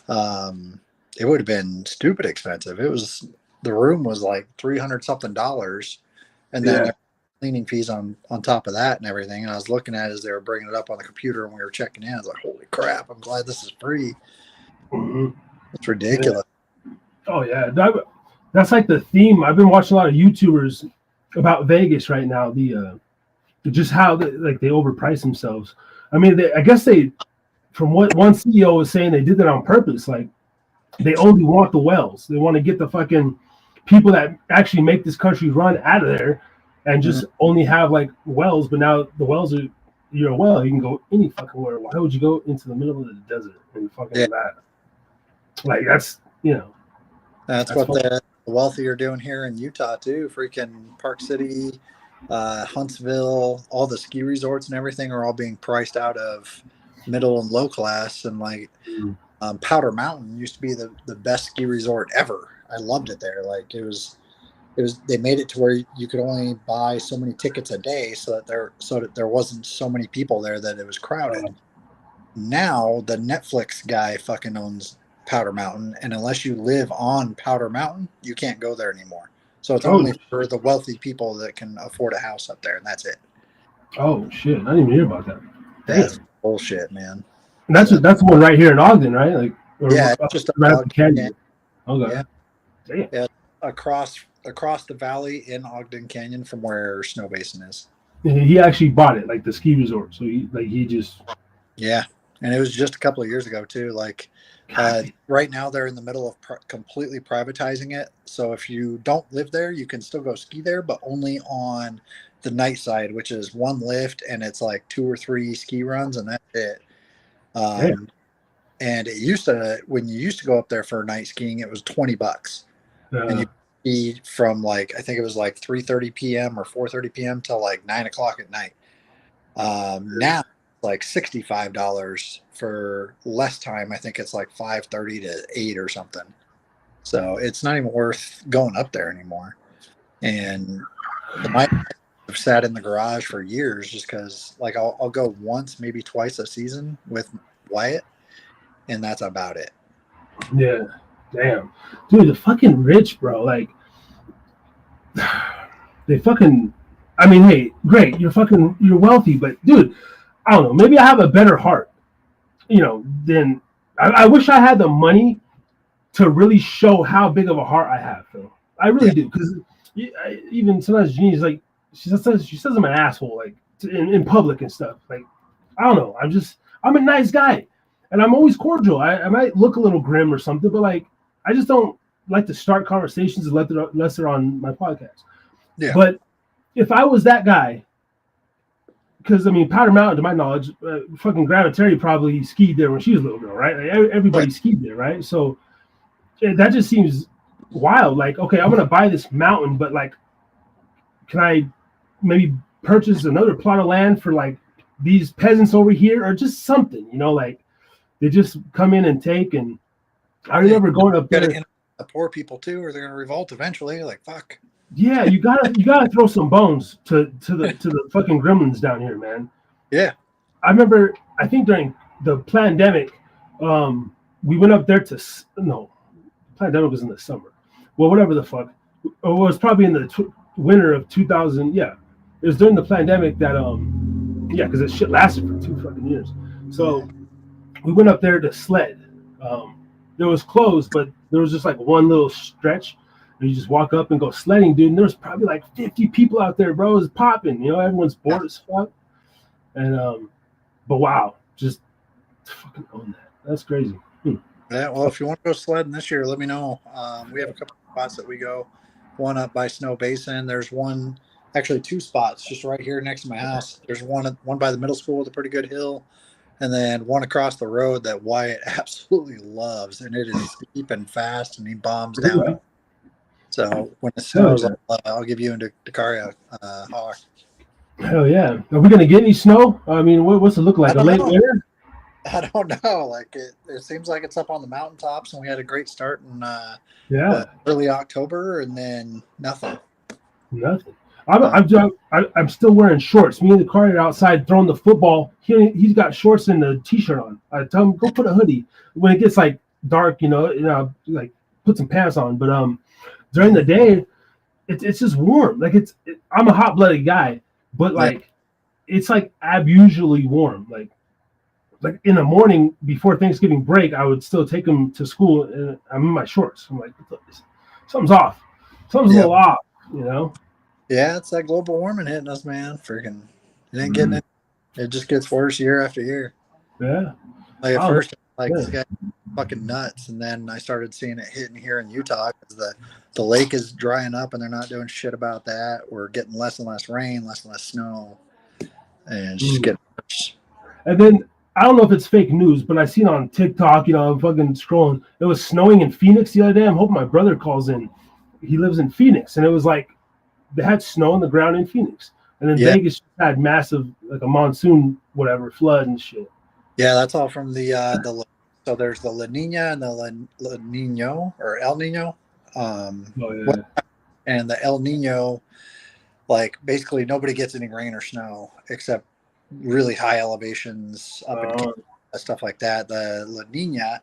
it would have been stupid expensive. The room was like $300 something, and then cleaning fees on top of that and everything. And I was looking at it as they were bringing it up on the computer when we were checking in. I was like, holy crap, I'm glad this is free. Mm-hmm. It's ridiculous. Yeah. Oh yeah, that's like the theme. I've been watching a lot of YouTubers about Vegas right now. The just how they overprice themselves. I mean, I guess from what one CEO was saying, they did that on purpose. Like they only want the wells. They want to get the fucking people that actually make this country run out of there, and just only have like wells. But now the wells are, you're a well, you can go any fucking where. Why would you go into the middle of the desert in fucking Nevada? Like that's That's what the wealthy are doing here in Utah too. Freaking Park City, Huntsville, all the ski resorts and everything are all being priced out of middle and low class. And like Powder Mountain used to be the best ski resort ever. I loved it there. Like it was they made it to where you could only buy so many tickets a day so that there wasn't so many people there that it was crowded. Now the Netflix guy fucking owns Powder Mountain, and unless you live on Powder Mountain, you can't go there anymore. So it's only for the wealthy people that can afford a house up there, and that's it. Oh shit! I didn't even hear about that. That's bullshit, man. And that's the one right here in Ogden, right? Like it's just right up the canyon. Okay. Yeah. Damn. Yeah, across the valley in Ogden Canyon from where Snow Basin is. And he actually bought it, like the ski resort. So he just and it was just a couple of years ago too. Like right now they're in the middle of completely privatizing it. So if you don't live there, you can still go ski there, but only on the night side, which is one lift, and it's like 2 or 3 ski runs, and that's it. And it used to, when you used to go up there for night skiing, it was $20, and you ski from like, I think it was like 3:30 p.m. or 4:30 p.m. till like 9 o'clock at night. Now it's like $65 for less time. I think it's like 5:30 to 8 or something. So it's not even worth going up there anymore. And I've sat in the garage for years just because, like, I'll go once, maybe twice a season with Wyatt, and that's about it. Yeah, damn, dude, the fucking rich, bro. Like, they fucking. I mean, hey, great, you're wealthy, but dude, I don't know. Maybe I have a better heart, than I wish I had the money to really show how big of a heart I have, though. I really do, because even sometimes Jeannie's like, she says I'm an asshole, like in public and stuff. Like, I don't know. I'm a nice guy, and I'm always cordial. I might look a little grim or something, but like, I just don't like to start conversations unless they're on my podcast. Yeah. But if I was that guy, because I mean, Powder Mountain, to my knowledge, fucking Grandma Terry probably skied there when she was a little girl, right? Like, everybody skied there, right? So that just seems wild. Like, okay, I'm gonna buy this mountain, but like, can I maybe purchase another plot of land for like these peasants over here, or just something, like they just come in and take. And I remember going up there. The poor people too, or they're gonna revolt eventually. Like, fuck. Yeah, you gotta throw some bones to the fucking gremlins down here, man. Yeah, I remember. I think during the pandemic, we went up there pandemic was in the summer. Well, whatever the fuck. It was probably in the winter of 2000. Yeah, it was during the pandemic that because that shit lasted for 2 fucking years. So we went up there to sled. It was closed, but there was just like one little stretch. And you just walk up and go sledding, dude. And there was probably like 50 people out there, bro. It was popping. You know, everyone's bored as fuck. And but wow, just fucking own that. That's crazy. Yeah, well, if you want to go sledding this year, let me know. We have a couple of spots that we go. One up by Snow Basin. There's one, actually two spots just right here next to my house. There's one by the middle school with a pretty good hill, and then one across the road that Wyatt absolutely loves, and it is steep and fast, and he bombs down. So when it snows, I'll give you and Dakaria holler. Hell yeah! Are we gonna get any snow? I mean, what's it look like? A late winter? I don't know. Like it seems like it's up on the mountaintops, and we had a great start in early October, and then nothing. Nothing. I'm still wearing shorts. Me and the car are outside throwing the football. He's got shorts and a t-shirt on. I tell him go put a hoodie when it gets like dark. Like put some pants on. But during the day, it's just warm. Like I'm a hot-blooded guy, but like it's like unusually warm. Like in the morning before Thanksgiving break, I would still take him to school, and I'm in my shorts. I'm like, something's off. Something's a little off, you know? Yeah, it's that global warming hitting us, man. Freaking, it ain't getting it. It just gets worse year after year. Yeah. Like at first, this guy fucking nuts, and then I started seeing it hitting here in Utah because the lake is drying up, and they're not doing shit about that. We're getting less and less rain, less and less snow, and it's just getting worse. And then I don't know if it's fake news, but I seen on TikTok, I'm fucking scrolling. It was snowing in Phoenix the other day. I'm hoping my brother calls in. He lives in Phoenix, and it was like they had snow on the ground in Phoenix, and then Vegas had massive, like a monsoon, flood and shit. Yeah, that's all from the. So there's the La Nina and the La Nino or El Nino, and the El Nino, like basically nobody gets any rain or snow except really high elevations up in Canada, stuff like that. The La Nina,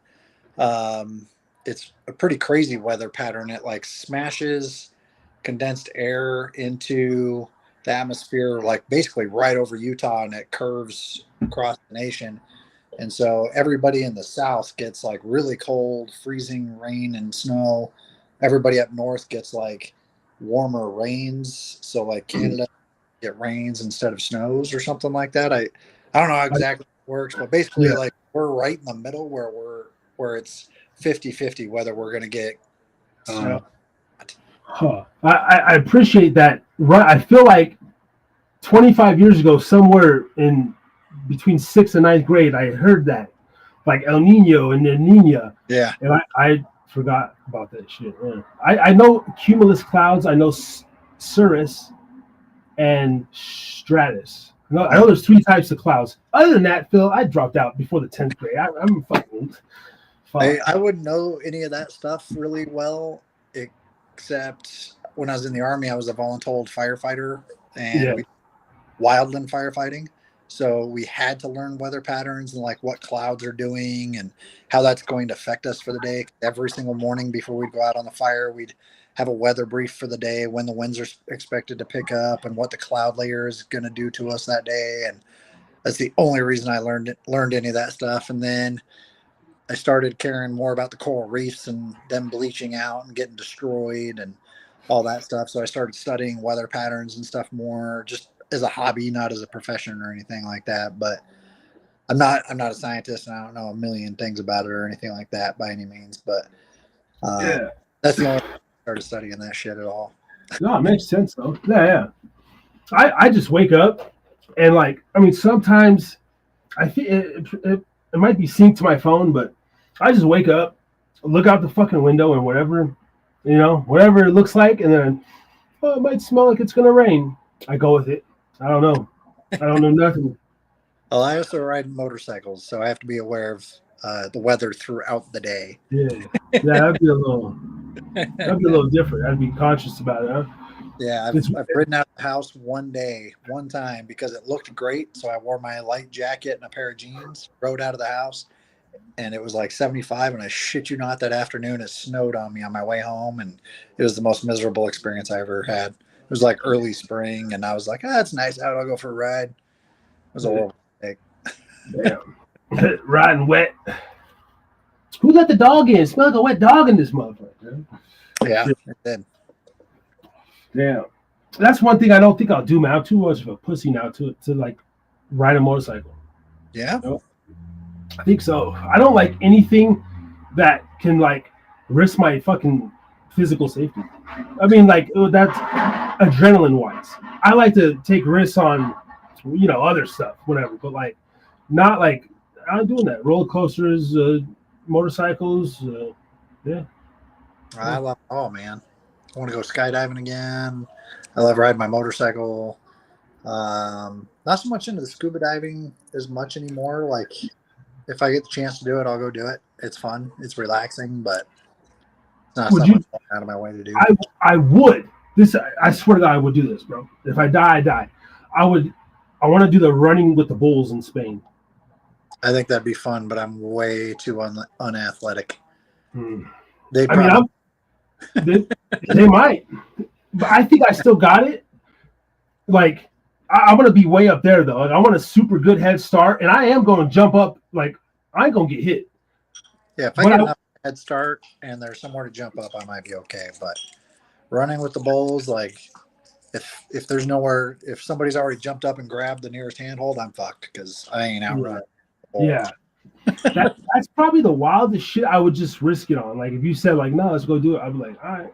it's a pretty crazy weather pattern. It like smashes condensed air into the atmosphere, like basically right over Utah, and it curves across the nation. And so everybody in the south gets like really cold, freezing rain and snow. Everybody up north gets like warmer rains. So like Canada get rains instead of snows or something like that. I don't know how exactly it works, but basically like we're right in the middle where it's 50-50 whether we're going to get snow. I appreciate that. I feel like 25 years ago, somewhere in between 6th and 9th grade, I heard that, like El Nino and La Nina. Yeah. And I forgot about that shit. Yeah. I know cumulus clouds. I know cirrus and stratus. I know there's 3 types of clouds. Other than that, Phil, I dropped out before the 10th grade. I'm fucking. I wouldn't know any of that stuff really well, except when I was in the Army, I was a voluntold firefighter and wildland firefighting. So we had to learn weather patterns and like what clouds are doing and how that's going to affect us for the day. Every single morning before we'd go out on the fire, we'd have a weather brief for the day, when the winds are expected to pick up and what the cloud layer is going to do to us that day. And that's the only reason I learned any of that stuff. And then I started caring more about the coral reefs and them bleaching out and getting destroyed and all that stuff. So I started studying weather patterns and stuff more just as a hobby, not as a profession or anything like that. But I'm not a scientist, and I don't know a million things about it or anything like that by any means. But that's the only reason I started studying that shit at all. No, it makes sense though. Yeah. I just wake up and sometimes I think it might be synced to my phone, but I just wake up, look out the fucking window, and whatever it looks like, and then it might smell like it's gonna rain. I go with it. I don't know nothing. Well, I also ride motorcycles, so I have to be aware of the weather throughout the day. Yeah, that'd be a little different. I'd be conscious about it, huh? Yeah, I've ridden out of the house one time, because it looked great. So I wore my light jacket and a pair of jeans, rode out of the house, and it was like 75. And I shit you not, that afternoon it snowed on me on my way home, and it was the most miserable experience I ever had. was like early spring, and I was like, it's nice out. I'll go for a ride. It was a horrible mistake. Damn. Riding wet. Who let the dog in? It smells like a wet dog in this motherfucker. Yeah, it did. Damn. That's one thing I don't think I'll do, man. I'm too much of a pussy now to like ride a motorcycle. Yeah. You know? I think so. I don't like anything that can like risk my fucking physical safety. I mean, like that's adrenaline wise. I like to take risks on, other stuff, whatever. But like, not like I'm doing that. Roller coasters, motorcycles, yeah. I love it all, man. I want to go skydiving again. I love riding my motorcycle. Not so much into the scuba diving as much anymore. Like, if I get the chance to do it, I'll go do it. It's fun. It's relaxing, but it's not something I'm going out of my way to do. I would. I swear to God, I would do this, bro. If I die, I die. I want to do the running with the bulls in Spain. I think that'd be fun, but I'm way too unathletic. They might, but I think I still got it. Like, I'm gonna be way up there though. Like, I want a super good head start, and I am going to jump up. Like, I ain't gonna get hit. Yeah, if I get enough head start and there's somewhere to jump up, I might be okay. But running with the bulls, like, if there's nowhere, if somebody's already jumped up and grabbed the nearest handhold, I'm fucked because I ain't out running. Yeah. That's probably the wildest shit I would just risk it on. Like, if you said like, no, let's go do it, I'd be like, all right.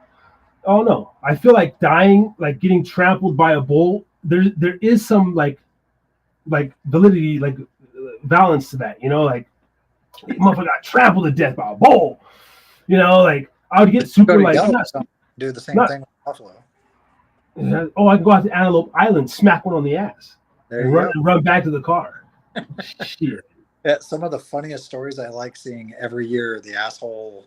Oh no, I feel like dying, like getting trampled by a bull. There is some like validity, like balance to that. Like, motherfucker got trampled to death by a bull. Like I would get super like do the same thing with buffalo. Oh, I can go out to Antelope Island, smack one on the ass, and run back to the car. Shit. Yeah, some of the funniest stories I like seeing every year are the asshole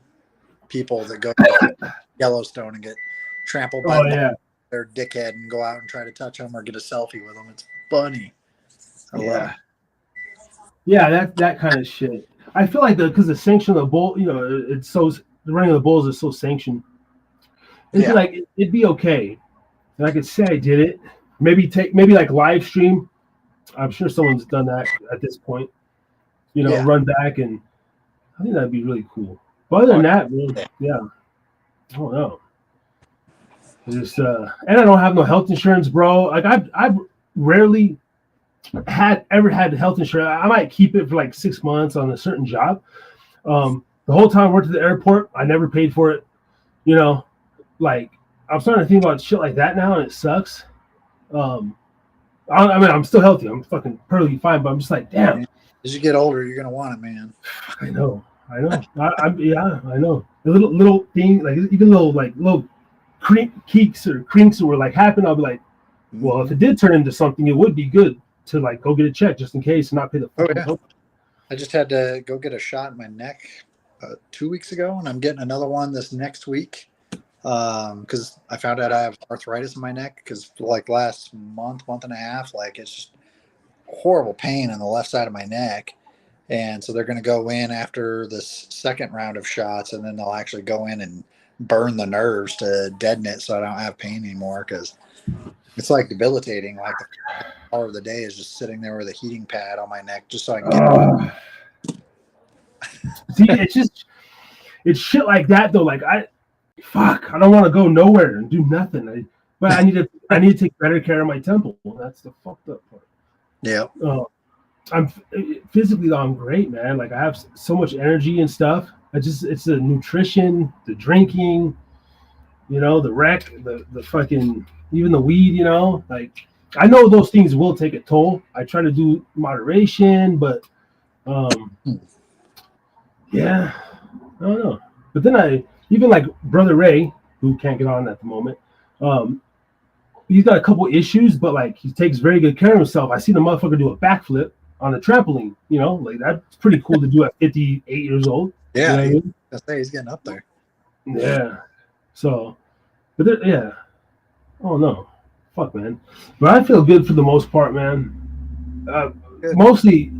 people that go to Yellowstone and get trampled by their dickhead and go out and try to touch them or get a selfie with them. It's funny. I love it. Yeah, that kind of shit. I feel like because the sanction of the bull, it's so the running of the bulls is so sanctioned. It'd be okay, and I could say I did it. Maybe like live stream. I'm sure someone's done that at this point. Run back, and I think that'd be really cool. But other than that, man, I don't know. Just and I don't have no health insurance, bro. Like I've rarely ever had health insurance. I might keep it for like 6 months on a certain job. The whole time I worked at the airport, I never paid for it. Like I'm starting to think about shit like that now, and it sucks. I mean, I'm still healthy. I'm fucking perfectly fine, but I'm just like, damn. As you get older, you're gonna want it, man. I know. I know. The little thing, like even little creaks that were like happen. I'll be like, well, if it did turn into something, it would be good to like go get a check just in case and not pay the fucking I just had to go get a shot in my neck 2 weeks ago, and I'm getting another one this next week because I found out I have arthritis in my neck because like last month and a half, like it's just horrible pain on the left side of my neck. And so they're going to go in after this second round of shots, and then they'll actually go in and burn the nerves to deaden it so I don't have pain anymore because it's like debilitating. Like the hour of the day is just sitting there with a heating pad on my neck just so I can get See, it's shit like that though. Like I don't want to go nowhere and do nothing. But I need to take better care of my temple. That's the fucked up part. Yeah. I'm physically though, I'm great, man. Like I have so much energy and stuff. It's the nutrition, the drinking, the rec, the fucking, even the weed, like I know those things will take a toll. I try to do moderation, but yeah, I don't know. But then even like Brother Ray, who can't get on at the moment, he's got a couple issues, but like he takes very good care of himself. I see the motherfucker do a backflip on a trampoline, like that's pretty cool to do at 58 years old. Yeah, I mean? I say he's getting up there. Yeah. So, but oh no, fuck, man. But I feel good for the most part, man. Mostly,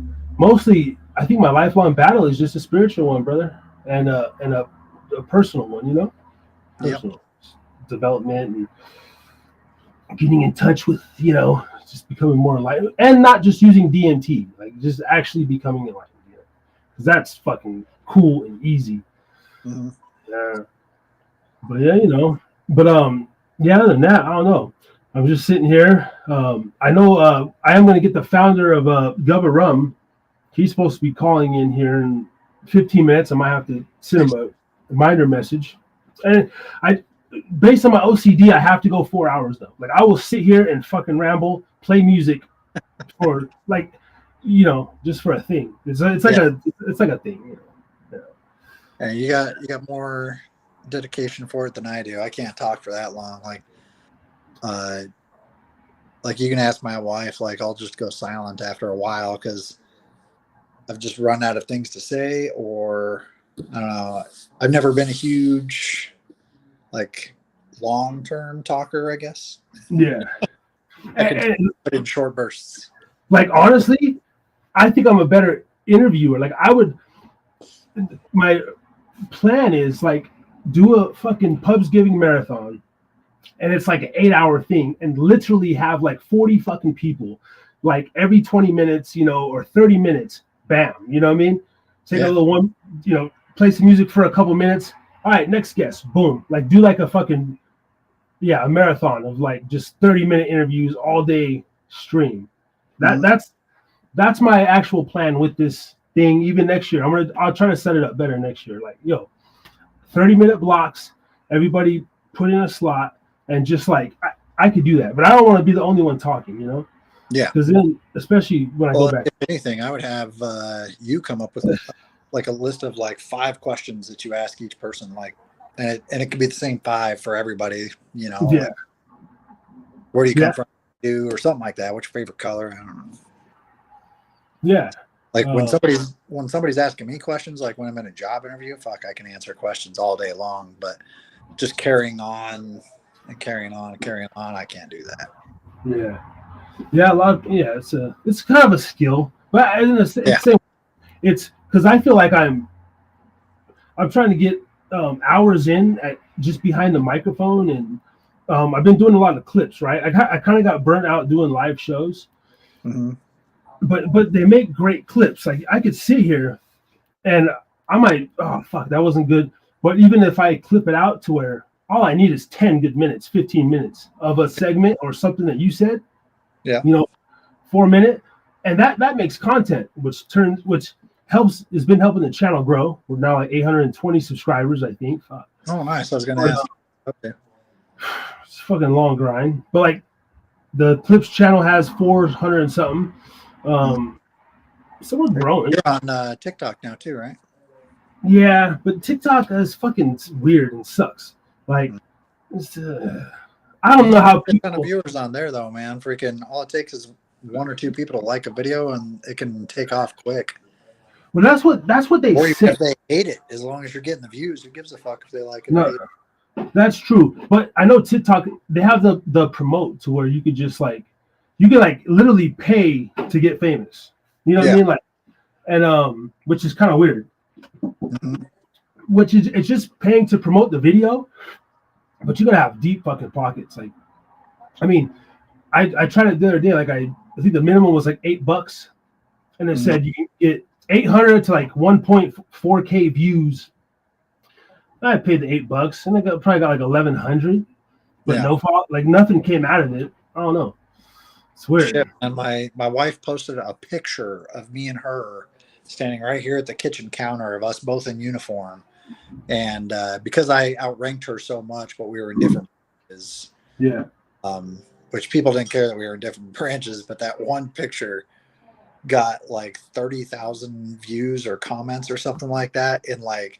I think my lifelong battle is just a spiritual one, brother, and a personal one, personal development and getting in touch with, just becoming more enlightened, and not just using DMT, like just actually becoming enlightened, because that's fucking cool and easy. Mm-hmm. Yeah. But yeah, but yeah, other than that, I don't know. I'm just sitting here. I know I am going to get the founder of Gubba Rum. He's supposed to be calling in here in 15 minutes. I might have to send him a reminder message. And based on my OCD, I have to go 4 hours though. Like I will sit here and fucking ramble, play music for like, just for a thing. It's like a thing. And you got more dedication for it than I do. I can't talk for that long. Like you can ask my wife. Like I'll just go silent after a while because I've just run out of things to say, or I don't know. I've never been a huge long-term talker, I guess. Yeah. I can put in short bursts. Like honestly, I think I'm a better interviewer. Like my plan is like do a fucking Pubsgiving marathon, and it's like an 8-hour thing, and literally have like 40 fucking people, like every 20 minutes, or 30 minutes, bam, you know what I mean? Take a little one, play some music for a couple minutes. All right, next guest, boom. Like do like a fucking a marathon of like just 30-minute interviews all day stream. That's my actual plan with this thing. Even next year, I'll try to set it up better next year. Like 30-minute blocks, everybody put in a slot, and just like I could do that, but I don't want to be the only one talking, Yeah. Because then, especially when I go back. If anything, I would have you come up with like a list of like 5 questions that you ask each person, and it could be the same 5 for everybody, Yeah. Like, where do you come from, or something like that. What's your favorite color? I don't know. Yeah. Like when somebody's asking me questions, like when I'm in a job interview, I can answer questions all day long, but just carrying on, I can't do that. Yeah. Yeah, it's kind of a skill, but it's because I feel like I'm trying to get hours in at just behind the microphone, and I've been doing a lot of clips, right? I kind of got burnt out doing live shows. Mm-hmm. But they make great clips. Like I could sit here and I might, oh fuck, that wasn't good. But even if I clip it out to where all I need is 10 good minutes, 15 minutes of a segment or something that you said, 4 minute, and that makes content, which helps, has been helping the channel grow. We're now like 820 subscribers, I think. Oh, nice. I was gonna ask. Okay. It's a fucking long grind, but like the clips channel has 400 and something. So we're growing. You're on TikTok now too, right? Yeah, but TikTok is fucking weird and sucks. Like, I don't know how people. A ton of viewers on there though, man. Freaking, all it takes is 1 or 2 people to like a video, and it can take off quick. Well, that's what they say. If they hate it, as long as you're getting the views, who gives a fuck if they like it? No, that's true. But I know TikTok, they have the promote to where you could just like. You can like literally pay to get famous. You know what I mean? Like, and which is kind of weird. Mm-hmm. Which is, it's just paying to promote the video, but you gotta have deep fucking pockets. Like, I mean, I tried it the other day. Like I think the minimum was like $8, and it said you can get 800 to like 1.4K views. I paid the $8, and I probably got like 1,100, but no fault. Like nothing came out of it. I don't know. It's weird. Shit. And my wife posted a picture of me and her standing right here at the kitchen counter of us both in uniform. And because I outranked her so much, but we were in different branches. Yeah. Which people didn't care that we were in different branches, but that one picture got like 30,000 views or comments or something like that in like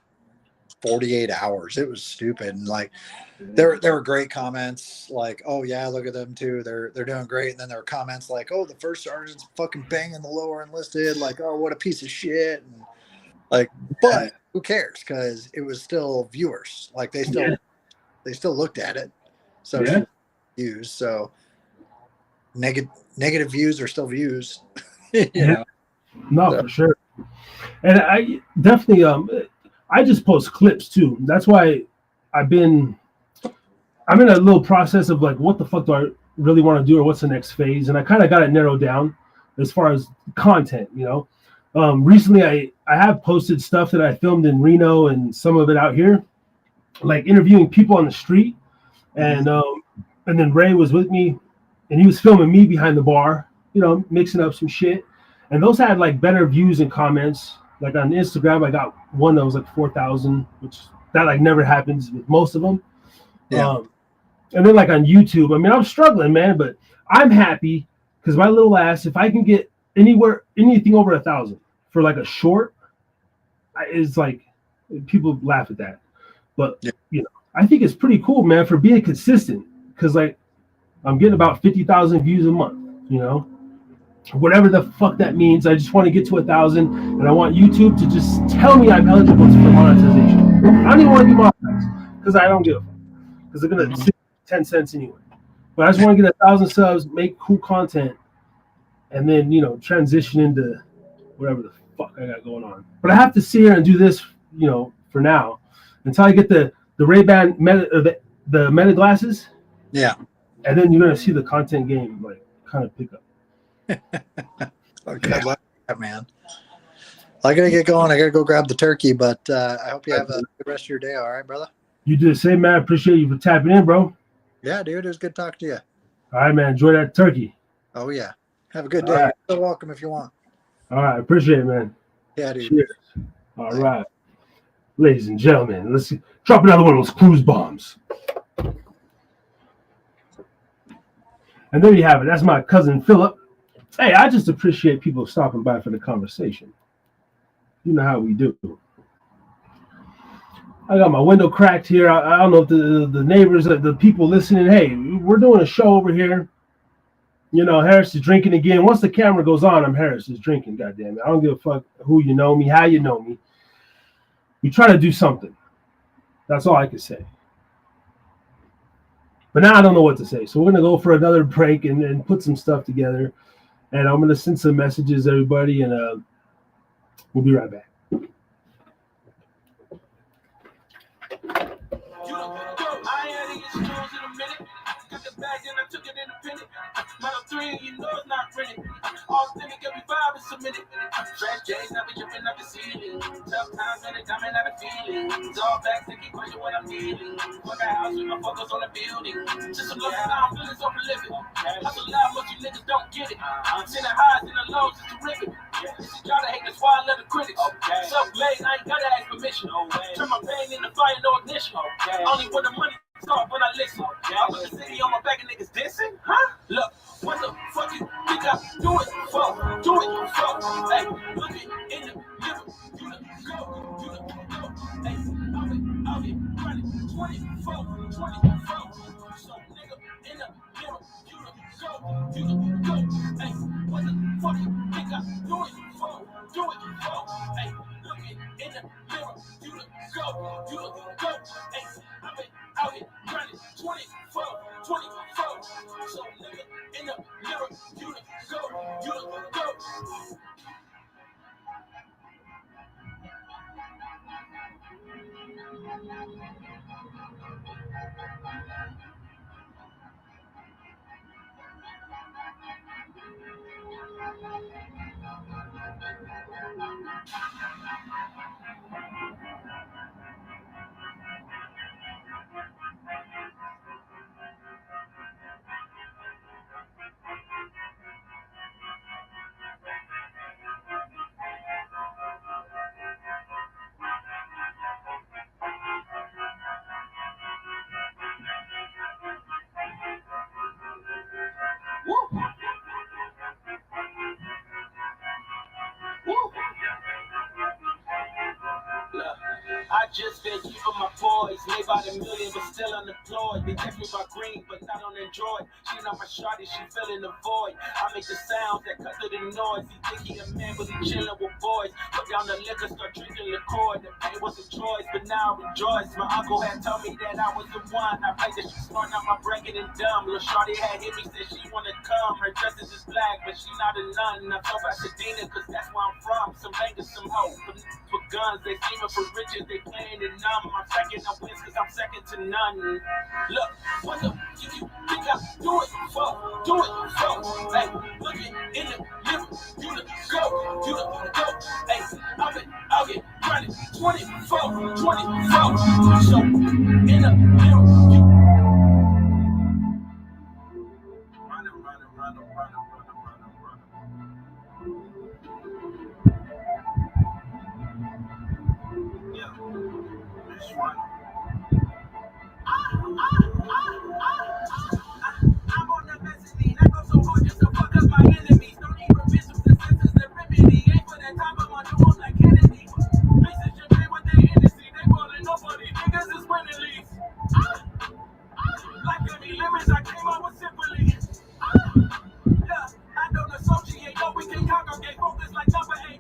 48 hours. It was stupid. And like there were great comments like, oh yeah, look at them too, they're doing great. And then there were comments like, oh, the first sergeant's fucking banging the lower enlisted, like, oh, what a piece of shit. And like, but who cares, because it was still viewers. Like they still looked at it. So views. So negative views are still views. No, for sure. And I definitely I just post clips too. That's why I'm in a little process of like, what the fuck do I really want to do or what's the next phase. And I kind of got it narrowed down as far as content, you know. Recently, I have posted stuff that I filmed in Reno and some of it out here, like interviewing people on the street. And then Ray was with me, and he was filming me behind the bar, you know, mixing up some shit. And those had like better views and comments. Like on Instagram, I got one that was like 4,000, which that like never happens with most of them. Yeah. And then like on YouTube, I mean, I'm struggling, man, but I'm happy because my little ass, if I can get anything over 1,000 for like a short, it's like people laugh at that. But you know, I think it's pretty cool, man, for being consistent. Because like I'm getting about 50,000 views a month, you know, whatever the fuck that means. I just want to get to 1,000, and I want YouTube to just tell me I'm eligible for monetization. I don't even want to be monetized because I don't give a fuck. Because they're gonna 10 cents anyway. But I just want to get 1,000 subs, make cool content, and then, you know, transition into whatever the fuck I got going on. But I have to sit here and do this, you know, for now until I get the Ray-Ban the Meta glasses. Yeah. And then you're gonna see the content game like kind of pick up. Okay, like that, man. I gotta get going. I gotta go grab the turkey, but I hope you have a good rest of your day. All right, brother. You do the same, man. I appreciate you for tapping in, bro. Yeah, dude. It was good talking to you. All right, man. Enjoy that turkey. Oh yeah. Have a good day. Right. You're welcome if you want. All right, appreciate it, man. Yeah, dude. Cheers. All right, ladies and gentlemen, let's drop another one of those cruise bombs. And there you have it. That's my cousin Philip. Hey, I just appreciate people stopping by for the conversation. You know how we do. I got my window cracked here. I don't know if the neighbors, the people listening, hey, we're doing a show over here. You know, Harris is drinking again. Once the camera goes on, I'm Harris is drinking, goddamn it. I don't give a fuck who you know me, how you know me. We try to do something. That's all I can say. But now I don't know what to say. So we're going to go for another break and put some stuff together. And I'm going to send some messages to everybody, and we'll be right back. Model 3, you know it's not printed. Authentic, every vibe is submitted. Fresh J's, now we jumping up the ceiling. Tough times, and it's coming out of feelings. All back, sticky question what I'm feeling. Fuck a house with my focus on the building. Just a look at how I'm feeling so prolific. Hustle loud, most you niggas don't get it. I'm seeing the highs and the lows, it's terrific. This is y'all that hate, that's why I love the critics. Self-made, I ain't gotta ask permission. Turn my pain into fire, no ignition. Only when the money start when I listen. I put the city on my back and niggas dissing? Huh? Look, what the fuck you think I do it for? Do it for. Hey, look it in the mirror. You the go. You the go. Hey, I'll be running 24. So nigga in the mirror. You the go. You the go. Hey, what the fuck you think I do it for? Do it for. Hey, look it in the mirror. You the go. You the go. Hey, I've been out here running 24. So nigga in the mirror, you the go, you the go. I just been keeping my boys, made by the million, but still unemployed. They text me about green, but not on Android. She not my shawty, she filling the void. I make the sounds that cut through the noise. He think he a man, but he chilling with boys. Put down the liquor, start drinking liqueur. The pain was a choice, but now I rejoice. My uncle had told me that I was the one. I played that she snorting out my bracket and dumb. Lil' shawty had hit me, said she wanna come. Her dress is just black, but she not a nun. I told Pasadena, cause that's where I'm from. Some bangers, some hoes, for guns, they scheming for riches, they playing it numb. I'm stacking I win because I'm second to none. Look, what the you think I do it for? Do it for. Hey, look it in the mirror. You the go. You the go. Hey, I've been out here running 24. So, in the mirror, you running. Yeah, just running. I'm on the Vaseline. I go so hard just to fuck up my enemies. Don't even miss them. The senses, the remedy. Ain't for that time, but my do them like Kennedy. Mixing champagne with their Hennessy. They ballin' nobody. Niggas is winning leagues. Like any limits, I came up with simply. Yeah, I don't associate. No, we can congregate. Focus like number 8.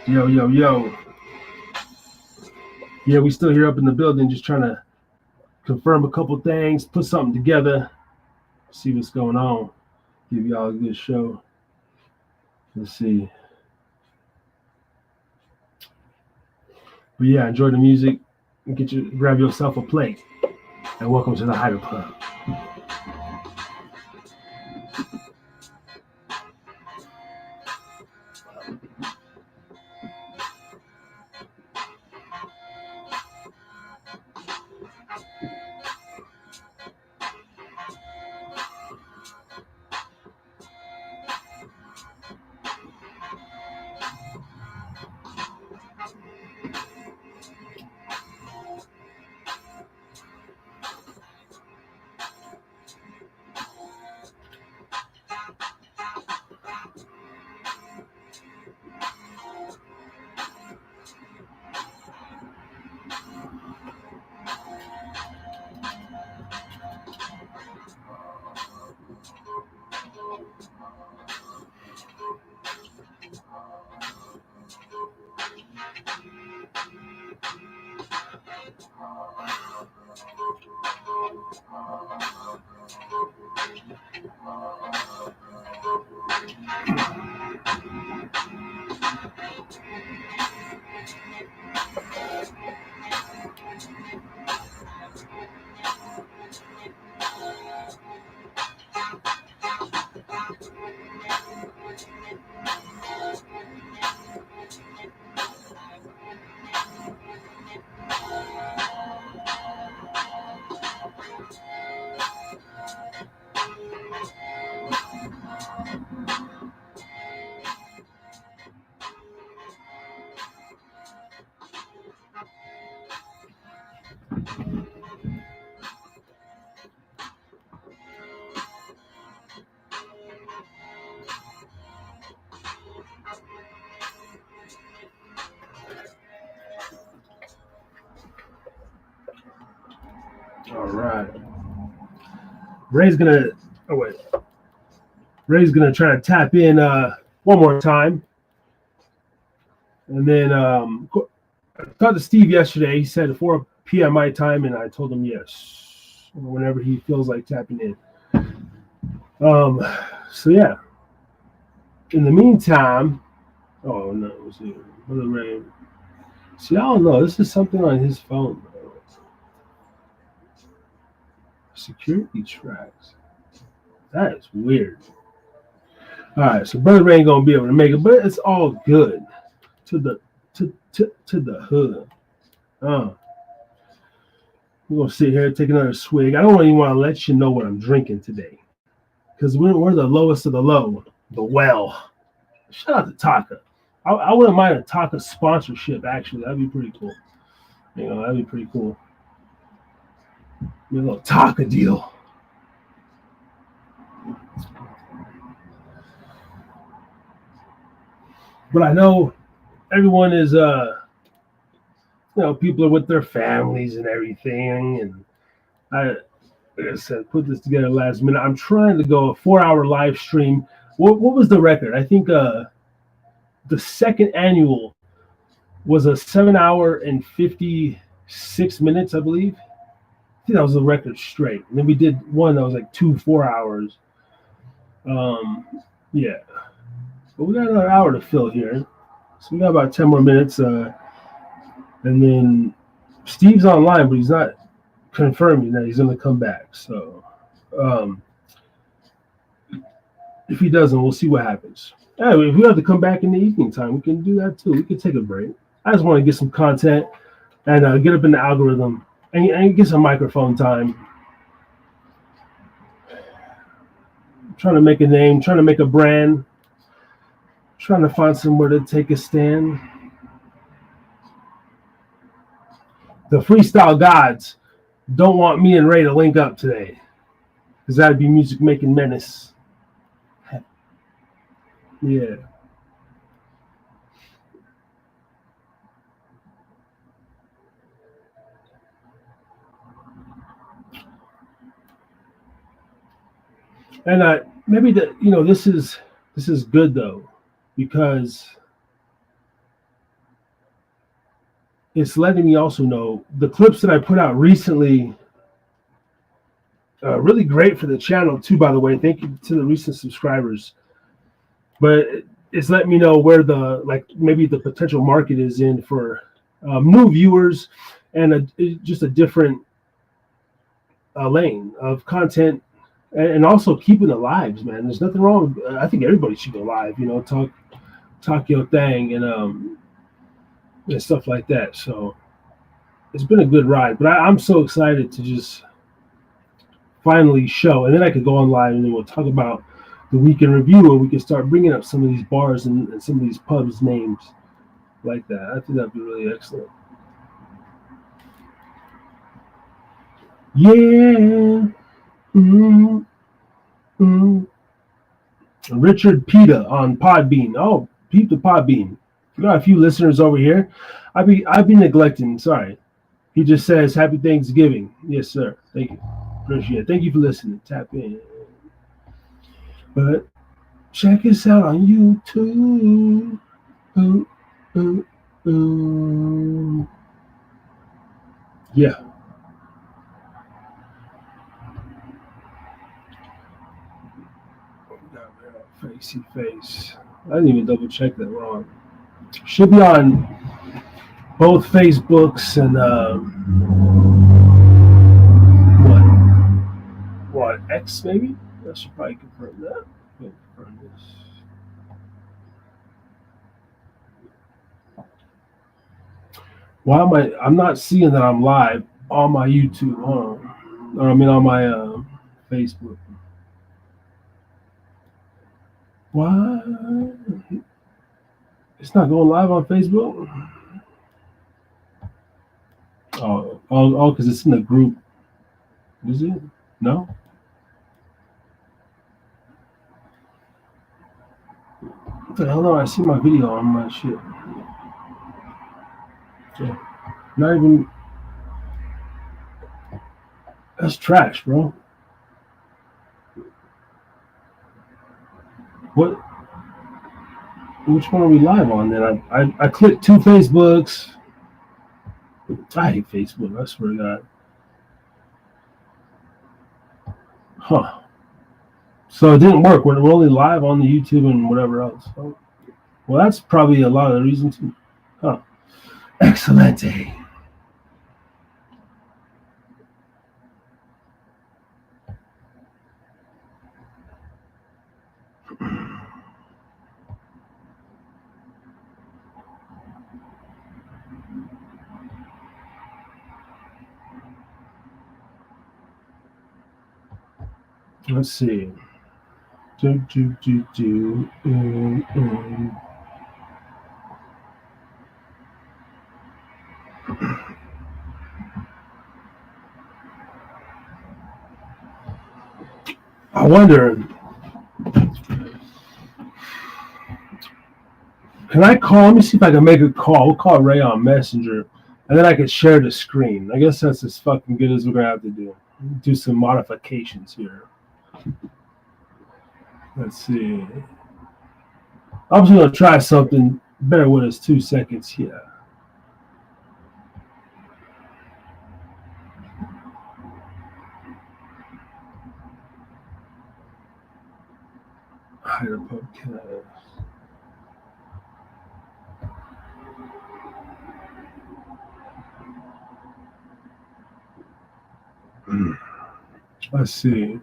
Yo. Yeah, we still here up in the building, just trying to confirm a couple things, put something together, see what's going on, give y'all a good show. Let's see. But yeah, enjoy the music and grab yourself a plate. And welcome to the Hyper Club. All right. Ray's gonna. Oh wait. Ray's gonna try to tap in one more time, and then I talked to Steve yesterday. He said 4 p.m. my time, and I told him yes, whenever he feels like tapping in. So yeah. In the meantime, oh no, see, Brother Ray. See, I don't know. This is something on his phone. Bro. Security tracks. That is weird. All right, so Brother Ray ain't gonna be able to make it, but it's all good. To the hood. We're gonna sit here and take another swig. I don't even want to let you know what I'm drinking today, because we're the lowest of the low. The well. Shout out to Taka. I wouldn't mind a Taka sponsorship. Actually, that'd be pretty cool. You know, that'd be pretty cool. A little Taka deal. But I know everyone is people are with their families and everything, and like I said, put this together last minute. I'm trying to go a 4-hour live stream. What was the record? I think the second annual was a 7-hour and 56 minutes, I believe. I think that was the record straight. And then we did one that was like 4 hours. Yeah. But we got another hour to fill here. So we got about 10 more minutes. And then Steve's online, but he's not confirming that he's going to come back. So if he doesn't, we'll see what happens. Anyway, if we have to come back in the evening time, we can do that too. We can take a break. I just want to get some content and get up in the algorithm and get some microphone time. I'm trying to make a name, trying to make a brand, trying to find somewhere to take a stand. The freestyle gods don't want me and Ray to link up today, because that'd be music making menace. Yeah. And maybe this is good though, because it's letting me also know the clips that I put out recently. Really great for the channel too, by the way. Thank you to the recent subscribers. But it's letting me know where maybe the potential market is in for new viewers and just a different lane of content, and also keeping the lives, man. There's nothing wrong. I think everybody should go live, talk your thing and stuff like that. So it's been a good ride, but I'm so excited to just finally show, and then I could go on live and then we'll talk about the weekend review, and we can start bringing up some of these bars and some of these pubs names like that. I think that'd be really excellent. Yeah. Richard Pita on Podbean. Oh, peep the Podbean. We got a few listeners over here. I've been neglecting. Sorry. He just says Happy Thanksgiving. Yes, sir. Thank you. Appreciate it. Thank you for listening. Tap in. But check us out on YouTube. Yeah. Facey face. I didn't even double check that wrong. Should be on both Facebooks and what X maybe? I should probably confirm that. Confirm this. Why am I'm not seeing that I'm live on my YouTube, huh? Or I mean on my Facebook. Why? It's not going live on Facebook? Oh, because it's in the group. Is it? No? What the hell? No, I see my video on my shit. Yeah. Not even. That's trash, bro. What? Which one are we live on then? I clicked 2 Facebooks. I hate Facebook. I swear to God. Huh. So it didn't work. We're only live on the YouTube and whatever else. So, well, that's probably a lot of the reason too. Huh. Excelente. Let's see. I wonder, can I call? Let me see if I can make a call. We'll call Ray on Messenger, and then I can share the screen. I guess that's as fucking good as we're gonna have to do. Do some modifications here. Let's see. I'm just gonna try something. Bear with us 2 seconds here. Hide a podcast. Let's see.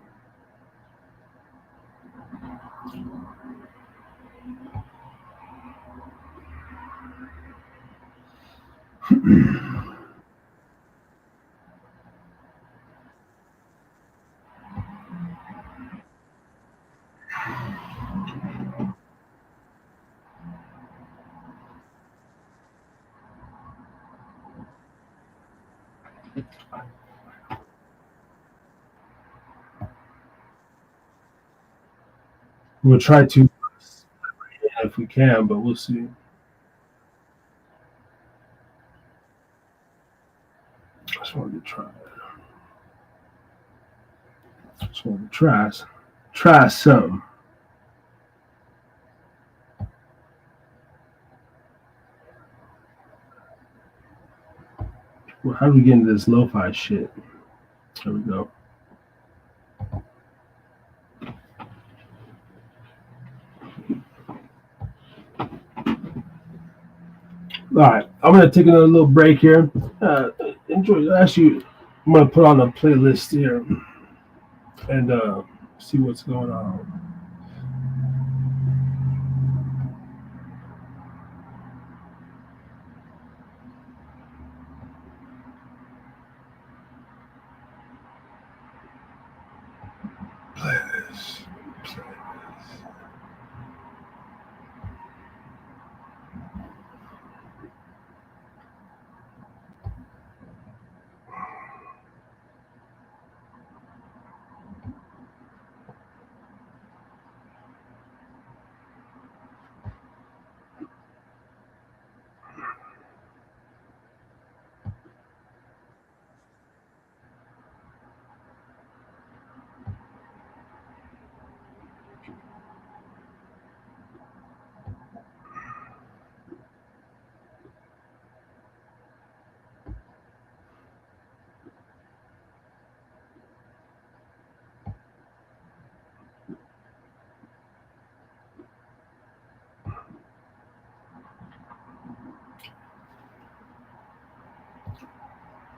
We'll try to if we can, but we'll see. Just wanted to try. Just wanted to try some. Well, how do we get into this lo-fi shit? There we go. All right, I'm gonna take another little break here. Enjoy. Actually, I'm gonna put on a playlist here and see what's going on. Playlist.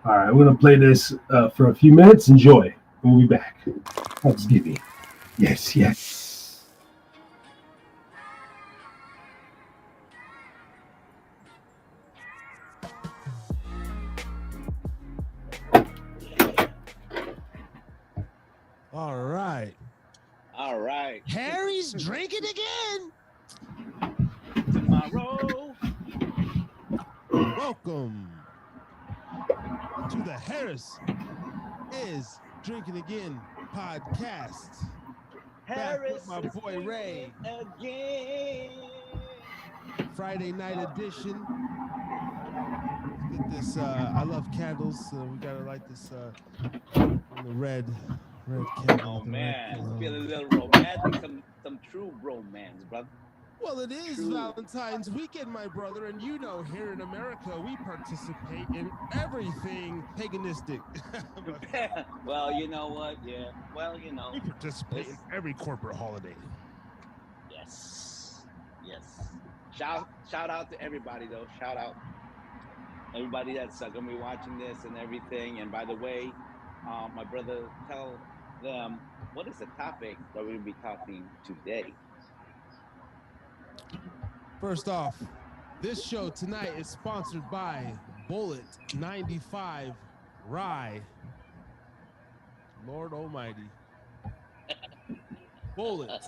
All right, we're gonna play this for a few minutes. Enjoy. We'll be back. Pubsgiving. Yes, yes. All right. All right. Harry's drinking again. Tomorrow. Welcome to the Harris is Drinking Again podcast. Harris, my boy Ray. Again. Friday night edition. Let's get this. I love candles, so we gotta light this And the red candle. Oh the red man, candle. feel a little romantic, some true bromance, brother. Well, it is True. Valentine's weekend, my brother, and you know, here in America, we participate in everything paganistic. Well, you know what? Yeah. Well, you know. We participate in It's- every corporate holiday. Yes. Yes. Shout out to everybody though. Shout out everybody that's gonna be watching this and everything. And by the way, my brother, tell them what is the topic that we're gonna be talking today. First off, this show tonight is sponsored by Bullet 95 Rye. Lord Almighty. Bullet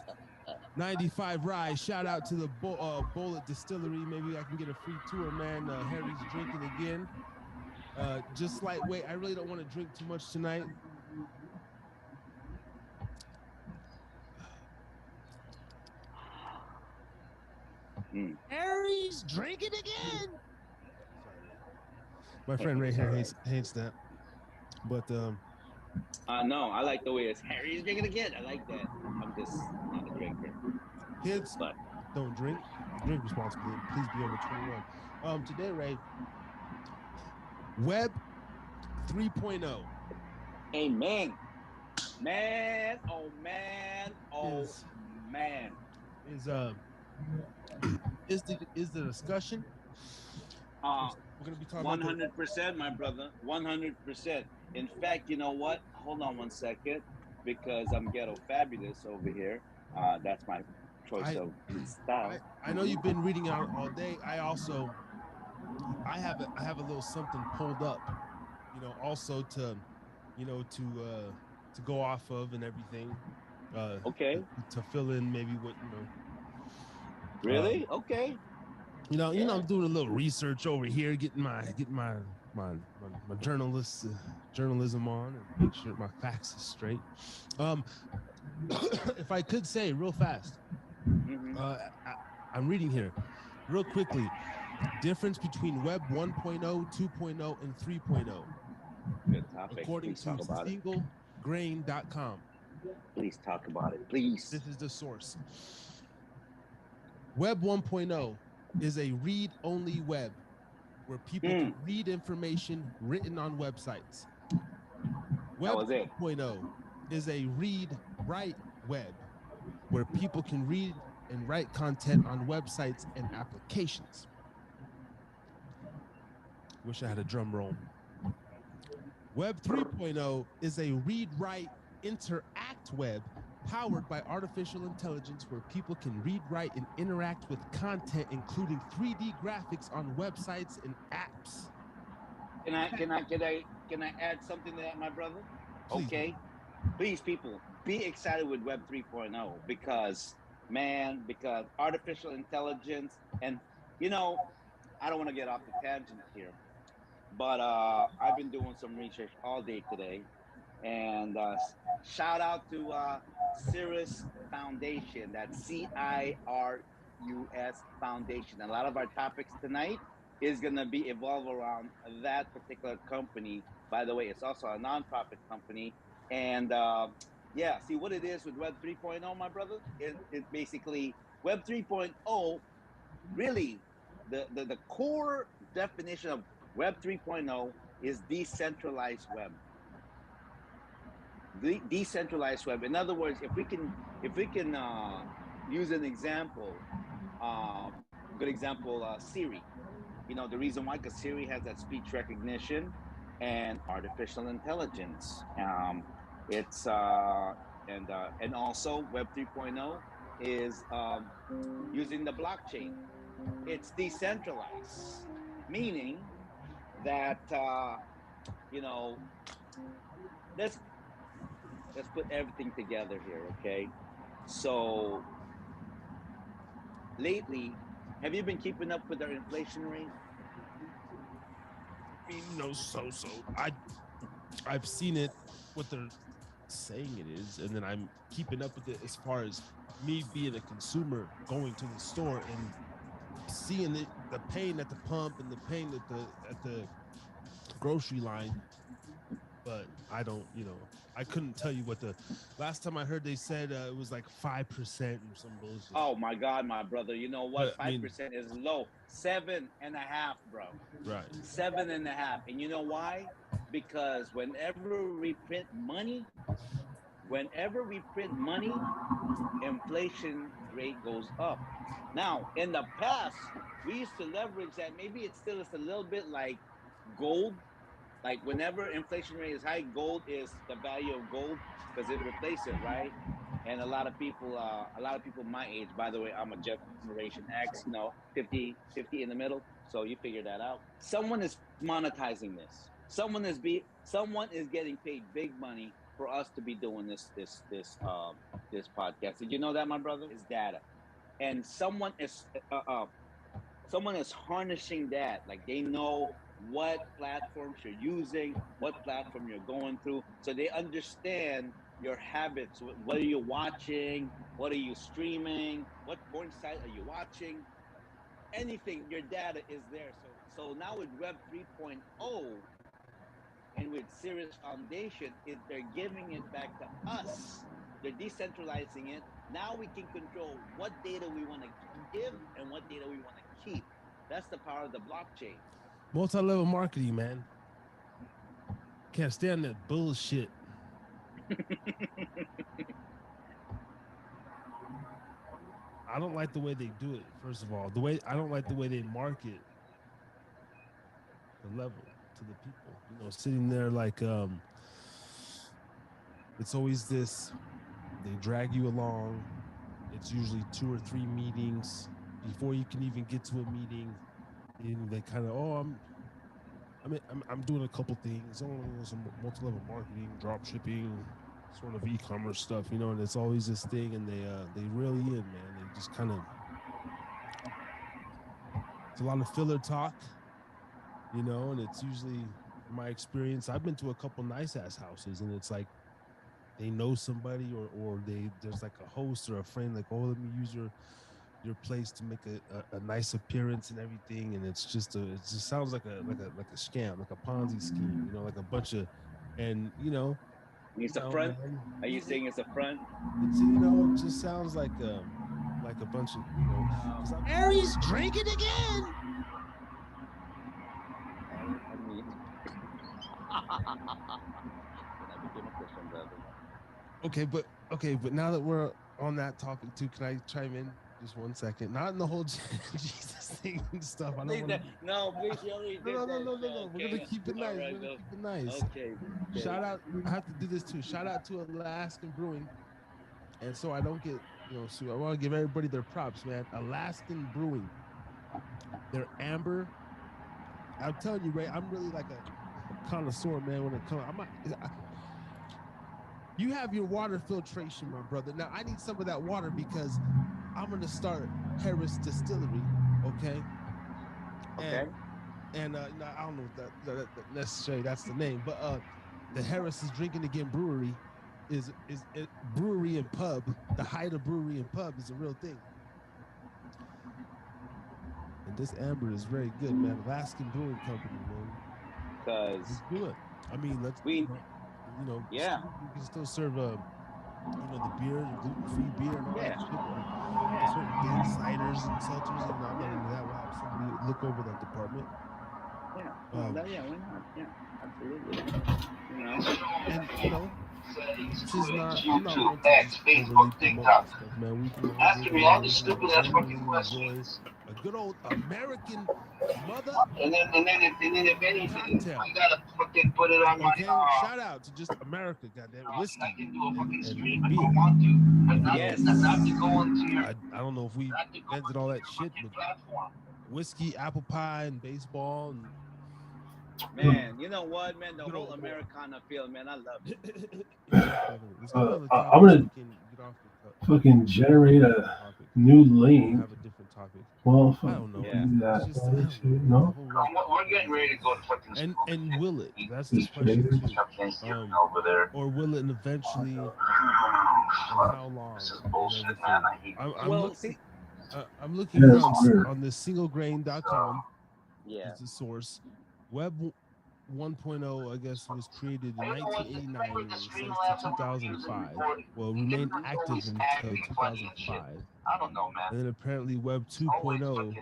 95 Rye. Shout out to the Bullet Distillery. Maybe I can get a free tour, man. Harry's drinking again. Just lightweight. I really don't want to drink too much tonight. Harry's drinking again. My friend Ray here hates that. But no, I like the way it's Harry's drinking again. I like that. I'm just not a drinker. Kids, but don't drink. Drink responsibly. Please be over 21. Today, Ray, Web 3.0. Amen. Man, oh man, oh man. Is the discussion? We're gonna be talking 100%, my brother. 100%. In fact, you know what? Hold on one second, because I'm ghetto fabulous over here. That's my choice of style. I know you've been reading out all day. I have a little something pulled up, you know, also to go off of and everything. Okay. To fill in maybe what you know. Really? Okay. You know, I'm doing a little research over here, getting my journalism on, and make sure my facts is straight. If I could say real fast, I'm reading here, real quickly, difference between Web 1.0, 2.0, and 3.0. Good topic. According to singlegrain.com. Please talk about it, please. This is the source. Web 1.0 is a read-only web where people can read information written on websites. Web 2.0 is a read-write web where people can read and write content on websites and applications. Wish I had a drum roll. Web 3.0 is a read-write interact web powered by artificial intelligence where people can read, write, and interact with content, including 3D graphics on websites and apps. Can I add something to that, my brother? Please. Okay. Please, people, be excited with Web 3.0 because artificial intelligence, and you know, I don't want to get off the tangent here, but I've been doing some research all day today, and shout out to Cirrus Foundation. That's CIRUS Foundation. A lot of our topics tonight is going to be evolve around that particular company. By the way, it's also a nonprofit company. And see what it is with Web 3.0, my brother? It basically, Web 3.0, really, the core definition of Web 3.0 is decentralized web. The decentralized web. In other words, if we can use an example, good example, Siri. You know, the reason why, because Siri has that speech recognition and artificial intelligence. It's and also Web 3.0 is using the blockchain. It's decentralized, meaning that let's put everything together here, okay? So lately, have you been keeping up with our inflation rate? I mean, no, so I've seen it, what they're saying it is, and then I'm keeping up with it as far as me being a consumer, going to the store and seeing the pain at the pump and the pain at the grocery line. but I don't, I couldn't tell you what the last time I heard they said it was like 5% or some bullshit. Oh my God, my brother! You know what? But, I mean- 5% is low. 7.5, bro. Right. 7.5, and you know why? Because whenever we print money, inflation rate goes up. Now, in the past, we used to leverage that. Maybe it still is a little bit like gold. Like whenever inflation rate is high, gold is the value of gold because it replaces it, right? And a lot of people my age, by the way, I'm a Generation X, 50 in the middle. So you figure that out. Someone is monetizing this. Someone is getting paid big money for us to be doing this podcast. Did you know that, my brother? It's data, and someone is harnessing that. Like they know what platforms you're using, what platform you're going through, so they understand your habits. What are you watching? What are you streaming? What porn site are you watching? Anything, your data is there. So now with Web 3.0 and with Sirius Foundation, they're giving it back to us. They're decentralizing it. Now we can control what data we want to give and what data we want to keep. That's the power of the blockchain. Multi-level marketing, man. Can't stand that bullshit. I don't like the way they do it. First of all, I don't like the way they market the level to the people. Sitting there like it's always this. They drag you along. It's usually 2 or 3 meetings before you can even get to a meeting. They kind of, I'm doing a couple things. Some multi-level marketing, drop shipping, sort of e-commerce stuff, and it's always this thing, and they reel you in, man. They just kind of, it's a lot of filler talk, and it's usually, in my experience, I've been to a couple nice ass houses, and it's like they know somebody, or there's like a host or a friend, like, oh, let me use your place to make a nice appearance and everything, and it just sounds like a scam, like a Ponzi scheme, like a bunch of, and it's a front. Man, are you saying it's a front? It's it just sounds like a bunch of Aries drinking again. Okay, but now that we're on that topic too, can I chime in just 1 second? Not in the whole Jesus thing and stuff. I don't want. No, please, you already did that. No. We're gonna keep it nice. Right, we're gonna keep it nice. Okay. Shout out. I have to do this too. Shout out to Alaskan Brewing, and so I don't get sued. I want to give everybody their props, man. Alaskan Brewing. Their amber. I'm telling you, Ray. I'm really like a connoisseur, man. When it comes, you have your water filtration, my brother. Now I need some of that water because I'm gonna start Harris Distillery. Okay. And I don't know if that necessarily that's the name, but the Harris is Drinking Again Brewery is brewery and pub. The Haida Brewery and Pub is a real thing. And this amber is very good, man. Alaskan Brewing Company, man. Because do it. I mean, let's yeah. You can still serve the beer, the gluten-free beer, and all that shit. Certain things, ciders and seltzers, and I'm not into that. We'll have somebody look over that department. Yeah. Why not? Yeah, absolutely. And this is not. I'm not one to just overly promote stuff, man. We can all enjoy a good old American mother. And then if anything, I gotta fucking put it on my. Shout out to just America, goddamn whiskey. I can do a fucking stream if I want to, but not to go into your. I don't know if we invented all that shit, but whiskey, apple pie, and baseball, and man, you know what, man? The whole Americana feel, man. I love it. I'm gonna fucking generate a new link. Have a different topic. Well, I don't know. No. We're getting ready to go to fucking. And will it? That's the question too. Over there. Or will it eventually? And how long? This is bullshit, man. I'm looking on the singlegrain.com. Yeah. It's the source. Web 1.0, I guess, was created in 1989 and it says to 2005. Well, remained active until 2005. I don't know, man. And then apparently Web 2.0.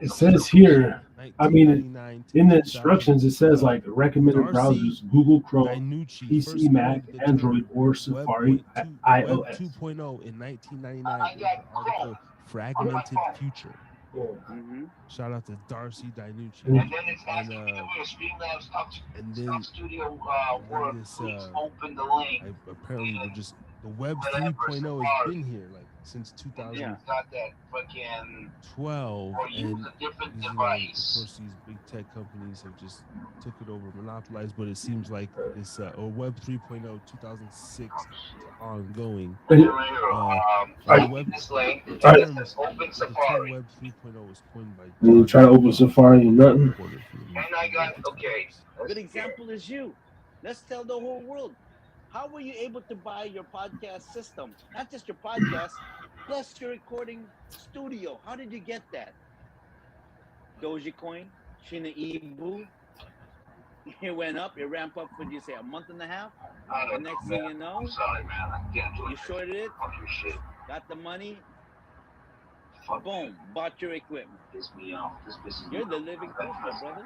It says here, I mean, 1999 in the instructions, it says like recommended browsers: Google Chrome, Danucci PC, first Mac, coined the Android, term or Safari, Web iOS. 2.0 in 1999 in the article Fragmented Future. Mm-hmm. Shout out to Darcy Danucci. And then it's asking me to go to Streamlabs and then Studio and Please open the link. apparently we're just the Web 3.0 has been here like since 2012, got that fucking 12, or use and a different of device. course these big tech companies have just took it over, monopolized. But it seems like this or Web 3.0 2006 ongoing. Web, this link. the Open term Safari. Web 3.0 was coined by You try to open Safari and nothing. And I got okay. A good example is you. Let's tell the whole world. How were you able to buy your podcast system? Not just your podcast, plus your recording studio. How did you get that? Dogecoin, Shiba Inu. It went up. It ramped up for, you say, a month and a half? The next thing you know, I'm sorry, man. I can't do you shorted it, shit. got the money, boom, bought your equipment. You're the living proof, my brother.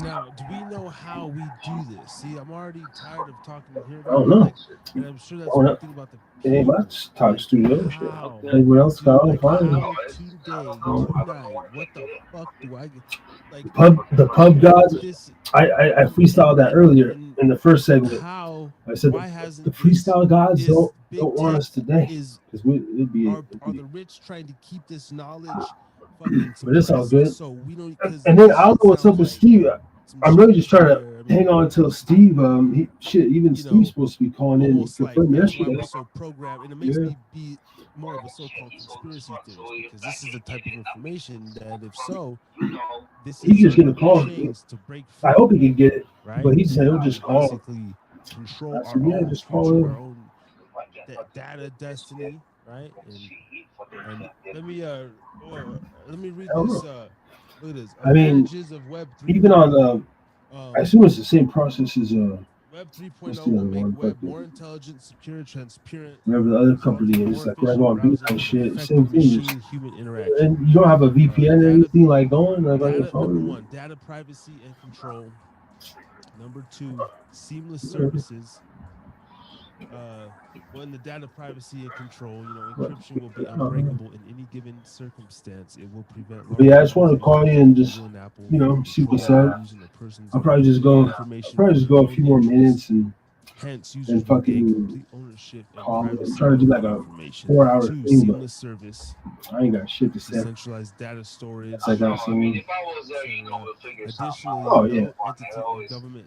Now, do we know how we do this? See, I'm already tired of talking here I don't about know. it, and I'm sure that's one thing about the It ain't my talk studio. how, Everyone else got all fine. how today, tonight, what the fuck do I get? Like The pub gods. this, I freestyled that earlier in the first segment. how I said why the hasn't freestyle gods is don't big want tech us today is because it'd be. are the rich trying to keep this knowledge fucking But it's all suppressed good. so we don't, because And then I don't know what's up with Steve. I'm really just trying to I mean, hang on until Steve. Even Steve's supposed to be calling in and almost like confirm that's why yesterday. we're so programmed, and it makes me be more of a so-called conspiracy theorist, because this is the type of information that, if so, this He's is just gonna call. chains to break free, I hope he can get it, right? but he said he'll just call. Basically control I our said, yeah, own just call future, him. our own data destiny, right? And let me read I don't this. know. Look at this. I mean, Advantages of Web 3. even on I assume it's the same process as Web what's 3.0 the will other make one? web Fucking- more intelligent, secure, transparent, whatever the other company more is, like when I efficient go on beat browsing and with shit, effective same thing. Just, machine-human interaction. and you don't have a VPN or Data- anything like going like on your Data, number phone. one, data privacy and control. Number two, seamless services. When the data privacy and control, encryption will be unbreakable in any given circumstance. It will prevent. But yeah, I just wanted to call you and just see what's up. I'll probably just go a few more minutes and hence users fucking will gain complete ownership and call. privacy Try to do like over a information. 4-hour Two, thing, but seamless service. I ain't got shit to say. Decentralized data storage. It's like I was saying. If I was there, you know, we'll figure Additionally, Oh, yeah. no entity or government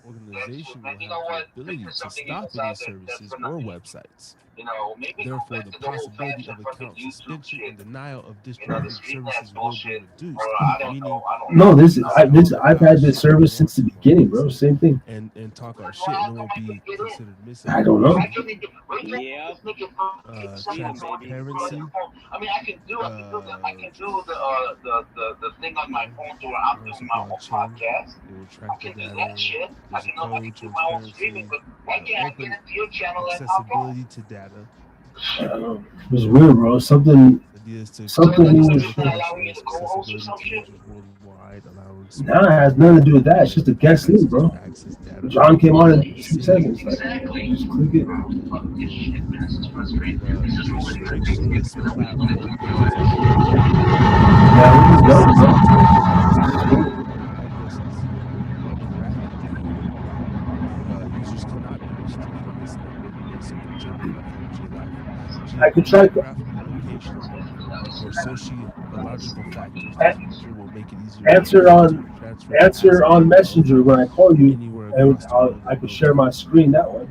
organization will have the ability to stop any services or websites. Therefore, the possibility of account suspension and denial of distributed services will be reduced. Meaning, I've had this service since the beginning, bro. Same thing. and talk our shit, and it won't be considered I don't know. Yeah. Transparency. I mean, I can do the thing on my phone to where I'm doing my own podcast. It will I track the can do data. that shit. I There's a can code, do my own streaming, but why can't I open get into your channel and hop on? accessibility to data. I don't know. It was weird, bro. Something Ideas to Something So new then was you can allow me to co-host or some shit? worldwide, allowing now it has nothing to do with that. It's just a guest link, bro. access data. John came on in 2 seconds. Like, Exactly. just click it. Fuck this shit, man. This is frustrating. It's just Restrictionless platform. Yeah, we just done, bro. Addresses interactive. Users cannot be restricted on this network based on their gender, ethnicity, life, I could try- geographical location, or sociological factors. A- The feature will make it easier answer to on- transfer Answer assets on Messenger when I call you, anywhere and across the world I in can real share my time. screen that way.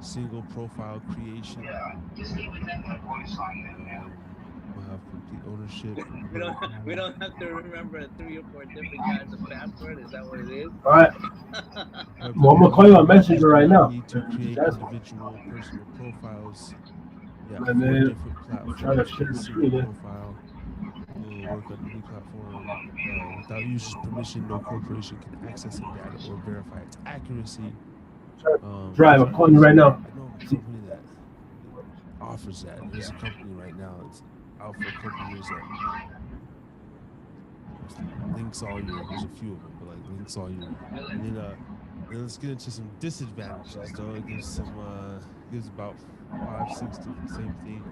Single profile creation. Yeah, just even that voice on there, man. We'll have complete ownership. We don't have to remember 3 or 4 different kinds of password. Is that what it is? All right. Well, I'm gonna call you on Messenger right now. Need to create That's- individual personal profiles. Yeah, And 4 then different platforms. try to share the Single screen, yeah. profile. work on any platform. Without user's permission, no corporation can access the data or verify its accuracy. Drive, I'm calling you right now. I know of a company that offers that. There's a company right now that's out for a couple years that links all your. There's a few of them, but like links all your. And then let's get into some disadvantages though. It gives about 5-6 different same thing.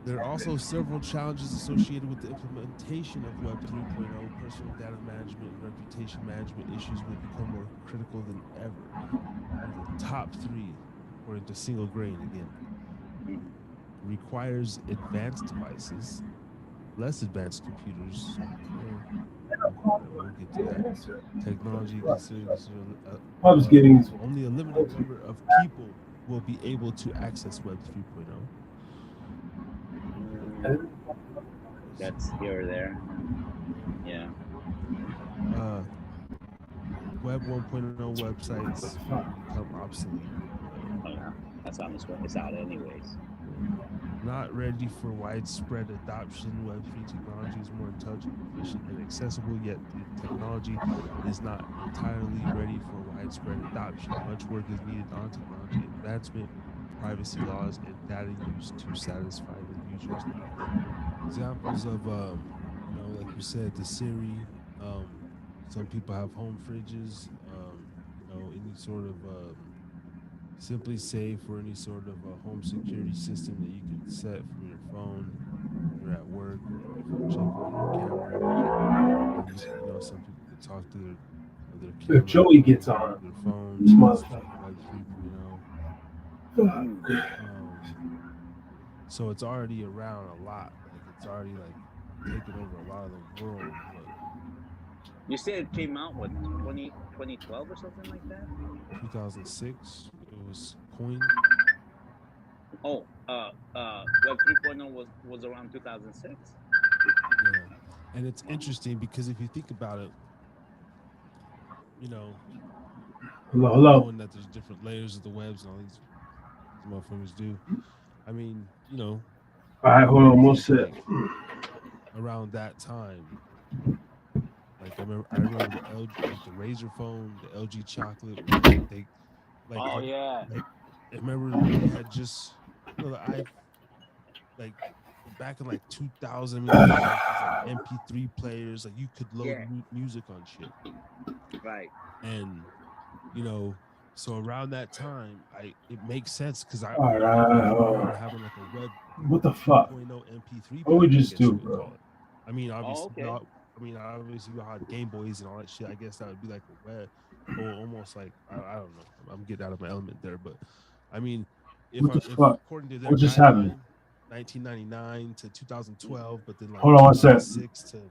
There are also several challenges associated with the implementation of Web 3.0. Personal data management and reputation management issues will become more critical than ever. The top 3, according to Single Grain again, requires advanced devices, less advanced computers. We'll get to that. Technology Pubsgiving. Only a limited number of people will be able to access Web 3.0. That's here or there. Yeah. Web 1.0 websites become obsolete. Oh, yeah. That's on this one. It's out anyways. Not ready for widespread adoption. Web 3 technology is more intelligent, efficient, and accessible, yet the technology is not entirely ready for widespread adoption. Much work is needed on technology advancement, privacy laws, and data use to satisfy the users' needs. Examples of, like you said, the Siri. Some people have home fridges. Any sort of Simply Safe or any sort of home security system that you can set from your phone. You're at work, or if you're checking on your camera. Some people can talk to their camera. If Joey gets on their phone, this motherfucker. So it's already around a lot. Like it's already like taken over a lot of the world. But you said it came out what 2012 or something like that? 2006. It was coined. Oh, Web 3.0 was around 2006. Yeah, and it's interesting because if you think about it, hello. Knowing that there's different layers of the webs and all these motherfuckers do. I mean, All right, hold on, one sec. Around that time, like I remember the Razor phone, the LG chocolate. Oh yeah. I remember they had just back in like 2000, like MP3 players, like you could load music on shit. Right. And so around that time, it makes sense because I Alright, having like a web. What the fuck? MP3. What we just do, bro? I mean, obviously, obviously we had Game Boys and all that shit. I guess that would be like a web, or almost like I don't know. I'm getting out of my element there, but I mean, if according to their guideline, 1999 to 2012, but then like hold on one sec. 2006 to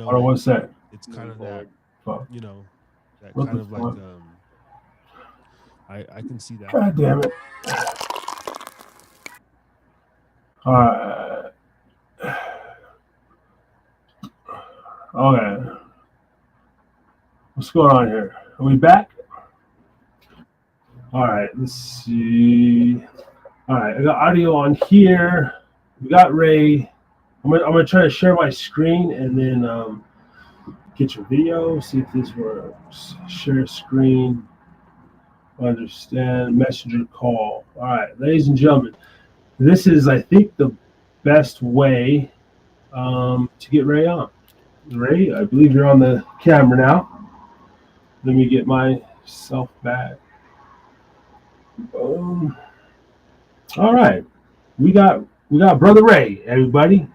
hold on one sec. It's kind of that, fuck. That what kind of fuck? like I can see that. God damn it. All right. Okay. What's going on here? Are we back? All right. Let's see. All right. I got audio on here. We got Ray. I'm gonna try to share my screen and then get your video. See if this works. Share screen. Understand. Messenger call. All right, ladies and gentlemen. This is, I think, the best way to get Ray on. Ray, I believe you're on the camera now. Let me get myself back. All right, we got Brother Ray, everybody.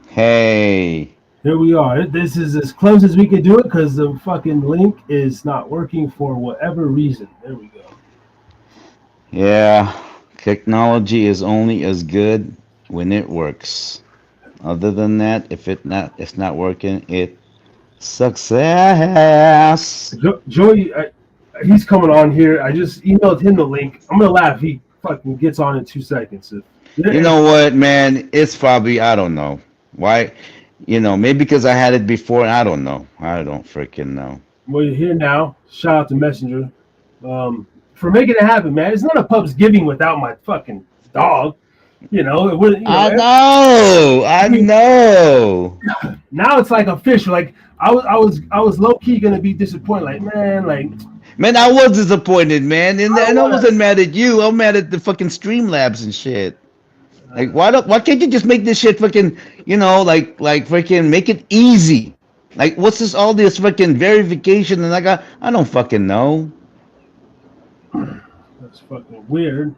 Hey. Here we are. This is as close as we could do it because the fucking link is not working for whatever reason. There we go. Yeah, technology is only as good when it works. Other than that, if it's not working, it success. Joey, he's coming on here. I just emailed him the link. I'm gonna laugh. He fucking gets on in 2 seconds. You know what, man? It's probably, I don't know why. Maybe because I had it before. I don't know. I don't freaking know. Well, you're here now. Shout out to Messenger for making it happen, man. It's not a Pubsgiving without my fucking dog. You know, it wouldn't. You know, I know. I I mean, know. now it's like official. Like I was low key gonna be disappointed. Like man, like Man, I was disappointed, man, I don't and I want wasn't mad at you. I'm mad at the fucking Streamlabs and shit. Like, to. why can't you just make this shit fucking, like freaking make it easy? Like, what's this all this fucking verification and I don't fucking know. That's fucking weird.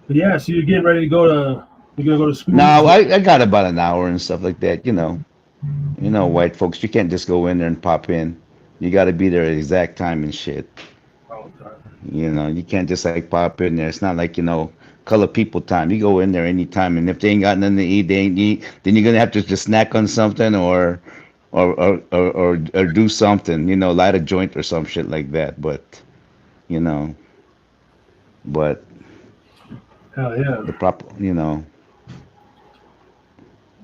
But yeah, so you're getting ready to go to you're gonna go to school. No, I got about an hour and stuff like that. White folks, you can't just go in there and pop in. You got to be there at exact time and shit. All the time. You can't just like pop in there. It's not like color people time. You go in there anytime, and if they ain't got nothing to eat, they ain't eat. Then you're gonna have to just snack on something or do something. Light a joint or some shit like that. You know, but Hell yeah. the proper.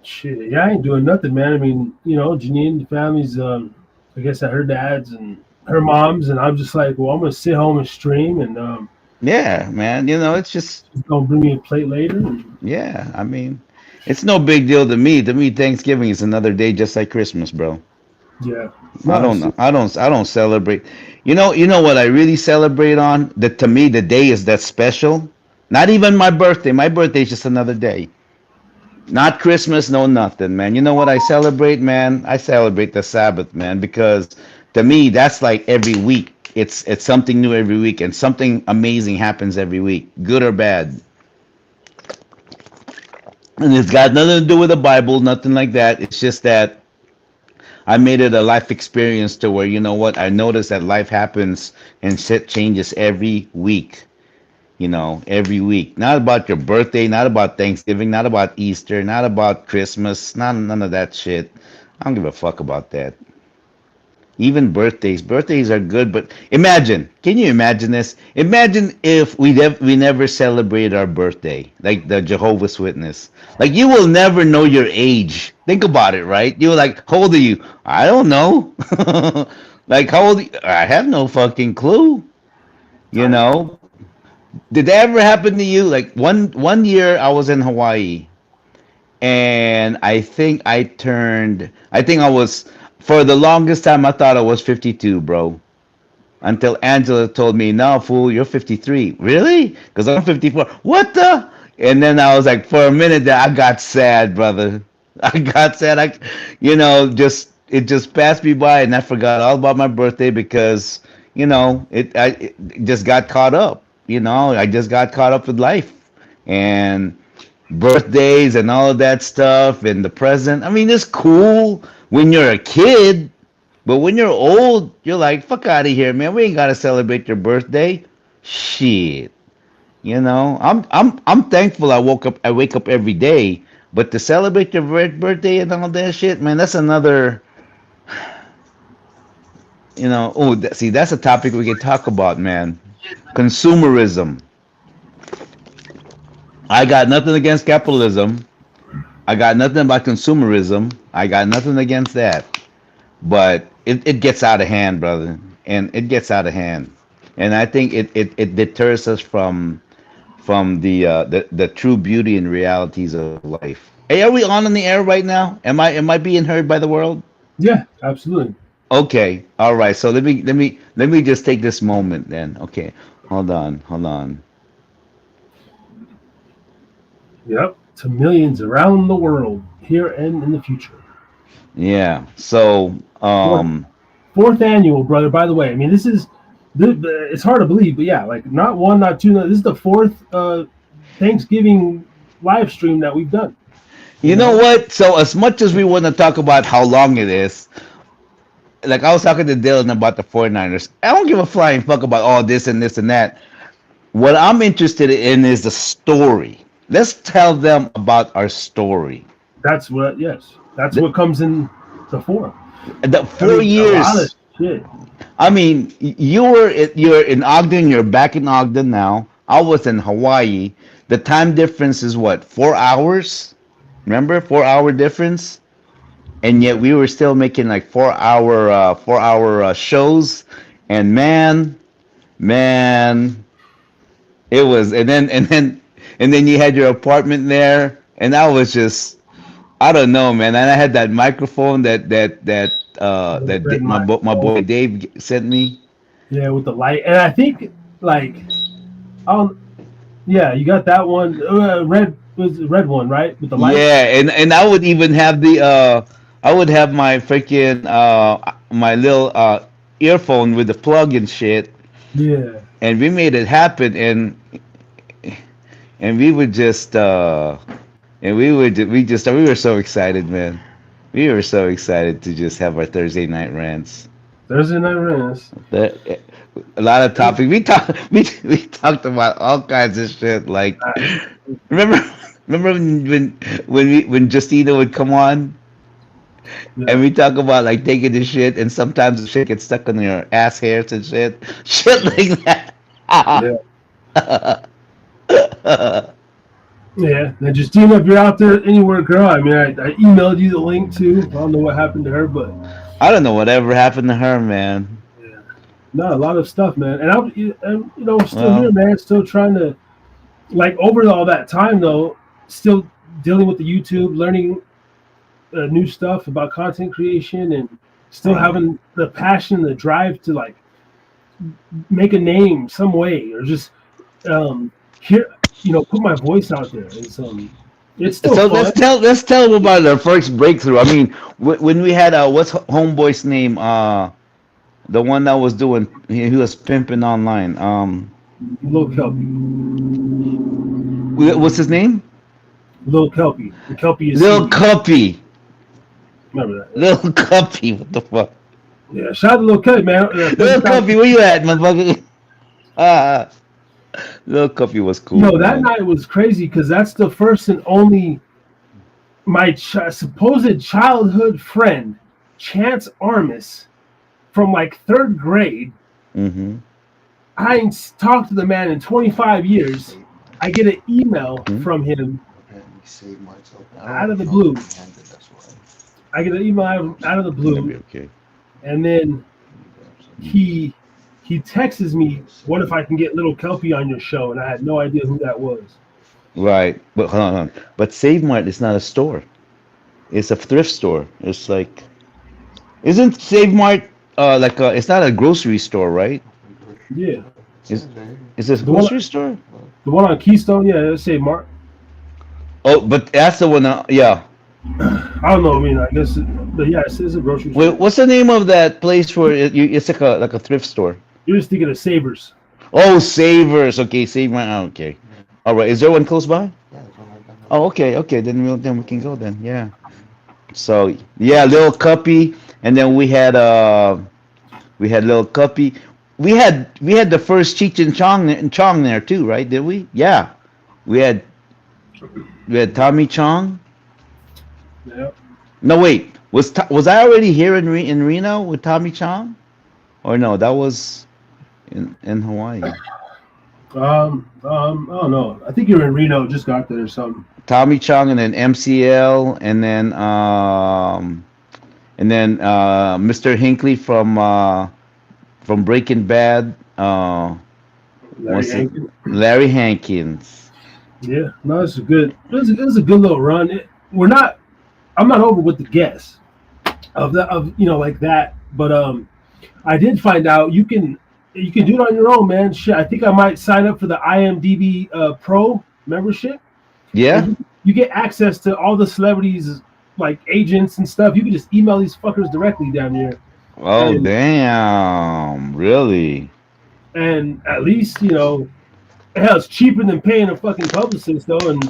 Shit, yeah, I ain't doing nothing, man. I mean, Janine, the family's, I guess at her dad's and her mom's, and I'm just like, well, I'm gonna sit home and stream, and Yeah, man. It's just she's gonna bring me a plate later. And, yeah. I mean, it's no big deal to me. To me, Thanksgiving is another day just like Christmas, bro. yeah, I don't nice. know. I don't celebrate. You know what I really celebrate on? That to me the day is that special. Not even my birthday. My birthday is just another day. Not Christmas, no nothing, man. You know what I celebrate, man? I celebrate the Sabbath, man, because to me that's like every week. It's something new every week, and something amazing happens every week, good or bad. And it's got nothing to do with the Bible, nothing like that. It's just that I made it a life experience to where you know what I notice that life happens and shit changes every week. Every week. Not about your birthday, not about Thanksgiving, not about Easter, not about Christmas, none of that shit. I don't give a fuck about that. Even birthdays. Birthdays are good, but can you imagine this? Imagine if we never celebrate our birthday, like the Jehovah's Witness. Like you will never know your age. Think about it, right? You're like, how old are you? I don't know. Like how old? I have no fucking clue. You I know. know? Did that ever happen to you? Like one year I was in Hawaii and I think I was for the longest time I thought I was 52, bro. Until Angela told me, "No, fool, you're 53." Really? Because I'm 54. What the? And then I was like, for a minute there, I got sad, brother. I got sad. Just it just passed me by, and I forgot all about my birthday because it just got caught up. I just got caught up with life and birthdays and all of that stuff and the present. I mean, it's cool when you're a kid, but when you're old, you're like, fuck out of here, man. We ain't gotta celebrate your birthday. Shit. I'm thankful I wake up every day, but to celebrate your birthday and all that shit, man, that's another see, that's a topic we can talk about, man. Consumerism. I got nothing against capitalism. I got nothing about consumerism. I got nothing against that. But it gets out of hand, brother. And it gets out of hand. And I think it deters us from the true beauty and realities of life. Hey, are we on the air right now? Am I being heard by the world? Yeah, absolutely. Okay. All right. So let me just take this moment then. Okay. Hold on. Yep, to millions around the world, here and in the future. Yeah. So Fourth, fourth annual, brother. By the way, I mean it's hard to believe, but yeah, like not one, not two. No, this is the fourth Thanksgiving live stream that we've done. you know what? So as much as we want to talk about how long it is, like I was talking to Dylan about the 49ers. I don't give a flying fuck about all this and this and that. What I'm interested in is the story. Let's tell them about our story. That's what. Yes, that's what comes in the form. The I 4 mean, a lot of years. shit. I mean, you're in Ogden. You're back in Ogden now. I was in Hawaii. The time difference is what? 4 hours. Remember, 4 hour difference. And yet we were still making like 4 hour shows. And man, it was. And then and then you had your apartment there, and I was just, I don't know, man. And I had that microphone Red my boy Dave sent me. Yeah, with the light, and I think like, yeah, you got that one. Red was the red one, right? With the light. Yeah, and I would even have I would have my freaking my little earphone with the plug and shit, Yeah, and we made it happen, and we would just and we were so excited, man. We were so excited to just have our Thursday night rants. Thursday night rants. The, a lot of topics. We talked about all kinds of shit. Like, remember remember when Justina would come on Yeah. and we talk about like taking the shit, and sometimes the shit gets stuck on your ass hairs and shit like that. Yeah, and Justina, if you're out there anywhere, girl, I mean, I emailed you the link too. I don't know what happened to her, but I don't know whatever happened to her, man. yeah, no, a lot of stuff, man. And I'm still Well, here, man. Still trying to, like, over all that time though, still dealing with the YouTube, learning new stuff about content creation, and still having the passion, the drive to like make a name some way, or just here, put my voice out there. It's still so fun. let's tell them about our first breakthrough. I mean, when we had what's homeboy's name? The one that was doing he was pimping online. Lil Kelpie. What's his name? Lil Kelpie. The Kelpie is Lil Cuppy. Remember that? Lil Cuppy. What the fuck? Yeah, shout out to Lil Kelpie, man. Lil Cuppy, where you at, motherfucker? Lil Cuppy was cool. That man. night was crazy because that's the first and only my supposed childhood friend, Chance Armis, from like third grade. Mm-hmm. I ain't talked to the man in 25 years. I get an email from him out of the blue. I get an email out of the blue, Okay. and then he texts me, "What if I can get Little Kelpie on your show?" And I had no idea who that was. Right, but hold on. But Save Mart is not a store; it's a thrift store. It's like, isn't Save Mart like it's not a grocery store, right? Yeah, Is this a grocery store? the one on Keystone. Yeah, let's say Mark. Oh, but that's the one. Yeah. I don't know. I mean, I guess, but yeah, it's a grocery store. Wait, what's the name of that place where it's like a thrift store? You're just thinking of Savers. Oh, Savers. Okay, Save Mart. Oh, okay. All right. Is there one close by? Oh, okay. Okay, then we can go then. Yeah. So yeah, Lil Cuppy, and then we had Lil Cuppy. We had the first Cheech and Chong there too, right? Did we? Yeah. We had Tommy Chong. Yeah. No, wait. Was I already here in Reno with Tommy Chong, or no? That was in Hawaii. I don't know. I think you're in Reno. Just got there or something. Tommy Chong, and then MCL, and then Mr. Hinckley from Breaking Bad. Larry Hankins. Yeah, no, it's a good. It was a good little run. I'm not over with the guess of like that, but I did find out you can do it on your own, man. Shit, I think I might sign up for the IMDb Pro membership. Yeah, you get access to all the celebrities, like agents and stuff. You can just email these fuckers directly down here. Oh, damn! Really? And at least hell, it's cheaper than paying a fucking publicist though. And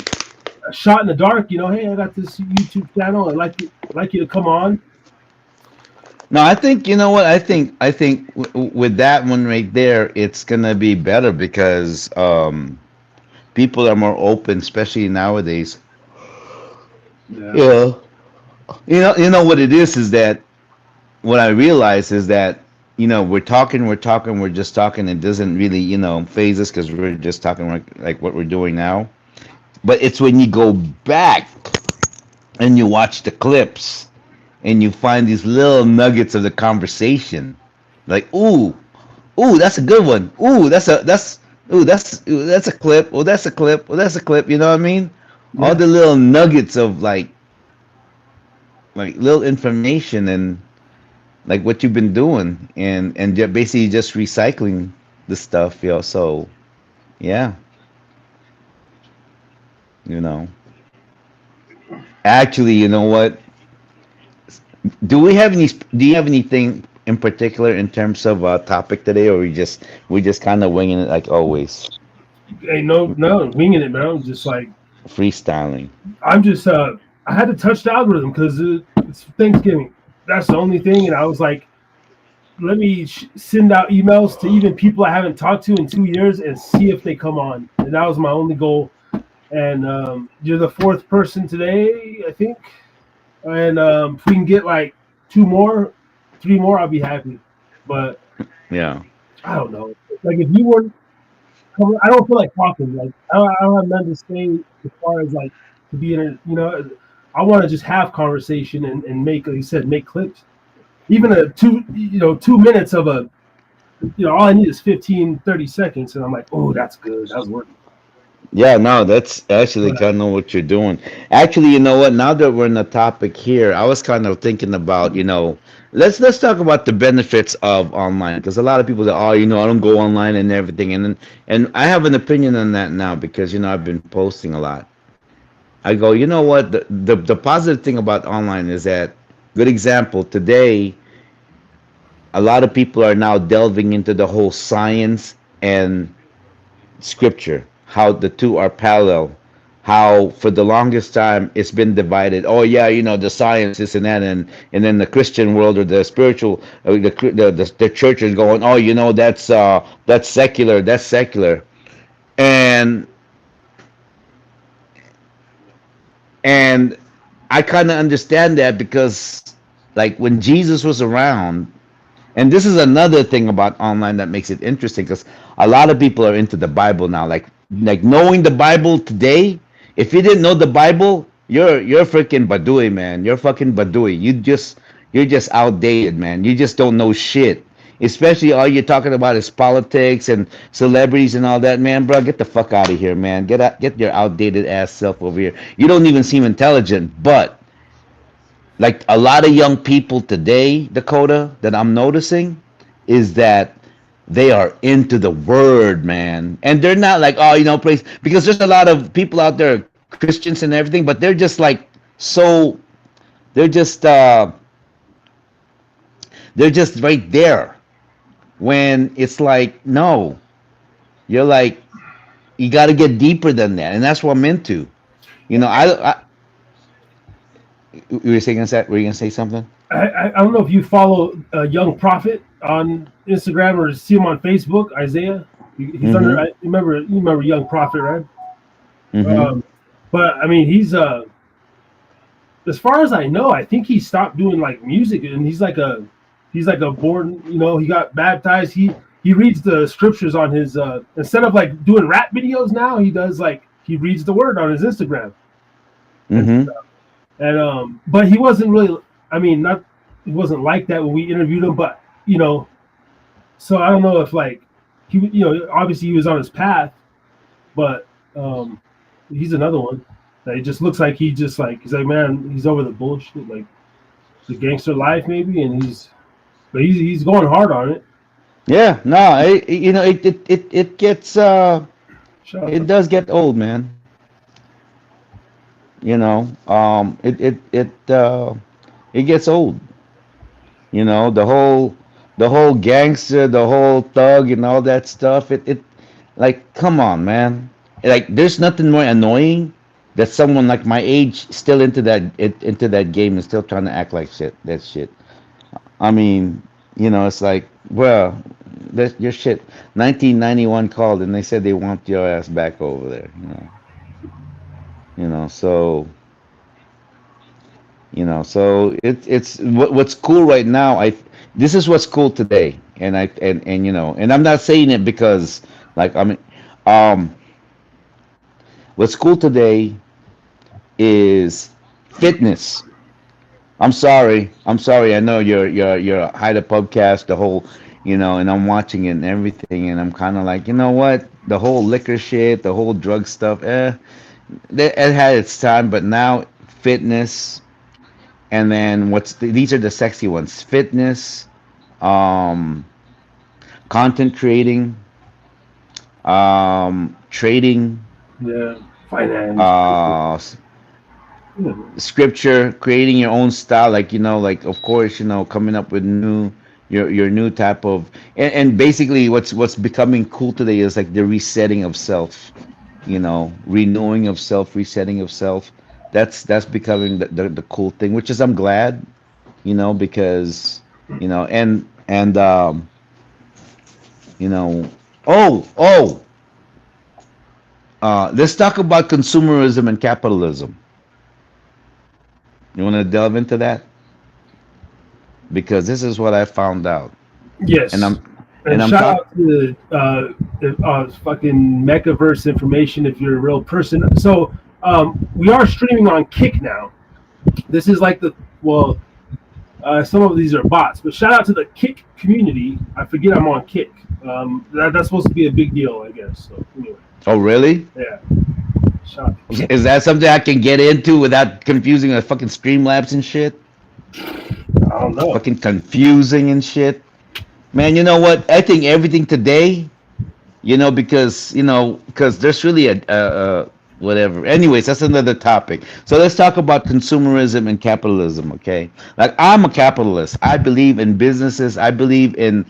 a shot in the dark, hey, I got this YouTube channel. I'd like you to come on. No, I think you know what I think. With that one right there, it's gonna be better because people are more open, especially nowadays. Yeah. You know what it is that what I realize is that we're talking, we're just talking. It doesn't really phase us because we're just talking like what we're doing now. But it's when you go back and you watch the clips and you find these little nuggets of the conversation, like ooh, that's a good one. Ooh, that's ooh, that's a clip. Oh, that's a clip. Oh, that's a clip. You know what I mean? All Yeah. the little nuggets of like little information and like what you've been doing and basically just recycling the stuff, yo. So yeah, you know. Actually, you know what? Do you have anything in particular in terms of topic today, or we just kind of winging it like always, Hey, no, winging it, man. I'm just like, freestyling? I'm just, I had to touch the algorithm because it's Thanksgiving. That's the only thing. And I was like, let me send out emails to even people I haven't talked to in 2 years and see if they come on. And that was my only goal. And you're the fourth person today, I think. And if we can get like two more, three more, I'll be happy. But Yeah. I don't know. Like if you weren't, I don't feel like talking. Like I don't have nothing to say as far as like to be in. I want to just have conversation and make, like you said, make clips. Even a 2 minutes of a, all I need is 15, 30 seconds, and I'm like, oh, that's good. That was working. Yeah, no, that's actually But kind of what you're doing. Actually, you know what? Now that we're in the topic here, I was kind of thinking about, let's talk about the benefits of online because a lot of people say, oh, I don't go online and everything, and I have an opinion on that now because I've been posting a lot. I go, you know what? The positive thing about online is that, good example, today a lot of people are now delving into the whole science and scripture, how the two are parallel, how for the longest time it's been divided. Oh yeah, the science this and that, and then the Christian world or the spiritual, the church is going, oh, that's secular, that's secular, and and I kind of understand that because like when Jesus was around. And this is another thing about online that makes it interesting because a lot of people are into the Bible now. Like knowing the Bible today. If you didn't know the Bible, you're freaking badui, man. You're fucking badui. You're just outdated, man. You just don't know shit. Especially all you're talking about is politics and celebrities and all that, man. Bro, get the fuck out of here, man. Get your outdated ass self over here. You don't even seem intelligent, but like a lot of young people today, Dakota, that I'm noticing is that they are into the word, man. And they're not like, oh, praise, because there's a lot of people out there, Christians and everything, but they're just like so they're just uh they're just right there. When it's like, no, you're like you got to get deeper than that, and that's what I'm into. You know, I were you gonna say something? I don't know if you follow Young Prophet on Instagram or see him on Facebook, Isaiah. He's under. Mm-hmm. You remember Young Prophet, right? Mm-hmm. But I mean, he's as far as I know, I think he stopped doing like music, and he's like a born. He got baptized. He reads the scriptures on his instead of like doing rap videos now, he reads the word on his Instagram. And Mm-hmm. but he wasn't really. I mean, not he wasn't like that when we interviewed him, but so I don't know if like obviously he was on his path, but he's another one that it just looks like he's like, man, he's over the bullshit, like the gangster life maybe, and he's going hard on it. Yeah, no, it gets Shut it up. does get old, man. It gets old. The whole gangster, the whole thug, and all that stuff. It like, come on, man. Like, there's nothing more annoying that someone like my age still into that game and still trying to act like shit. That shit. I mean, it's like, well, that's your shit. 1991 called and they said they want your ass back over there. So it's what's cool right now. This is what's cool today, and I'm not saying it because like I mean, um, what's cool today is fitness. I'm sorry. I know you're Hide a Pubcast, the whole, and I'm watching it and everything, and I'm kind of like, you know what? the whole liquor shit, the whole drug stuff. It had its time, but now fitness, and then these are the sexy ones: fitness, um, content creating, trading, Yeah, finance. uh, Yeah. scripture, creating your own style, like like of course, coming up with your new type of, and basically what's becoming cool today is like the resetting of self, renewing of self, resetting of self. That's becoming the cool thing, which is I'm glad, because you know oh, let's talk about consumerism and capitalism. You want to delve into that? Because this is what I found out, and Yes. And I'm shout talking. out to fucking Mechaverse information if you're a real person. So we are streaming on Kick now. This is like some of these are bots, but shout out to the Kick community. I forget I'm on Kick. That's supposed to be a big deal, I guess. So anyway, Oh, really? yeah. Shout out to Kick. Is that something I can get into without confusing the fucking Streamlabs and shit? I don't know. Fucking confusing and shit. Man, you know what? I think everything today, because there's really a whatever. Anyways, that's another topic. So let's talk about consumerism and capitalism, okay? Like I'm a capitalist. I believe in businesses. I believe in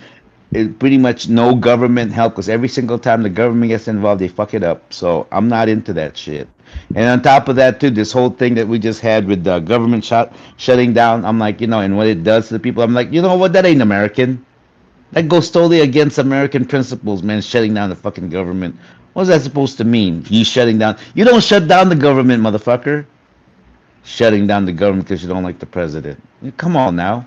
pretty much no government help because every single time the government gets involved, they fuck it up. So I'm not into that shit. And on top of that, too, this whole thing that we just had with the government shutting down, I'm like, and what it does to the people, I'm like, you know what? That ain't American. That goes totally against American principles, man. Shutting down the fucking government. What's that supposed to mean? You shutting down? You don't shut down the government, motherfucker. Shutting down the government because you don't like the president. Come on now.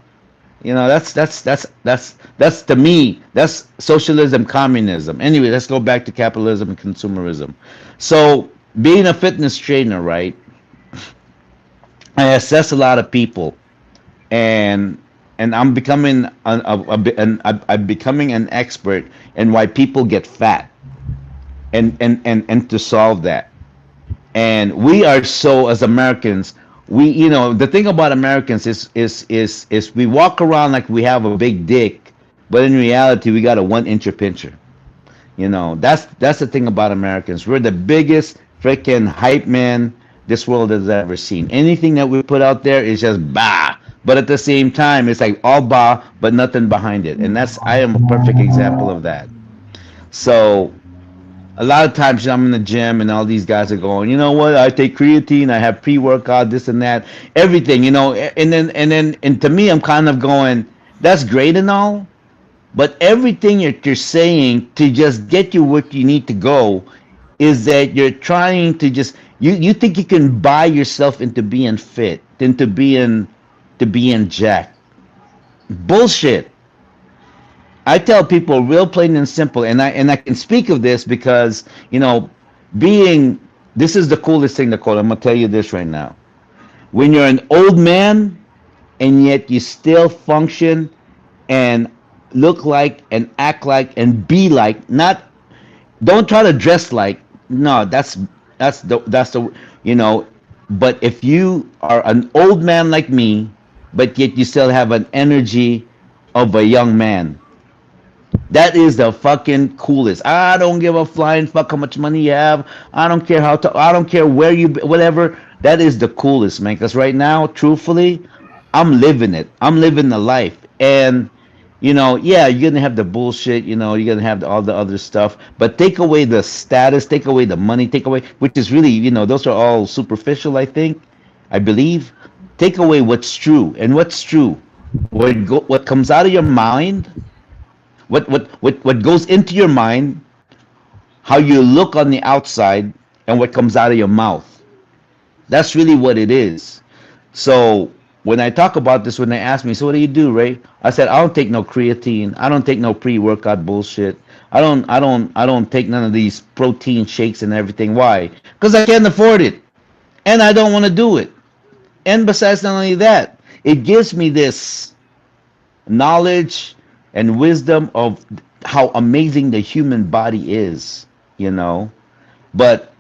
That's to me. That's socialism, communism. Anyway, let's go back to capitalism and consumerism. So, being a fitness trainer, right? I assess a lot of people, and I'm becoming I'm becoming an expert in why people get fat, and to solve that. And we are so, as Americans, the thing about Americans is we walk around like we have a big dick, but in reality we got a 1 inch pincher. That's the thing about Americans. We're the biggest freaking hype man this world has ever seen. Anything that we put out there is just bah. But at the same time, it's like all bah, but nothing behind it. And I am a perfect example of that. So a lot of times I'm in the gym and all these guys are going, you know what? I take creatine, I have pre-workout, this and that, everything, and to me, I'm kind of going, that's great and all, but everything you're saying to just get you where you need to go is that you're trying to just you think you can buy yourself into being fit, into being jacked. Bullshit. I tell people real plain and simple, and I can speak of this because being this is the coolest thing, Nicole. I'm gonna tell you this right now. When you're an old man and yet you still function and look like and act like and be like, not don't try to dress like. No, that's the but if you are an old man like me, but yet you still have an energy of a young man, that is the fucking coolest. I don't give a flying fuck how much money you have. I don't care I don't care where whatever. That is the coolest, man. Because right now, truthfully, I'm living it. I'm living the life. And, yeah, you're going to have the bullshit, you're going to have all the other stuff. But take away the status, take away the money, which is really, those are all superficial, I think, I believe. Take away what's true. And what's true? What comes out of your mind, what goes into your mind, how you look on the outside, and what comes out of your mouth. That's really what it is. So when I talk about this, when they ask me, so what do you do, Ray? I said, I don't take no creatine. I don't take no pre-workout bullshit. I don't take none of these protein shakes and everything. Why? Because I can't afford it. And I don't want to do it. And besides not only that, it gives me this knowledge and wisdom of how amazing the human body is. you know. But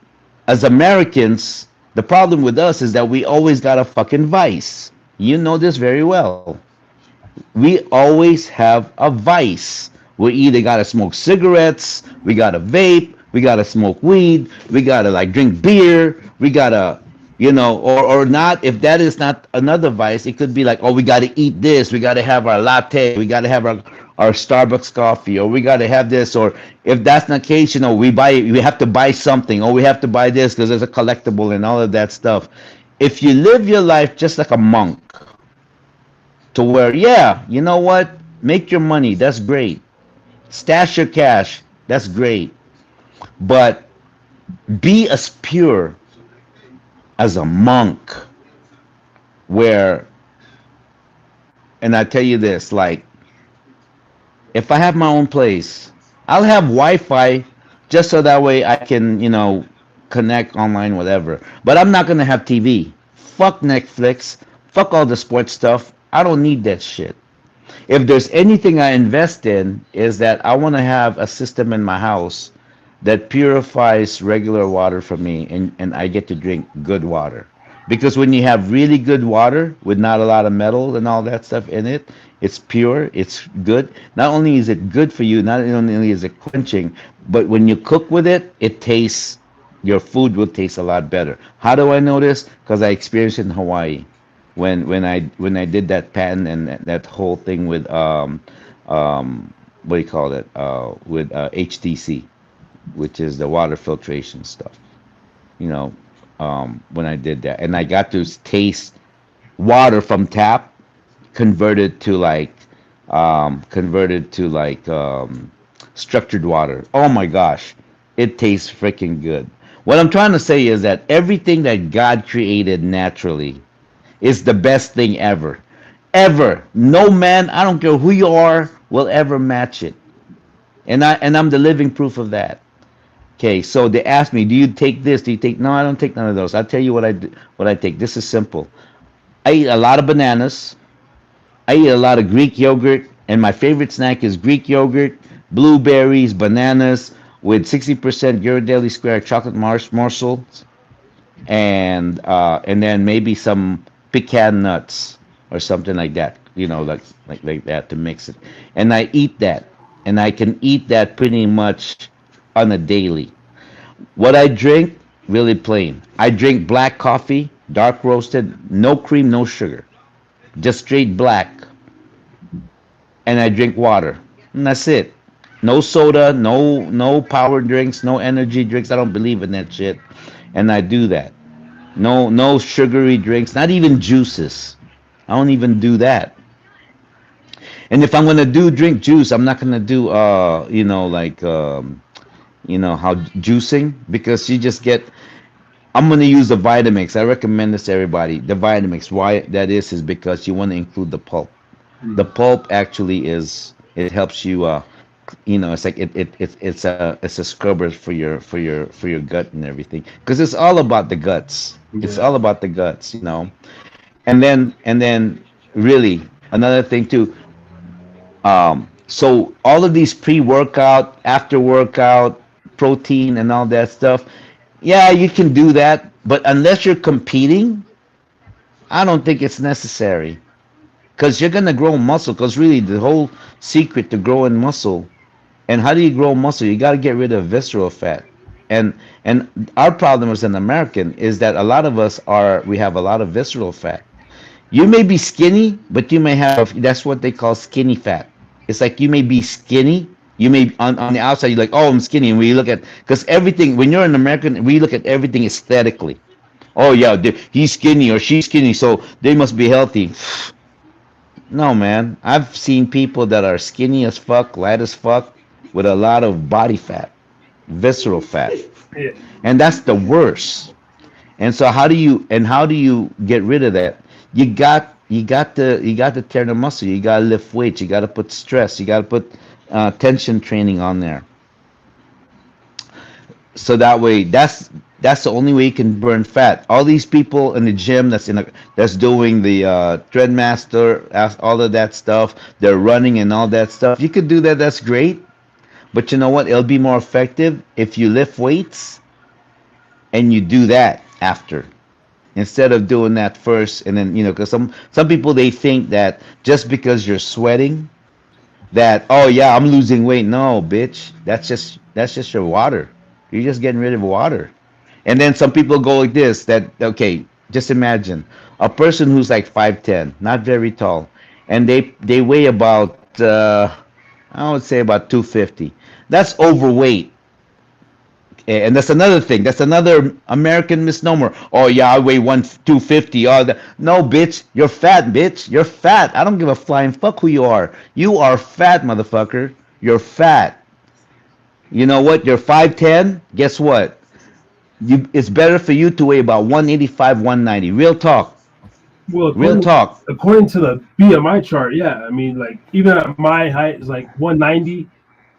as Americans, the problem with us is that we always got a fucking vice. You know this very well. We always have a vice. We either gotta smoke cigarettes, we gotta vape, we gotta smoke weed, we gotta like drink beer, we gotta, or not. If that is not another vice, it could be like, oh, we gotta eat this, we gotta have our latte, we gotta have our Starbucks coffee, or we gotta have this, or if that's not the case, we have to buy something, or we have to buy this because there's a collectible and all of that stuff. If you live your life just like a monk, to where, yeah, you know what? Make your money. That's great. Stash your cash. That's great. But be as pure as a monk, where, and I tell you this, like, if I have my own place, I'll have Wi-Fi just so that way I can, connect online, whatever. But I'm not gonna have TV. Fuck Netflix. Fuck all the sports stuff. I don't need that shit. If there's anything I invest in, is that I want to have a system in my house that purifies regular water for me, and I get to drink good water. Because when you have really good water with not a lot of metal and all that stuff in it, it's pure, it's good. Not only is it good for you, not only is it quenching, but when you cook with it, your food will taste a lot better. How do I know this? Because I experienced it in Hawaii when I did that patent and that whole thing with what do you call it, with HTC, which is the water filtration stuff. You know, when I did that, and I got to taste water from tap converted to structured water. Oh my gosh, it tastes freaking good. What I'm trying to say is that everything that God created naturally is the best thing ever. Ever. No man, I don't care who you are, will ever match it. And I'm the living proof of that. Okay, so they asked me, do you take this? Do you take? No, I don't take none of those. I'll tell you what I take. This is simple. I eat a lot of bananas. I eat a lot of Greek yogurt, and my favorite snack is Greek yogurt, blueberries, bananas with 60% Ghirardelli Square chocolate morsels, and then maybe some pecan nuts or something like that. Like that to mix it. And I eat that, and I can eat that pretty much on a daily. What I drink, really plain. I drink black coffee, dark roasted, no cream, no sugar, just straight black. And I drink water, and that's it. No soda, no power drinks, no energy drinks. I don't believe in that shit, and I do that. No sugary drinks, not even juices. I don't even do that. And if I'm gonna drink juice, I'm not gonna do how juicing, because you just get. I'm gonna use the Vitamix. I recommend this to everybody. The Vitamix. Why that is because you want to include the pulp. The pulp actually it helps you. It's like it's a scrubber for your gut and everything, because it's all about the guts. It's all about the guts. And then really another thing too. So all of these pre-workout, after workout, protein and all that stuff, yeah, you can do that, but unless you're competing, I don't think it's necessary, because you're gonna grow muscle. Because really, the whole secret to growing muscle, and how do you grow muscle? You got to get rid of visceral fat, and our problem as an American is that a lot of us we have a lot of visceral fat. You may be skinny, but you may have, that's what they call skinny fat. It's like you may be skinny. You may, on the outside, you're like, oh, I'm skinny. And we look at, because everything, when you're an American, we look at everything aesthetically. Oh, yeah, he's skinny or she's skinny, so they must be healthy. No, man. I've seen people that are skinny as fuck, light as fuck, with a lot of body fat, visceral fat. Yeah. And that's the worst. And so how do you get rid of that? You got to tear the muscle. You got to lift weights. You got to put stress. You got to put tension training on there. So that way, that's the only way you can burn fat. All these people in the gym that's doing the Treadmaster, all of that stuff, they're running and all that stuff. You could do that. That's great. But you know what? It'll be more effective if you lift weights and you do that after, instead of doing that first. And then, because some people, they think that just because you're sweating, that, oh yeah, I'm losing weight. No, bitch, that's just your water. You're just getting rid of water. And then some people go like this, that, okay, just imagine a person who's like 5'10", not very tall, and they weigh about, I would say about 250. That's overweight. And that's another thing. That's another American misnomer. Oh yeah, I weigh 250. Oh, no, bitch, you're fat, bitch. You're fat. I don't give a flying fuck who you are. You are fat, motherfucker. You're fat. You know what? You're 5'10". Guess what? It's better for you to weigh about 185, 190. Real talk. Well, Real talk. according to the BMI chart, yeah. I mean, like even at my height is like 190,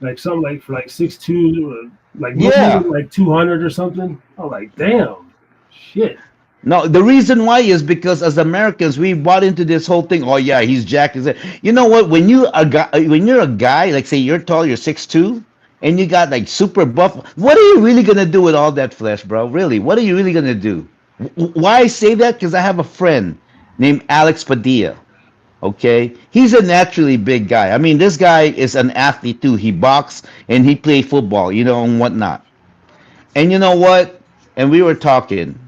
like something like for like 6'2", like Yeah. normally like 200 or something. I'm like, damn, shit. No, the reason why is because as Americans we bought into this whole thing. Oh yeah, he's jacked. You know what? When you're a guy, like say you're tall, you're 6'2", and you got like super buff. What are you really gonna do with all that flesh, bro? Really, what are you really gonna do? Why I say that? Because I have a friend named Alex Padilla. Okay, he's a naturally big guy. I mean, this guy is an athlete too. He boxed and he played football, and whatnot. And you know what? And we were talking,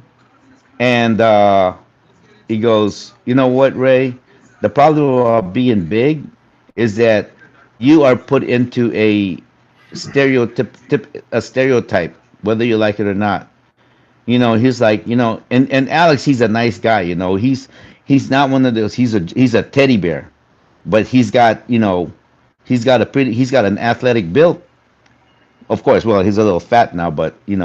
and he goes, "You know what, Ray? The problem about being big is that you are put into a stereotype, whether you like it or not." He's like, and Alex, he's a nice guy. He's not one of those. He's a teddy bear, but he's got an athletic build. Of course, well, he's a little fat now, but he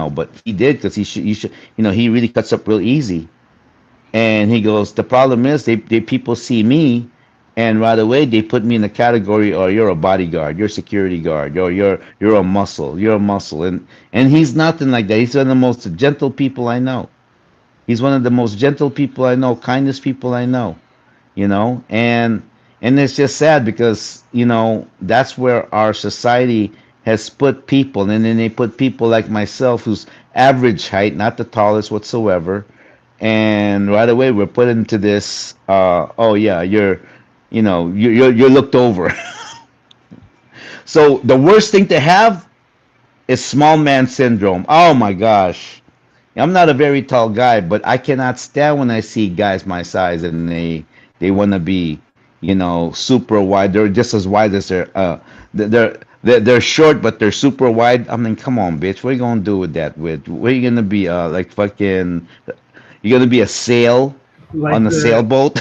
did because he really cuts up real easy. And he goes, the problem is they people see me, and right away they put me in the category, or you're a bodyguard, you're a security guard, or you're a muscle, and he's nothing like that. He's one of the most gentle people I know. He's one of the most gentle people I know, kindest people I know. And it's just sad because that's where our society has put people, and then they put people like myself, who's average height, not the tallest whatsoever, and right away we're put into this. Oh yeah, you're looked over. So the worst thing to have is small man syndrome. Oh my gosh, I'm not a very tall guy, but I cannot stand when I see guys my size and they want to be, super wide. They're just as wide as they're short, but they're super wide. I mean, come on, bitch. What are you gonna do with that? What are you gonna be? Like fucking. You're gonna be a sail Like on the sailboat.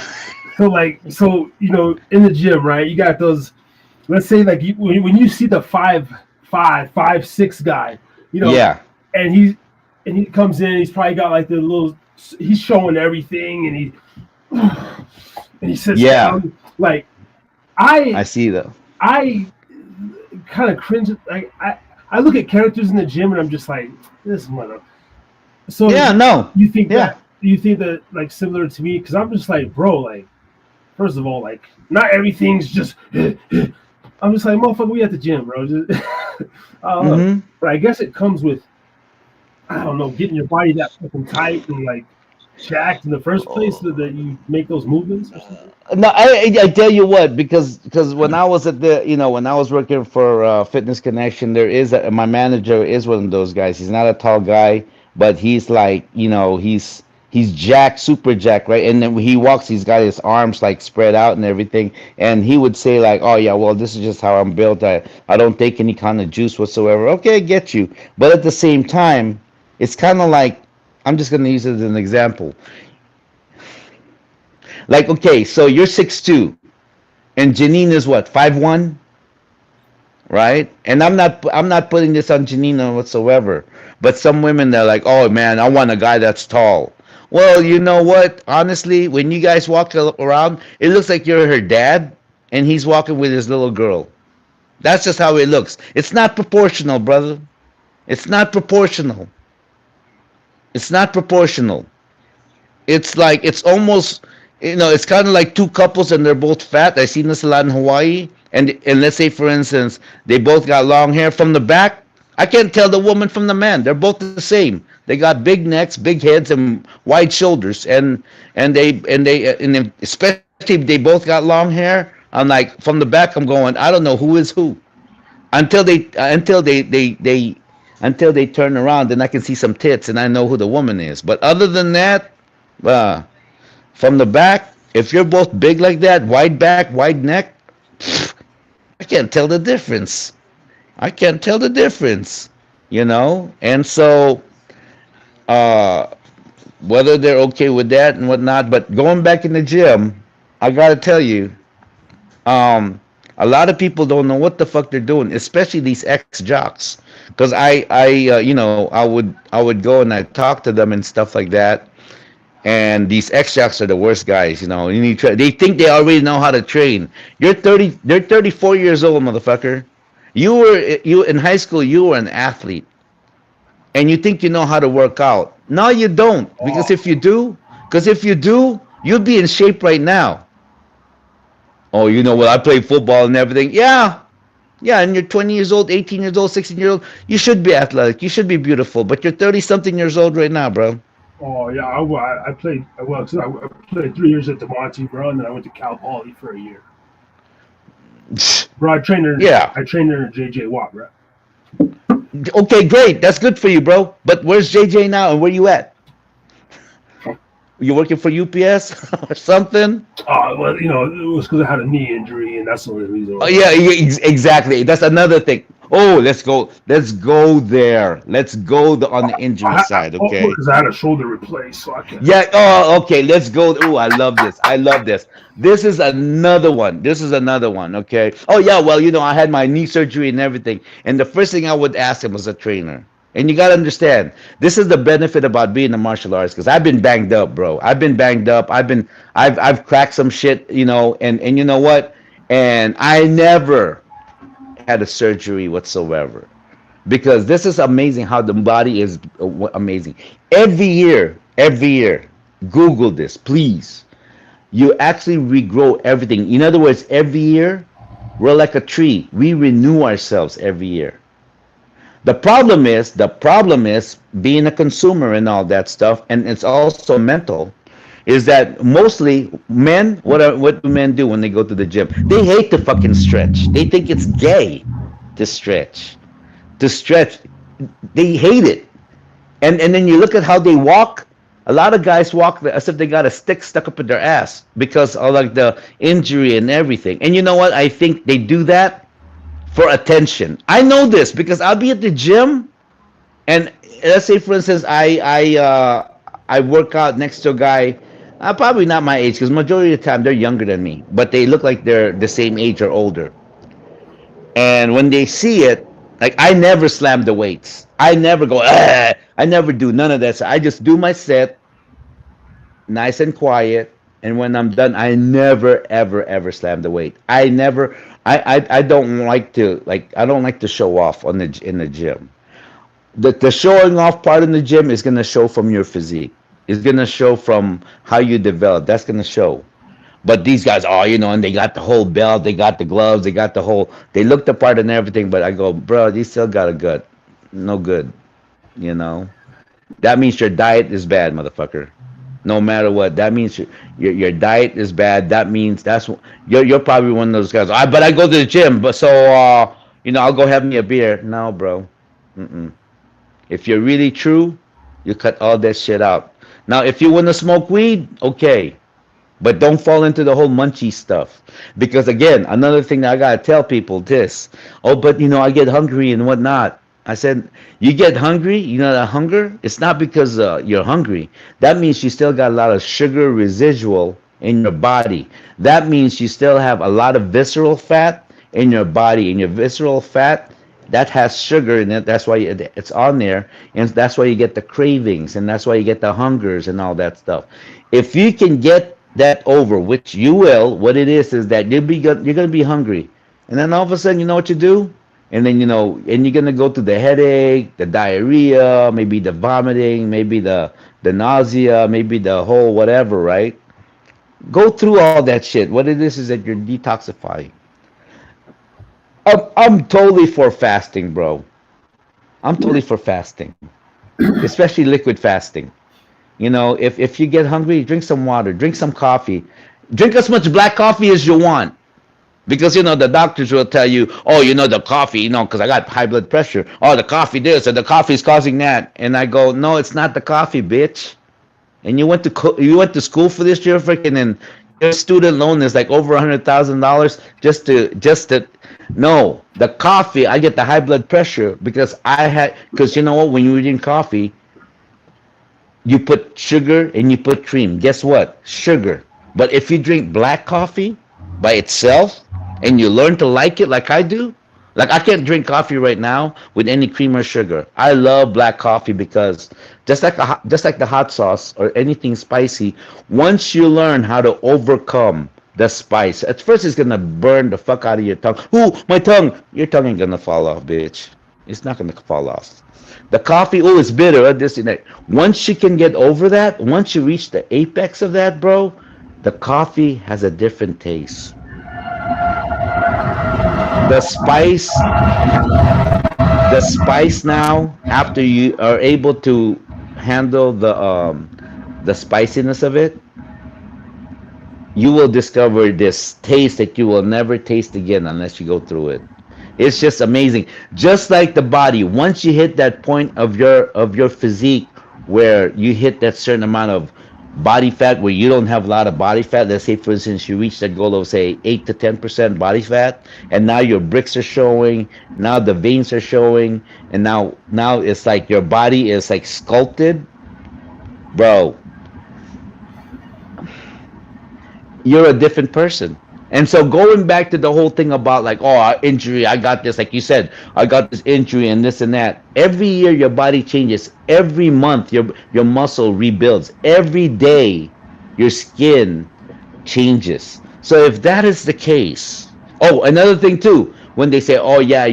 so in the gym, right? You got those. Let's say like when you see the 5'6" guy, Yeah. and he comes in. He's probably got like the little. He's showing everything, and he sits Yeah. down. Like I see though. I kind of cringe. Like I look at characters in the gym and I'm just like, this mother. So Yeah. No. you think Yeah. that like similar to me? Because I'm just like, bro, like first of all, like not everything's just. I'm just like, motherfucker, we at the gym, bro. Just, But I guess it comes with, I don't know, getting your body that fucking tight and like jacked in the first place so that you make those movements or something. No, I tell you what, because when I was when I was working for Fitness Connection, my manager is one of those guys. He's not a tall guy, but he's like, he's jacked, super jacked, right? And then when he walks, he's got his arms like spread out and everything. And he would say like, oh yeah, well, this is just how I'm built. I don't take any kind of juice whatsoever. Okay, I get you. But at the same time, it's kind of like, I'm just going to use it as an example. Like, okay, so you're 6'2", and Janine is what, 5'1", right? And I'm not putting this on Janina whatsoever. But some women, they're like, oh man, I want a guy that's tall. Well, you know what? Honestly, when you guys walk around, it looks like you're her dad, and he's walking with his little girl. That's just how it looks. It's not proportional, brother. It's not proportional. It's not proportional. It's like, it's almost, it's kind of like two couples and they're both fat. I've seen this a lot in Hawaii. And let's say for instance they both got long hair from the back, I can't tell the woman from the man. They're both the same. They got big necks, big heads, and wide shoulders, and especially if they both got long hair. I'm like from the back. I'm going. I don't know who is who until they turn around. Then I can see some tits and I know who the woman is. But other than that, uh, from the back, if you're both big like that, wide back, wide neck, I can't tell the difference. I can't tell the difference, And so, uh, whether they're okay with that and whatnot, but going back in the gym, I gotta tell you, um, a lot of people don't know what the fuck they're doing, especially these ex jocks. Because I would go and I talk to them and stuff like that. And these ex jocks are the worst guys, they think they already know how to train. You're 30, they're 34 years old, motherfucker. You in high school, you were an athlete, and you think you know how to work out. No, you don't, because if you do, you'd be in shape right now. Oh, well, I played football and everything. Yeah, yeah, and you're 20 years old, 18 years old, 16 years old. You should be athletic. You should be beautiful, but you're 30 something years old right now, bro. Oh yeah, I played. Well, so I played 3 years at DeMonte, bro, and then I went to Cal Poly for a year. Bro, I trained her. Yeah. I trained her JJ Watt, bro. Okay, great. That's good for you, bro. But where's JJ now, and where you at? You working for UPS or something? Well, it was because I had a knee injury, and that's the only reason. Oh yeah, exactly. That's another thing. Oh, let's go there. Let's go on the injury side, okay? Because I had a shoulder replaced, so I can't. Yeah. Oh, okay. Let's go. Oh, I love this. This is another one. Okay. Oh yeah. Well, I had my knee surgery and everything, and the first thing I would ask him was a trainer. And you gotta understand, this is the benefit about being a martial artist. Because I've been banged up, bro. I've cracked some shit, and you know what? And I never had a surgery whatsoever. Because this is amazing how the body is amazing. Every year, Google this, please. You actually regrow everything. In other words, every year, we're like a tree. We renew ourselves every year. The problem is being a consumer and all that stuff, and it's also mental, is that mostly men, what do men do when they go to the gym? They hate to fucking stretch. They think it's gay to stretch. They hate it. And then you look at how they walk. A lot of guys walk as if they got a stick stuck up in their ass because of like the injury and everything. And you know what? I think they do that for attention. I know this because I'll be at the gym, and let's say for instance I work out next to a guy, probably not my age, because majority of the time they're younger than me, but they look like they're the same age or older. And when they see it, like I never slam the weights. I never go, ah! I never do none of that. So I just do my set, nice and quiet. And when I'm done, I never, ever, ever slam the weight. I don't like to show off in the gym. The showing off part in the gym is gonna show from your physique. It's gonna show from how you develop. That's gonna show. But these guys, and they got the whole belt, they got the gloves, they look the part and everything. But I go, bro, you still got a gut. No good. That means your diet is bad, motherfucker. No matter what, that means your diet is bad. That means you're probably one of those guys. But I go to the gym, but so I'll go have me a beer. No, bro. Mm-mm. If you're really true, you cut all that shit out. Now, if you want to smoke weed, okay, but don't fall into the whole munchie stuff. Because again, another thing that I gotta tell people this. Oh, but I get hungry and whatnot. I said, you get hungry, that hunger, it's not because you're hungry. That means you still got a lot of sugar residual in your body. That means you still have a lot of visceral fat in your body. And your visceral fat, that has sugar in it. That's why it's on there. And that's why you get the cravings. And that's why you get the hungers and all that stuff. If you can get that over, which you will, what it is that you're going to be hungry. And then all of a sudden, you know what you do? And then, and you're going to go through the headache, the diarrhea, maybe the vomiting, maybe the nausea, maybe the whole whatever, right? Go through all that shit. What it is that you're detoxifying. I'm totally for fasting, bro. I'm totally for fasting, especially liquid fasting. If you get hungry, drink some water, drink some coffee, drink as much black coffee as you want. Because the doctors will tell you, oh, the coffee, because I got high blood pressure. Oh, the coffee this and the coffee is causing that. And I go, no, it's not the coffee, bitch. And you went to school for this year, freaking, and your student loan is like over $100,000 just to. No, the coffee. I get the high blood pressure because you know what? When you drink coffee, you put sugar and you put cream. Guess what? Sugar. But if you drink black coffee by itself and you learn to like it like I do, like I can't drink coffee right now with any cream or sugar. I love black coffee because just like the hot sauce or anything spicy, once you learn how to overcome the spice, at first it's gonna burn the fuck out of your tongue. Ooh, my tongue! Your tongue ain't gonna fall off, bitch. It's not gonna fall off. The coffee, oh, it's bitter. This and that. Once you can get over that, once you reach the apex of that, bro, the coffee has a different taste. The spice, the spice now, after you are able to handle the spiciness of it, you will discover this taste that you will never taste again unless you go through it. It's just amazing. Just like the body, once you hit that point of your physique where you hit that certain amount of body fat where you don't have a lot of body fat, let's say for instance you reach that goal of say 8 to 10% body fat, and now your bricks are showing, now the veins are showing, and now it's like your body is like sculpted, bro. You're a different person. And so going back to the whole thing about like, oh, injury, I got this, like you said, I got this injury and this and that. Every year your body changes. Every month your muscle rebuilds. Every day your skin changes. So if that is the case, oh, another thing too, when they say, oh yeah,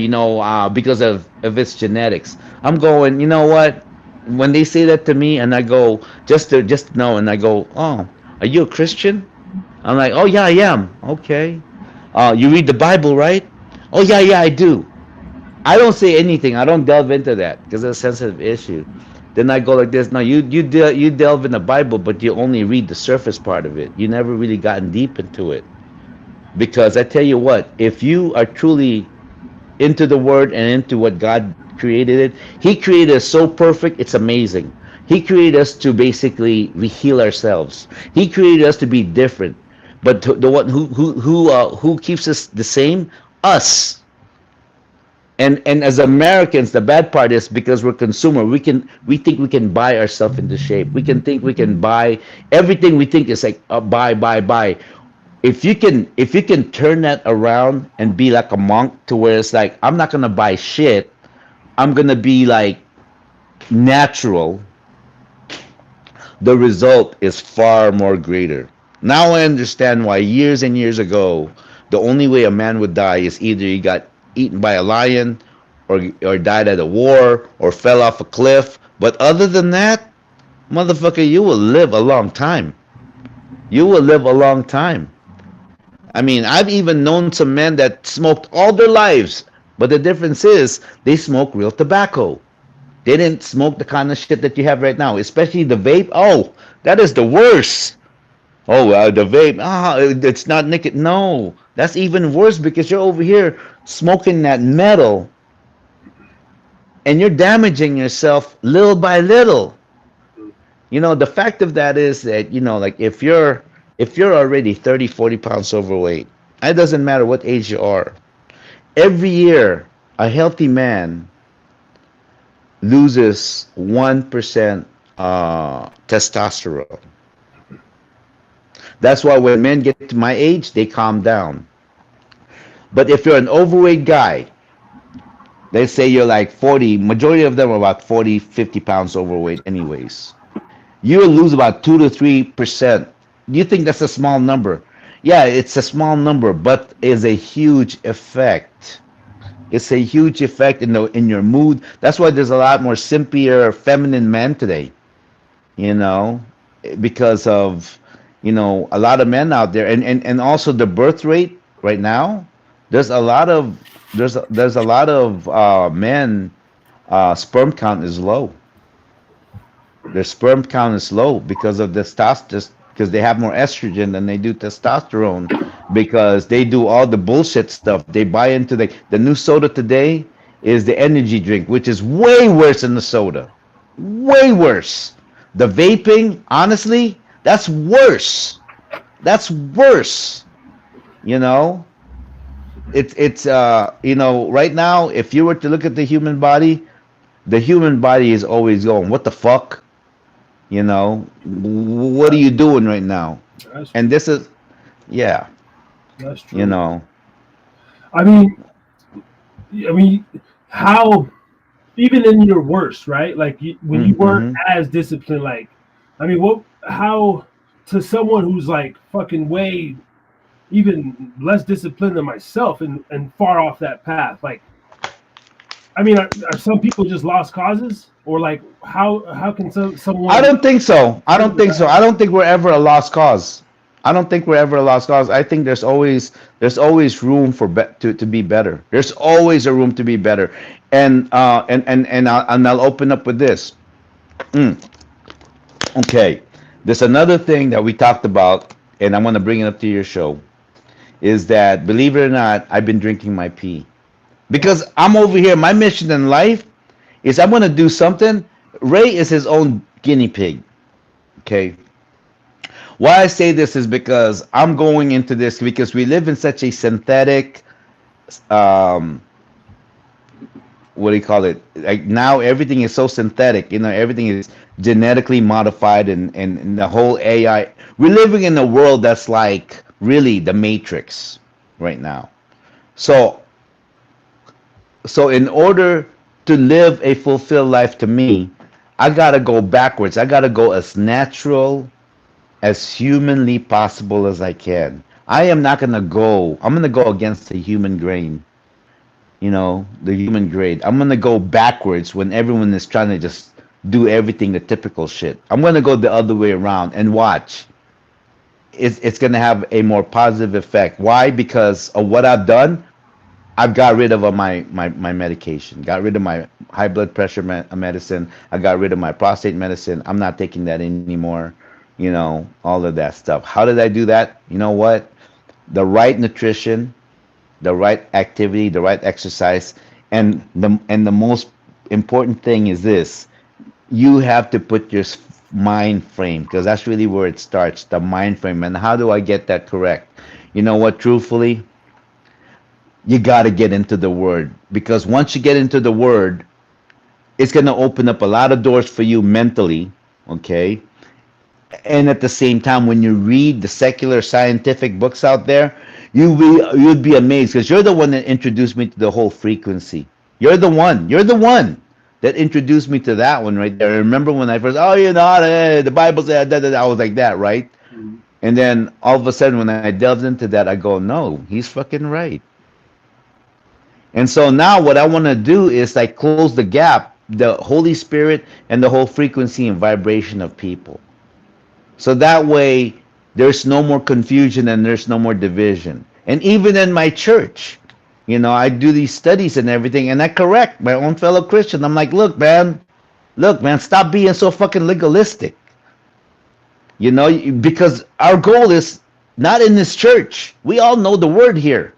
because of its genetics, I'm going, you know what? When they say that to me, and I go just know, and I go, oh, are you a Christian? I'm like, oh yeah, I am. Okay. You read the Bible, right? Oh yeah, yeah, I do. I don't say anything. I don't delve into that because it's a sensitive issue. Then I go like this. No, you delve in the Bible, but you only read the surface part of it. You never really gotten deep into it. Because I tell you what, if you are truly into the Word and into what God created it, He created us so perfect. It's amazing. He created us to basically heal ourselves. He created us to be different. But the one who keeps us the same, us. And as Americans, the bad part is because we're consumer, we think we can buy ourselves into shape. We can think we can buy everything. We think is like buy. If you can turn that around and be like a monk to where it's like I'm not gonna buy shit. I'm gonna be like natural. The result is far more greater. Now I understand why years and years ago, the only way a man would die is either he got eaten by a lion, or died at a war, or fell off a cliff. But other than that, motherfucker, you will live a long time. You will live a long time. I mean, I've even known some men that smoked all their lives, but the difference is they smoke real tobacco. They didn't smoke the kind of shit that you have right now, especially the vape. Oh, that is the worst. Oh, the vape. It's not nicotine. No, that's even worse because you're over here smoking that metal, and you're damaging yourself little by little. The fact of that is that like if you're already 30, 40 pounds overweight, it doesn't matter what age you are. Every year, a healthy man loses 1% testosterone. That's why when men get to my age, they calm down. But if you're an overweight guy, let's say you're like 40, majority of them are about 40, 50 pounds overweight anyways. You'll lose about 2 to 3%. You think that's a small number? Yeah, it's a small number, but it's a huge effect. It's a huge effect in your mood. That's why there's a lot more simpier, feminine men today. Because of a lot of men out there, and also the birth rate right now. There's a lot of there's a lot of men, sperm count is low. Their sperm count is low because of testosterone, because they have more estrogen than they do testosterone, because they do all the bullshit stuff. They buy into the new soda today is the energy drink, which is way worse than the soda. Way worse. The vaping, honestly, that's worse. That's worse. You know, it's right now, if you were to look at the human body is always going, what the fuck? You know, what are you doing right now? That's And this is, yeah, that's you true. know. I mean, I mean, how even in your worst, right? Like when you weren't Mm-hmm. as disciplined, like, I mean, what? How to someone who's like fucking way even less disciplined than myself and far off that path, like. I mean, are some people just lost causes, or like how can I someone don't think so. I turn don't their think so. back? I don't think we're ever a lost cause. I don't think we're ever a lost cause. I think there's always room to be better. There's always a room to be better. And I'll open up with this. Mm, okay. There's another thing that we talked about, and I'm gonna bring it up to your show, is that believe it or not, I've been drinking my pee. Because I'm over here, my mission in life is I'm gonna do something. Ray is his own guinea pig. Okay. Why I say this is because I'm going into this because we live in such a synthetic, um, what do you call it? Like now everything is so synthetic. Everything is genetically modified, and the whole AI. We're living in a world that's like really the Matrix right now. So, so in order to live a fulfilled life to me, I gotta go backwards. I gotta go as natural as humanly possible as I can. I am not gonna go. I'm gonna go against the human grain. The human grade. I'm gonna go backwards when everyone is trying to just do everything the typical shit. I'm gonna go the other way around and watch. It's gonna have a more positive effect. Why? Because of what I've done. I've got rid of my medication. Got rid of my high blood pressure medicine. I got rid of my prostate medicine. I'm not taking that anymore. All of that stuff. How did I do that? You know what? The right nutrition, the right activity, the right exercise, and the most important thing is this: you have to put your mind frame, because that's really where it starts. The mind frame. And how do I get that correct? You know what? Truthfully, you got to get into the word, because once you get into the word, it's going to open up a lot of doors for you mentally. Okay. And at the same time, when you read the secular scientific books out there, you'd be amazed, because you're the one that introduced me to the whole frequency. You're the one that introduced me to that one right there. Remember when I first, the Bible said that, I was like that, right? And then all of a sudden, when I delved into that, I go, no, he's fucking right. And so now what I want to do is like close the gap, the Holy Spirit and the whole frequency and vibration of people. So that way there's no more confusion and there's no more division. And even in my church, I do these studies and everything, and I correct my own fellow Christian. I'm like, look, man, stop being so fucking legalistic. Because our goal is not in this church. We all know the word here.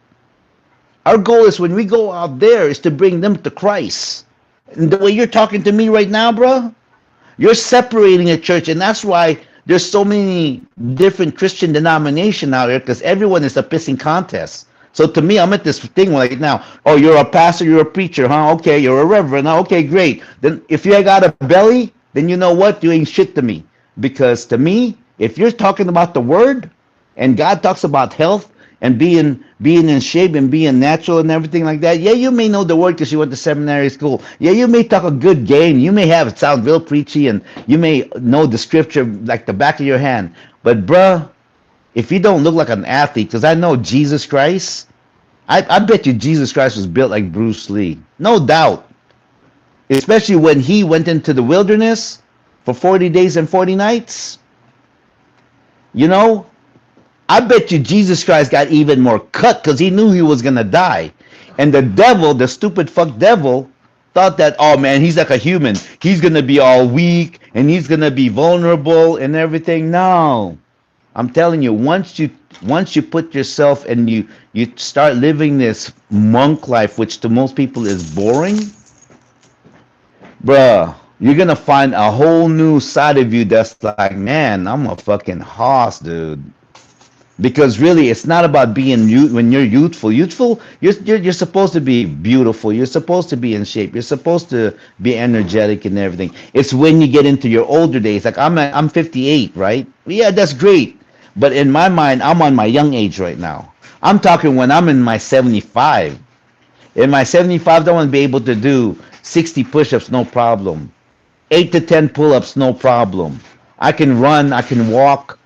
Our goal is when we go out there is to bring them to Christ. And the way you're talking to me right now, bro, you're separating a church, and that's why there's so many different Christian denominations out there, because everyone is a pissing contest. So to me, I'm at this thing right now. Oh, you're a pastor, you're a preacher, huh? Okay, you're a reverend. Huh? Okay, great. Then if you got a belly, then you know what? You ain't shit to me. Because to me, if you're talking about the word, and God talks about health and being in shape and being natural and everything like that, yeah, you may know the word because you went to seminary school. Yeah, you may talk a good game. You may have it sound real preachy, and you may know the scripture like the back of your hand. But bruh, if you don't look like an athlete, because I know Jesus Christ, I bet you Jesus Christ was built like Bruce Lee. No doubt. Especially when he went into the wilderness for 40 days and 40 nights. You know, I bet you Jesus Christ got even more cut because he knew he was going to die. And the devil, the stupid fuck devil, thought that, oh man, he's like a human. He's gonna be all weak and he's gonna be vulnerable and everything. No. I'm telling you, once you put yourself and you start living this monk life, which to most people is boring, bruh, you're gonna find a whole new side of you that's like, man, I'm a fucking hoss, dude. Because really, it's not about being when you're youthful. You're supposed to be beautiful. You're supposed to be in shape. You're supposed to be energetic and everything. It's when you get into your older days. Like I'm 58, right? Yeah, that's great. But in my mind, I'm on my young age right now. I'm talking when I'm in my 75. In my 75, I want to be able to do 60 push-ups, no problem. 8 to 10 pull-ups, no problem. I can run, I can walk,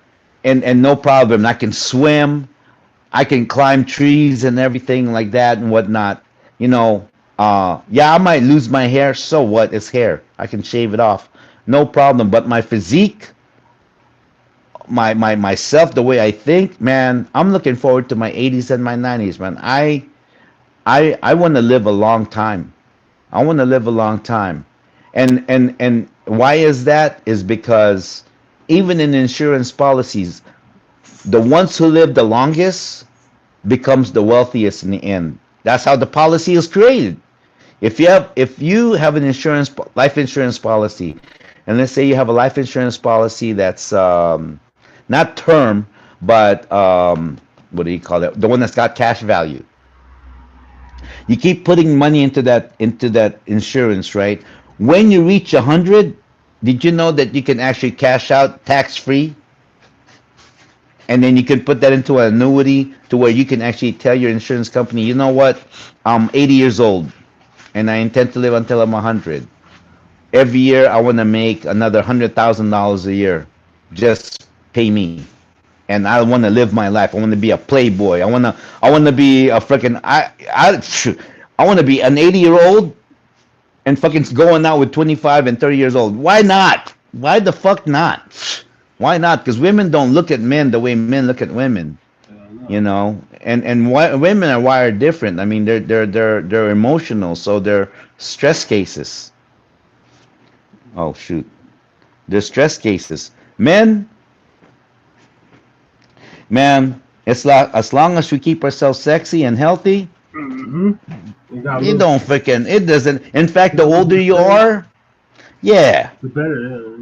and no problem. I can swim, I can climb trees and everything like that and whatnot. You know, yeah, I might lose my hair. So what? It's hair. I can shave it off, no problem. But my physique, my myself, the way I think, man, I'm looking forward to my 80s and my 90s, man. I want to live a long time. I want to live a long time. And why is that? Is because even in insurance policies, the ones who live the longest becomes the wealthiest in the end. That's how the policy is created. If you have an life insurance policy, and let's say you have a life insurance policy that's not term, but what do you call it? The one that's got cash value. You keep putting money into that insurance, right? When you reach 100, did you know that you can actually cash out tax free? And then you can put that into an annuity to where you can actually tell your insurance company, you know what? I'm 80 years old and I intend to live until I'm 100. Every year I want to make another $100,000 a year. Just pay me. And I want to live my life. I want to be a playboy. I want to be a freaking I want to be an 80-year-old and fucking going out with 25 and 30 years old. Why not? Why the fuck not? Why not? Because women don't look at men the way men look at women. You know, and women are wired different. I mean, they're emotional, so they're stress cases. Oh shoot, they're stress cases. Men, man, it's like as long as we keep ourselves sexy and healthy, you don't freaking. It doesn't. In fact, the older you are, yeah, the better.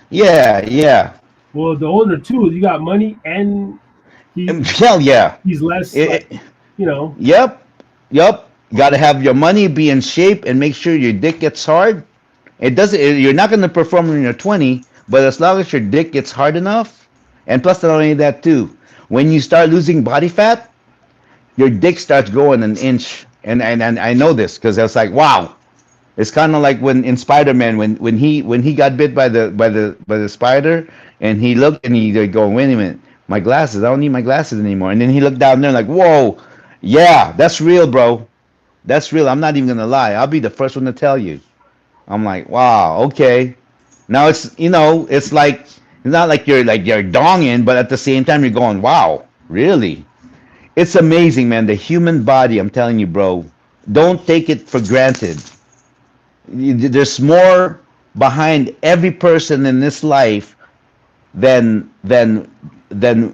Yeah. Well, the older too, you got money and hell yeah, he's less. You know. Yep. Got to have your money, be in shape, and make sure your dick gets hard. It doesn't. You're not going to perform when you're 20, but as long as your dick gets hard enough, and plus not only that too, when you start losing body fat, your dick starts growing an inch. And I know this because I was like, wow. It's kind of like when in Spider-Man when he got bit by the spider and he looked and he going, wait a minute, my glasses, I don't need my glasses anymore. And then he looked down there like, whoa, yeah, that's real, bro. That's real. I'm not even gonna lie. I'll be the first one to tell you. I'm like, wow, okay. Now it's like it's not like you're donging, but at the same time you're going, wow, really? It's amazing, man. The human body, I'm telling you, bro. Don't take it for granted. There's more behind every person in this life than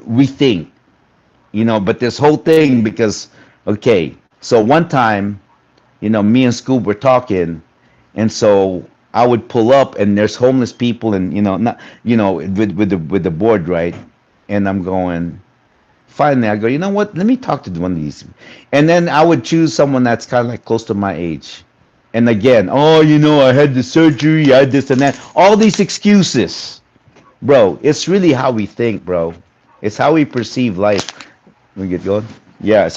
we think. But this whole thing, because okay, so one time, me and Scoop were talking, and so I would pull up and there's homeless people and not with the board, right? And I'm going, finally I go, you know what, let me talk to one of these. And then I would choose someone that's kind of like close to my age. And again, oh, I had the surgery, I had this and that. All these excuses. Bro, it's really how we think, bro. It's how we perceive life. We get going? Yeah,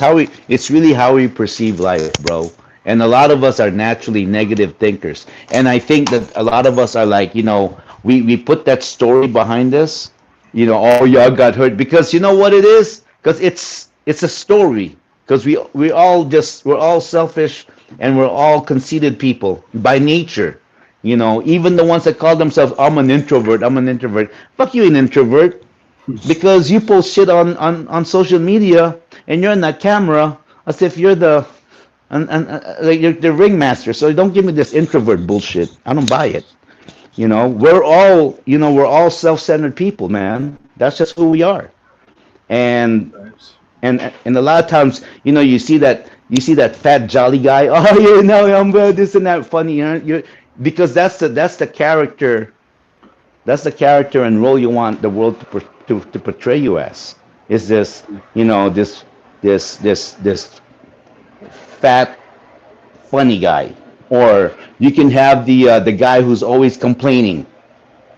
it's really how we perceive life, bro. And a lot of us are naturally negative thinkers. And I think that a lot of us are like, we put that story behind us. Oh, yeah, I got hurt. Because you know what it is? Because it's a story. Because we're all selfish and we're all conceited people by nature. Even the ones that call themselves, I'm an introvert. Fuck you, an introvert. Because you post shit on social media and you're in that camera as if you're the and like you're the ringmaster. So don't give me this introvert bullshit. I don't buy it. We're all self-centered people, man. That's just who we are. And Thanks. and a lot of times, you see that fat jolly guy. Oh, I'm this and that funny. Because that's the character. That's the character and role you want the world to portray you as. Is this, this fat funny guy, or you can have the guy who's always complaining.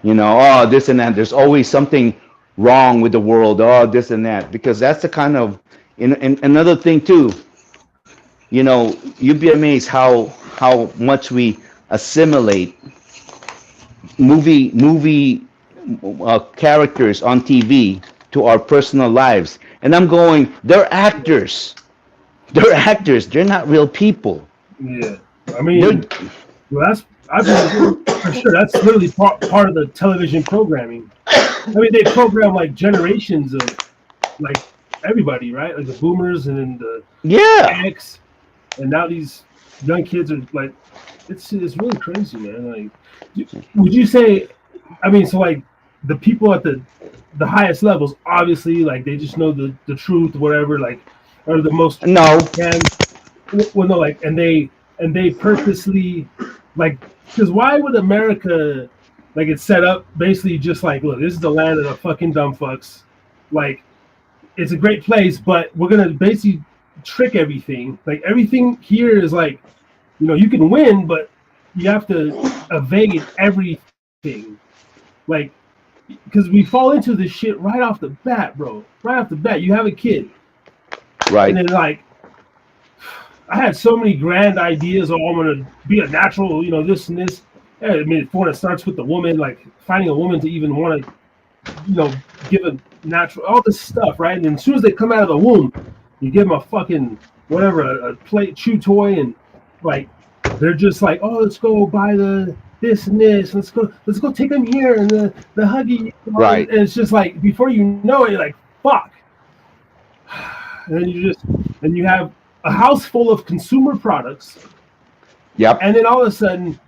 Oh, this and that. There's always something wrong with the world. Oh, this and that. Because that's the kind of, and another thing too. You'd be amazed how much we assimilate movie characters on TV to our personal lives. And I'm going, they're actors. They're actors. They're not real people. Yeah, I They're, mean, well, I believe for sure that's literally part of the television programming. I mean, they program like generations of like everybody, right? Like the boomers and then the yeah, X, and now these young kids are like, it's really crazy, man. Like, would you say? I mean, so like the people at the highest levels, obviously, like they just know the truth, whatever, like, are the most no, can. Well, no, like, and they purposely, like, because why would America, like, it's set up basically just like, look, this is the land of the fucking dumb fucks, like, it's a great place, but we're gonna basically trick everything. Like, everything here is like, you can win, but you have to evade everything, like, because we fall into this shit right off the bat, bro. Right off the bat, you have a kid, and right, then like I had so many grand ideas. Oh, I'm gonna be a natural, this and this. Yeah, I mean, for when it starts with the woman, like finding a woman to even want to, give a natural, all this stuff, right? And then as soon as they come out of the womb, you give them a fucking whatever, a play chew toy, and like they're just like, oh, let's go buy the this and this. Let's go take them here and the huggy. And right. it's just like before you know it, you're like, fuck. And then you have a house full of consumer products, Yep. and then all of a sudden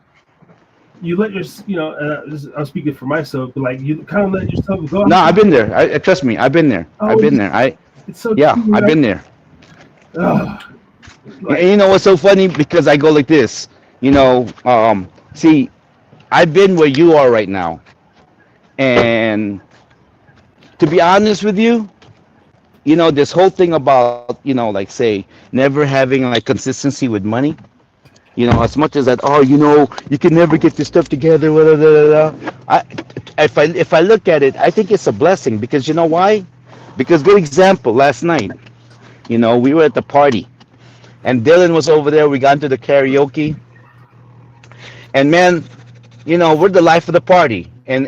you let your, I'm speaking for myself, but like you kind of let yourself go. No, I've been there. Trust me, I've been there. I've been there. It's so Yeah, cheesy, I've right? been there. Ugh, And like, you know what's so funny? Because I go like this. See, I've been where you are right now, and to be honest with you, this whole thing about, like say, never having like consistency with money. As much as that, oh, you can never get this stuff together. Blah, blah, blah, blah. If I look at it, I think it's a blessing because you know why? Because good example, last night, we were at the party and Dylan was over there. We got into the karaoke, and man, we're the life of the party. And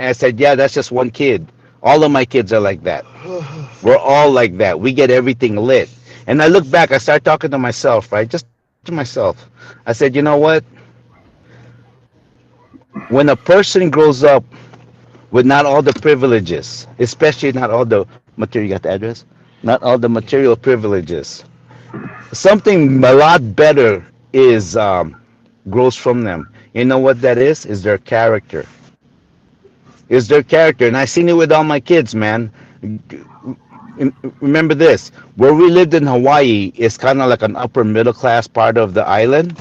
I said, yeah, that's just one kid. All of my kids are like that. We're all like that. We get everything lit. And I look back, I start talking to myself, right? Just to myself. I said, you know what? When a person grows up with not all the privileges, especially not all the material, you got the address? Not all the material privileges. Something a lot better is grows from them. You know what that is? Is their character. Is their character. And I seen it with all my kids, man. Remember this, where we lived in Hawaii is kind of like an upper middle class part of the island.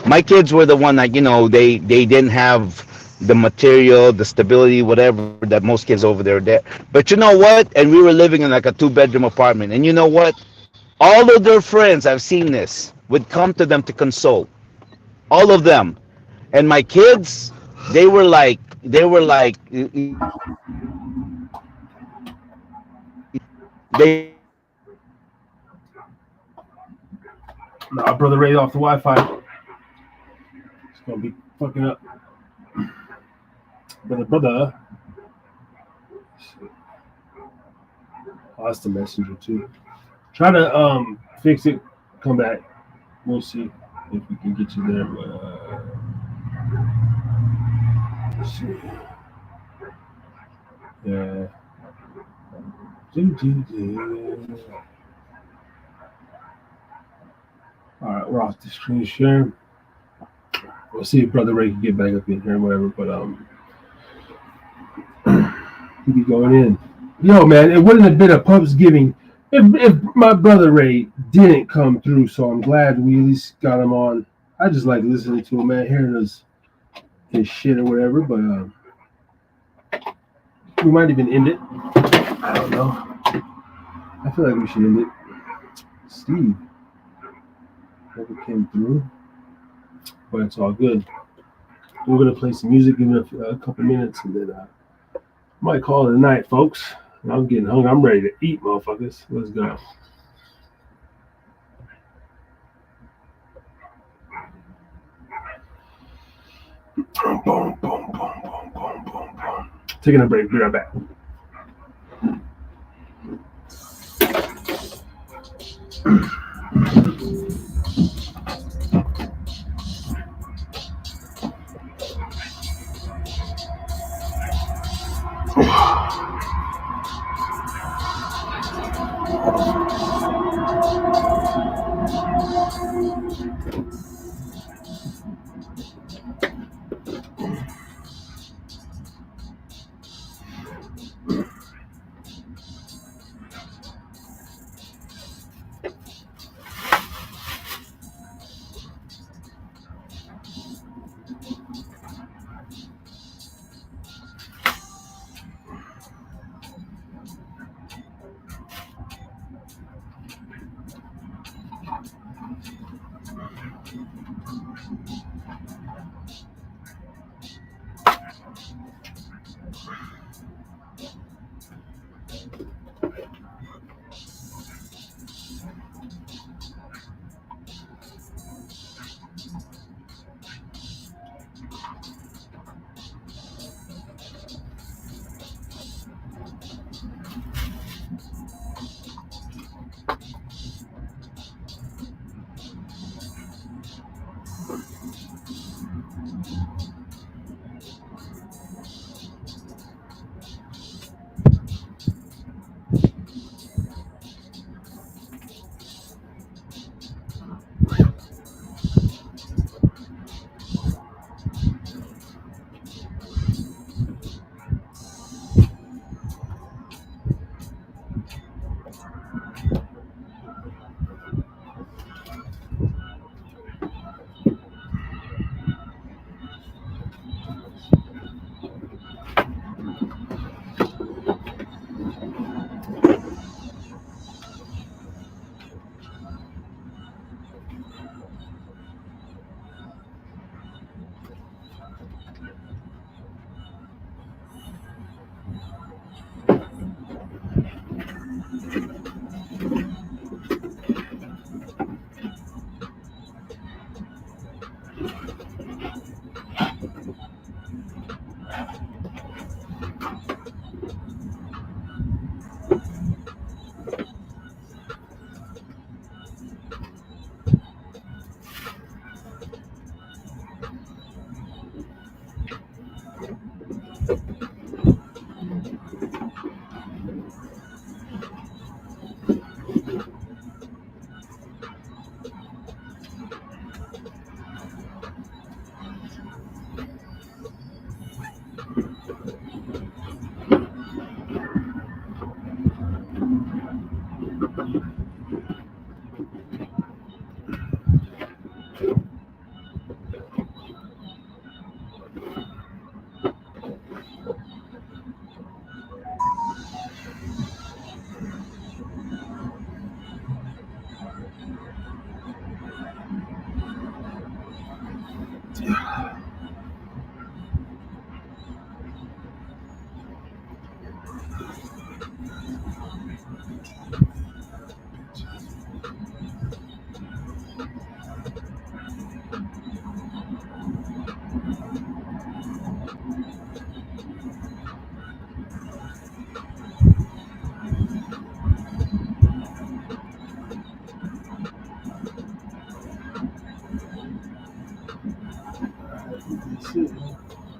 My kids were the one that they didn't have the material, the stability, whatever that most kids over there did. But you know what? And we were living in like a two-bedroom apartment. And you know what? All of their friends, I've seen this, would come to them to console. All of them. And my kids, they were like they nah, brother, Ray off the Wi-Fi. It's gonna be fucking up, brother. Oh, that's the messenger too. Try to fix it. Come back. We'll see if we can get you there. But let's see. Yeah. All right, we're off the screen share. We'll see if Brother Ray can get back up in here and whatever, but he be going in. Yo, man, it wouldn't have been a Pubsgiving if my Brother Ray didn't come through, so I'm glad we at least got him on. I just like listening to him, man, hearing his shit or whatever, but we might even end it. I don't know. I feel like we should end it. Steve never came through, but it's all good. We're gonna play some music in a couple minutes, and then might call it a night, folks. I'm getting hungry. I'm ready to eat, motherfuckers. Let's go. Boom, boom, boom, boom, boom, boom, boom. Taking a break. Be right back.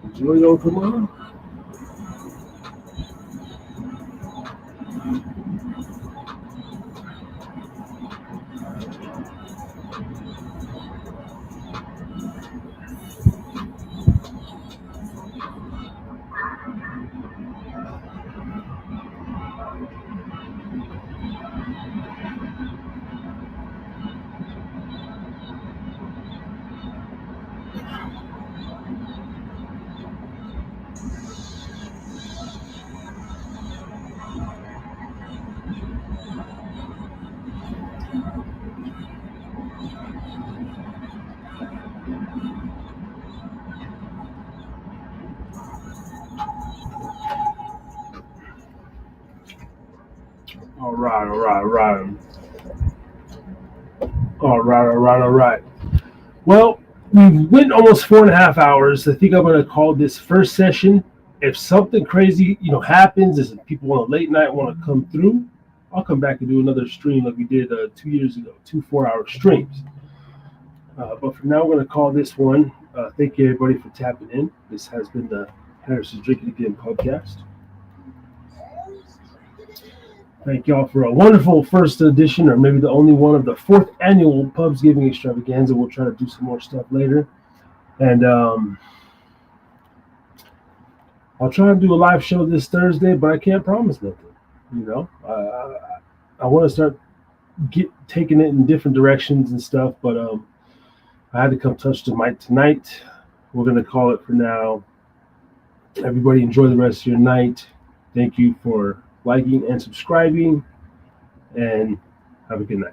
Enjoy your tomorrow. All right. Well, we went almost 4.5 hours. I think I'm going to call this first session. If something crazy, happens, as people want a late night, want to come through, I'll come back and do another stream like we did 2 years ago, 2 4-hour streams. But for now, we're going to call this one. Thank you, everybody, for tapping in. This has been the Harris's Drinking Again podcast. Thank y'all for a wonderful first edition, or maybe the only one of the 4th annual Pubsgiving Extravaganza. We'll try to do some more stuff later. And I'll try and do a live show this Thursday, but I can't promise nothing. I want to start taking it in different directions and stuff, but I had to come touch the mic tonight. We're going to call it for now. Everybody enjoy the rest of your night. Thank you for liking and subscribing, and have a good night.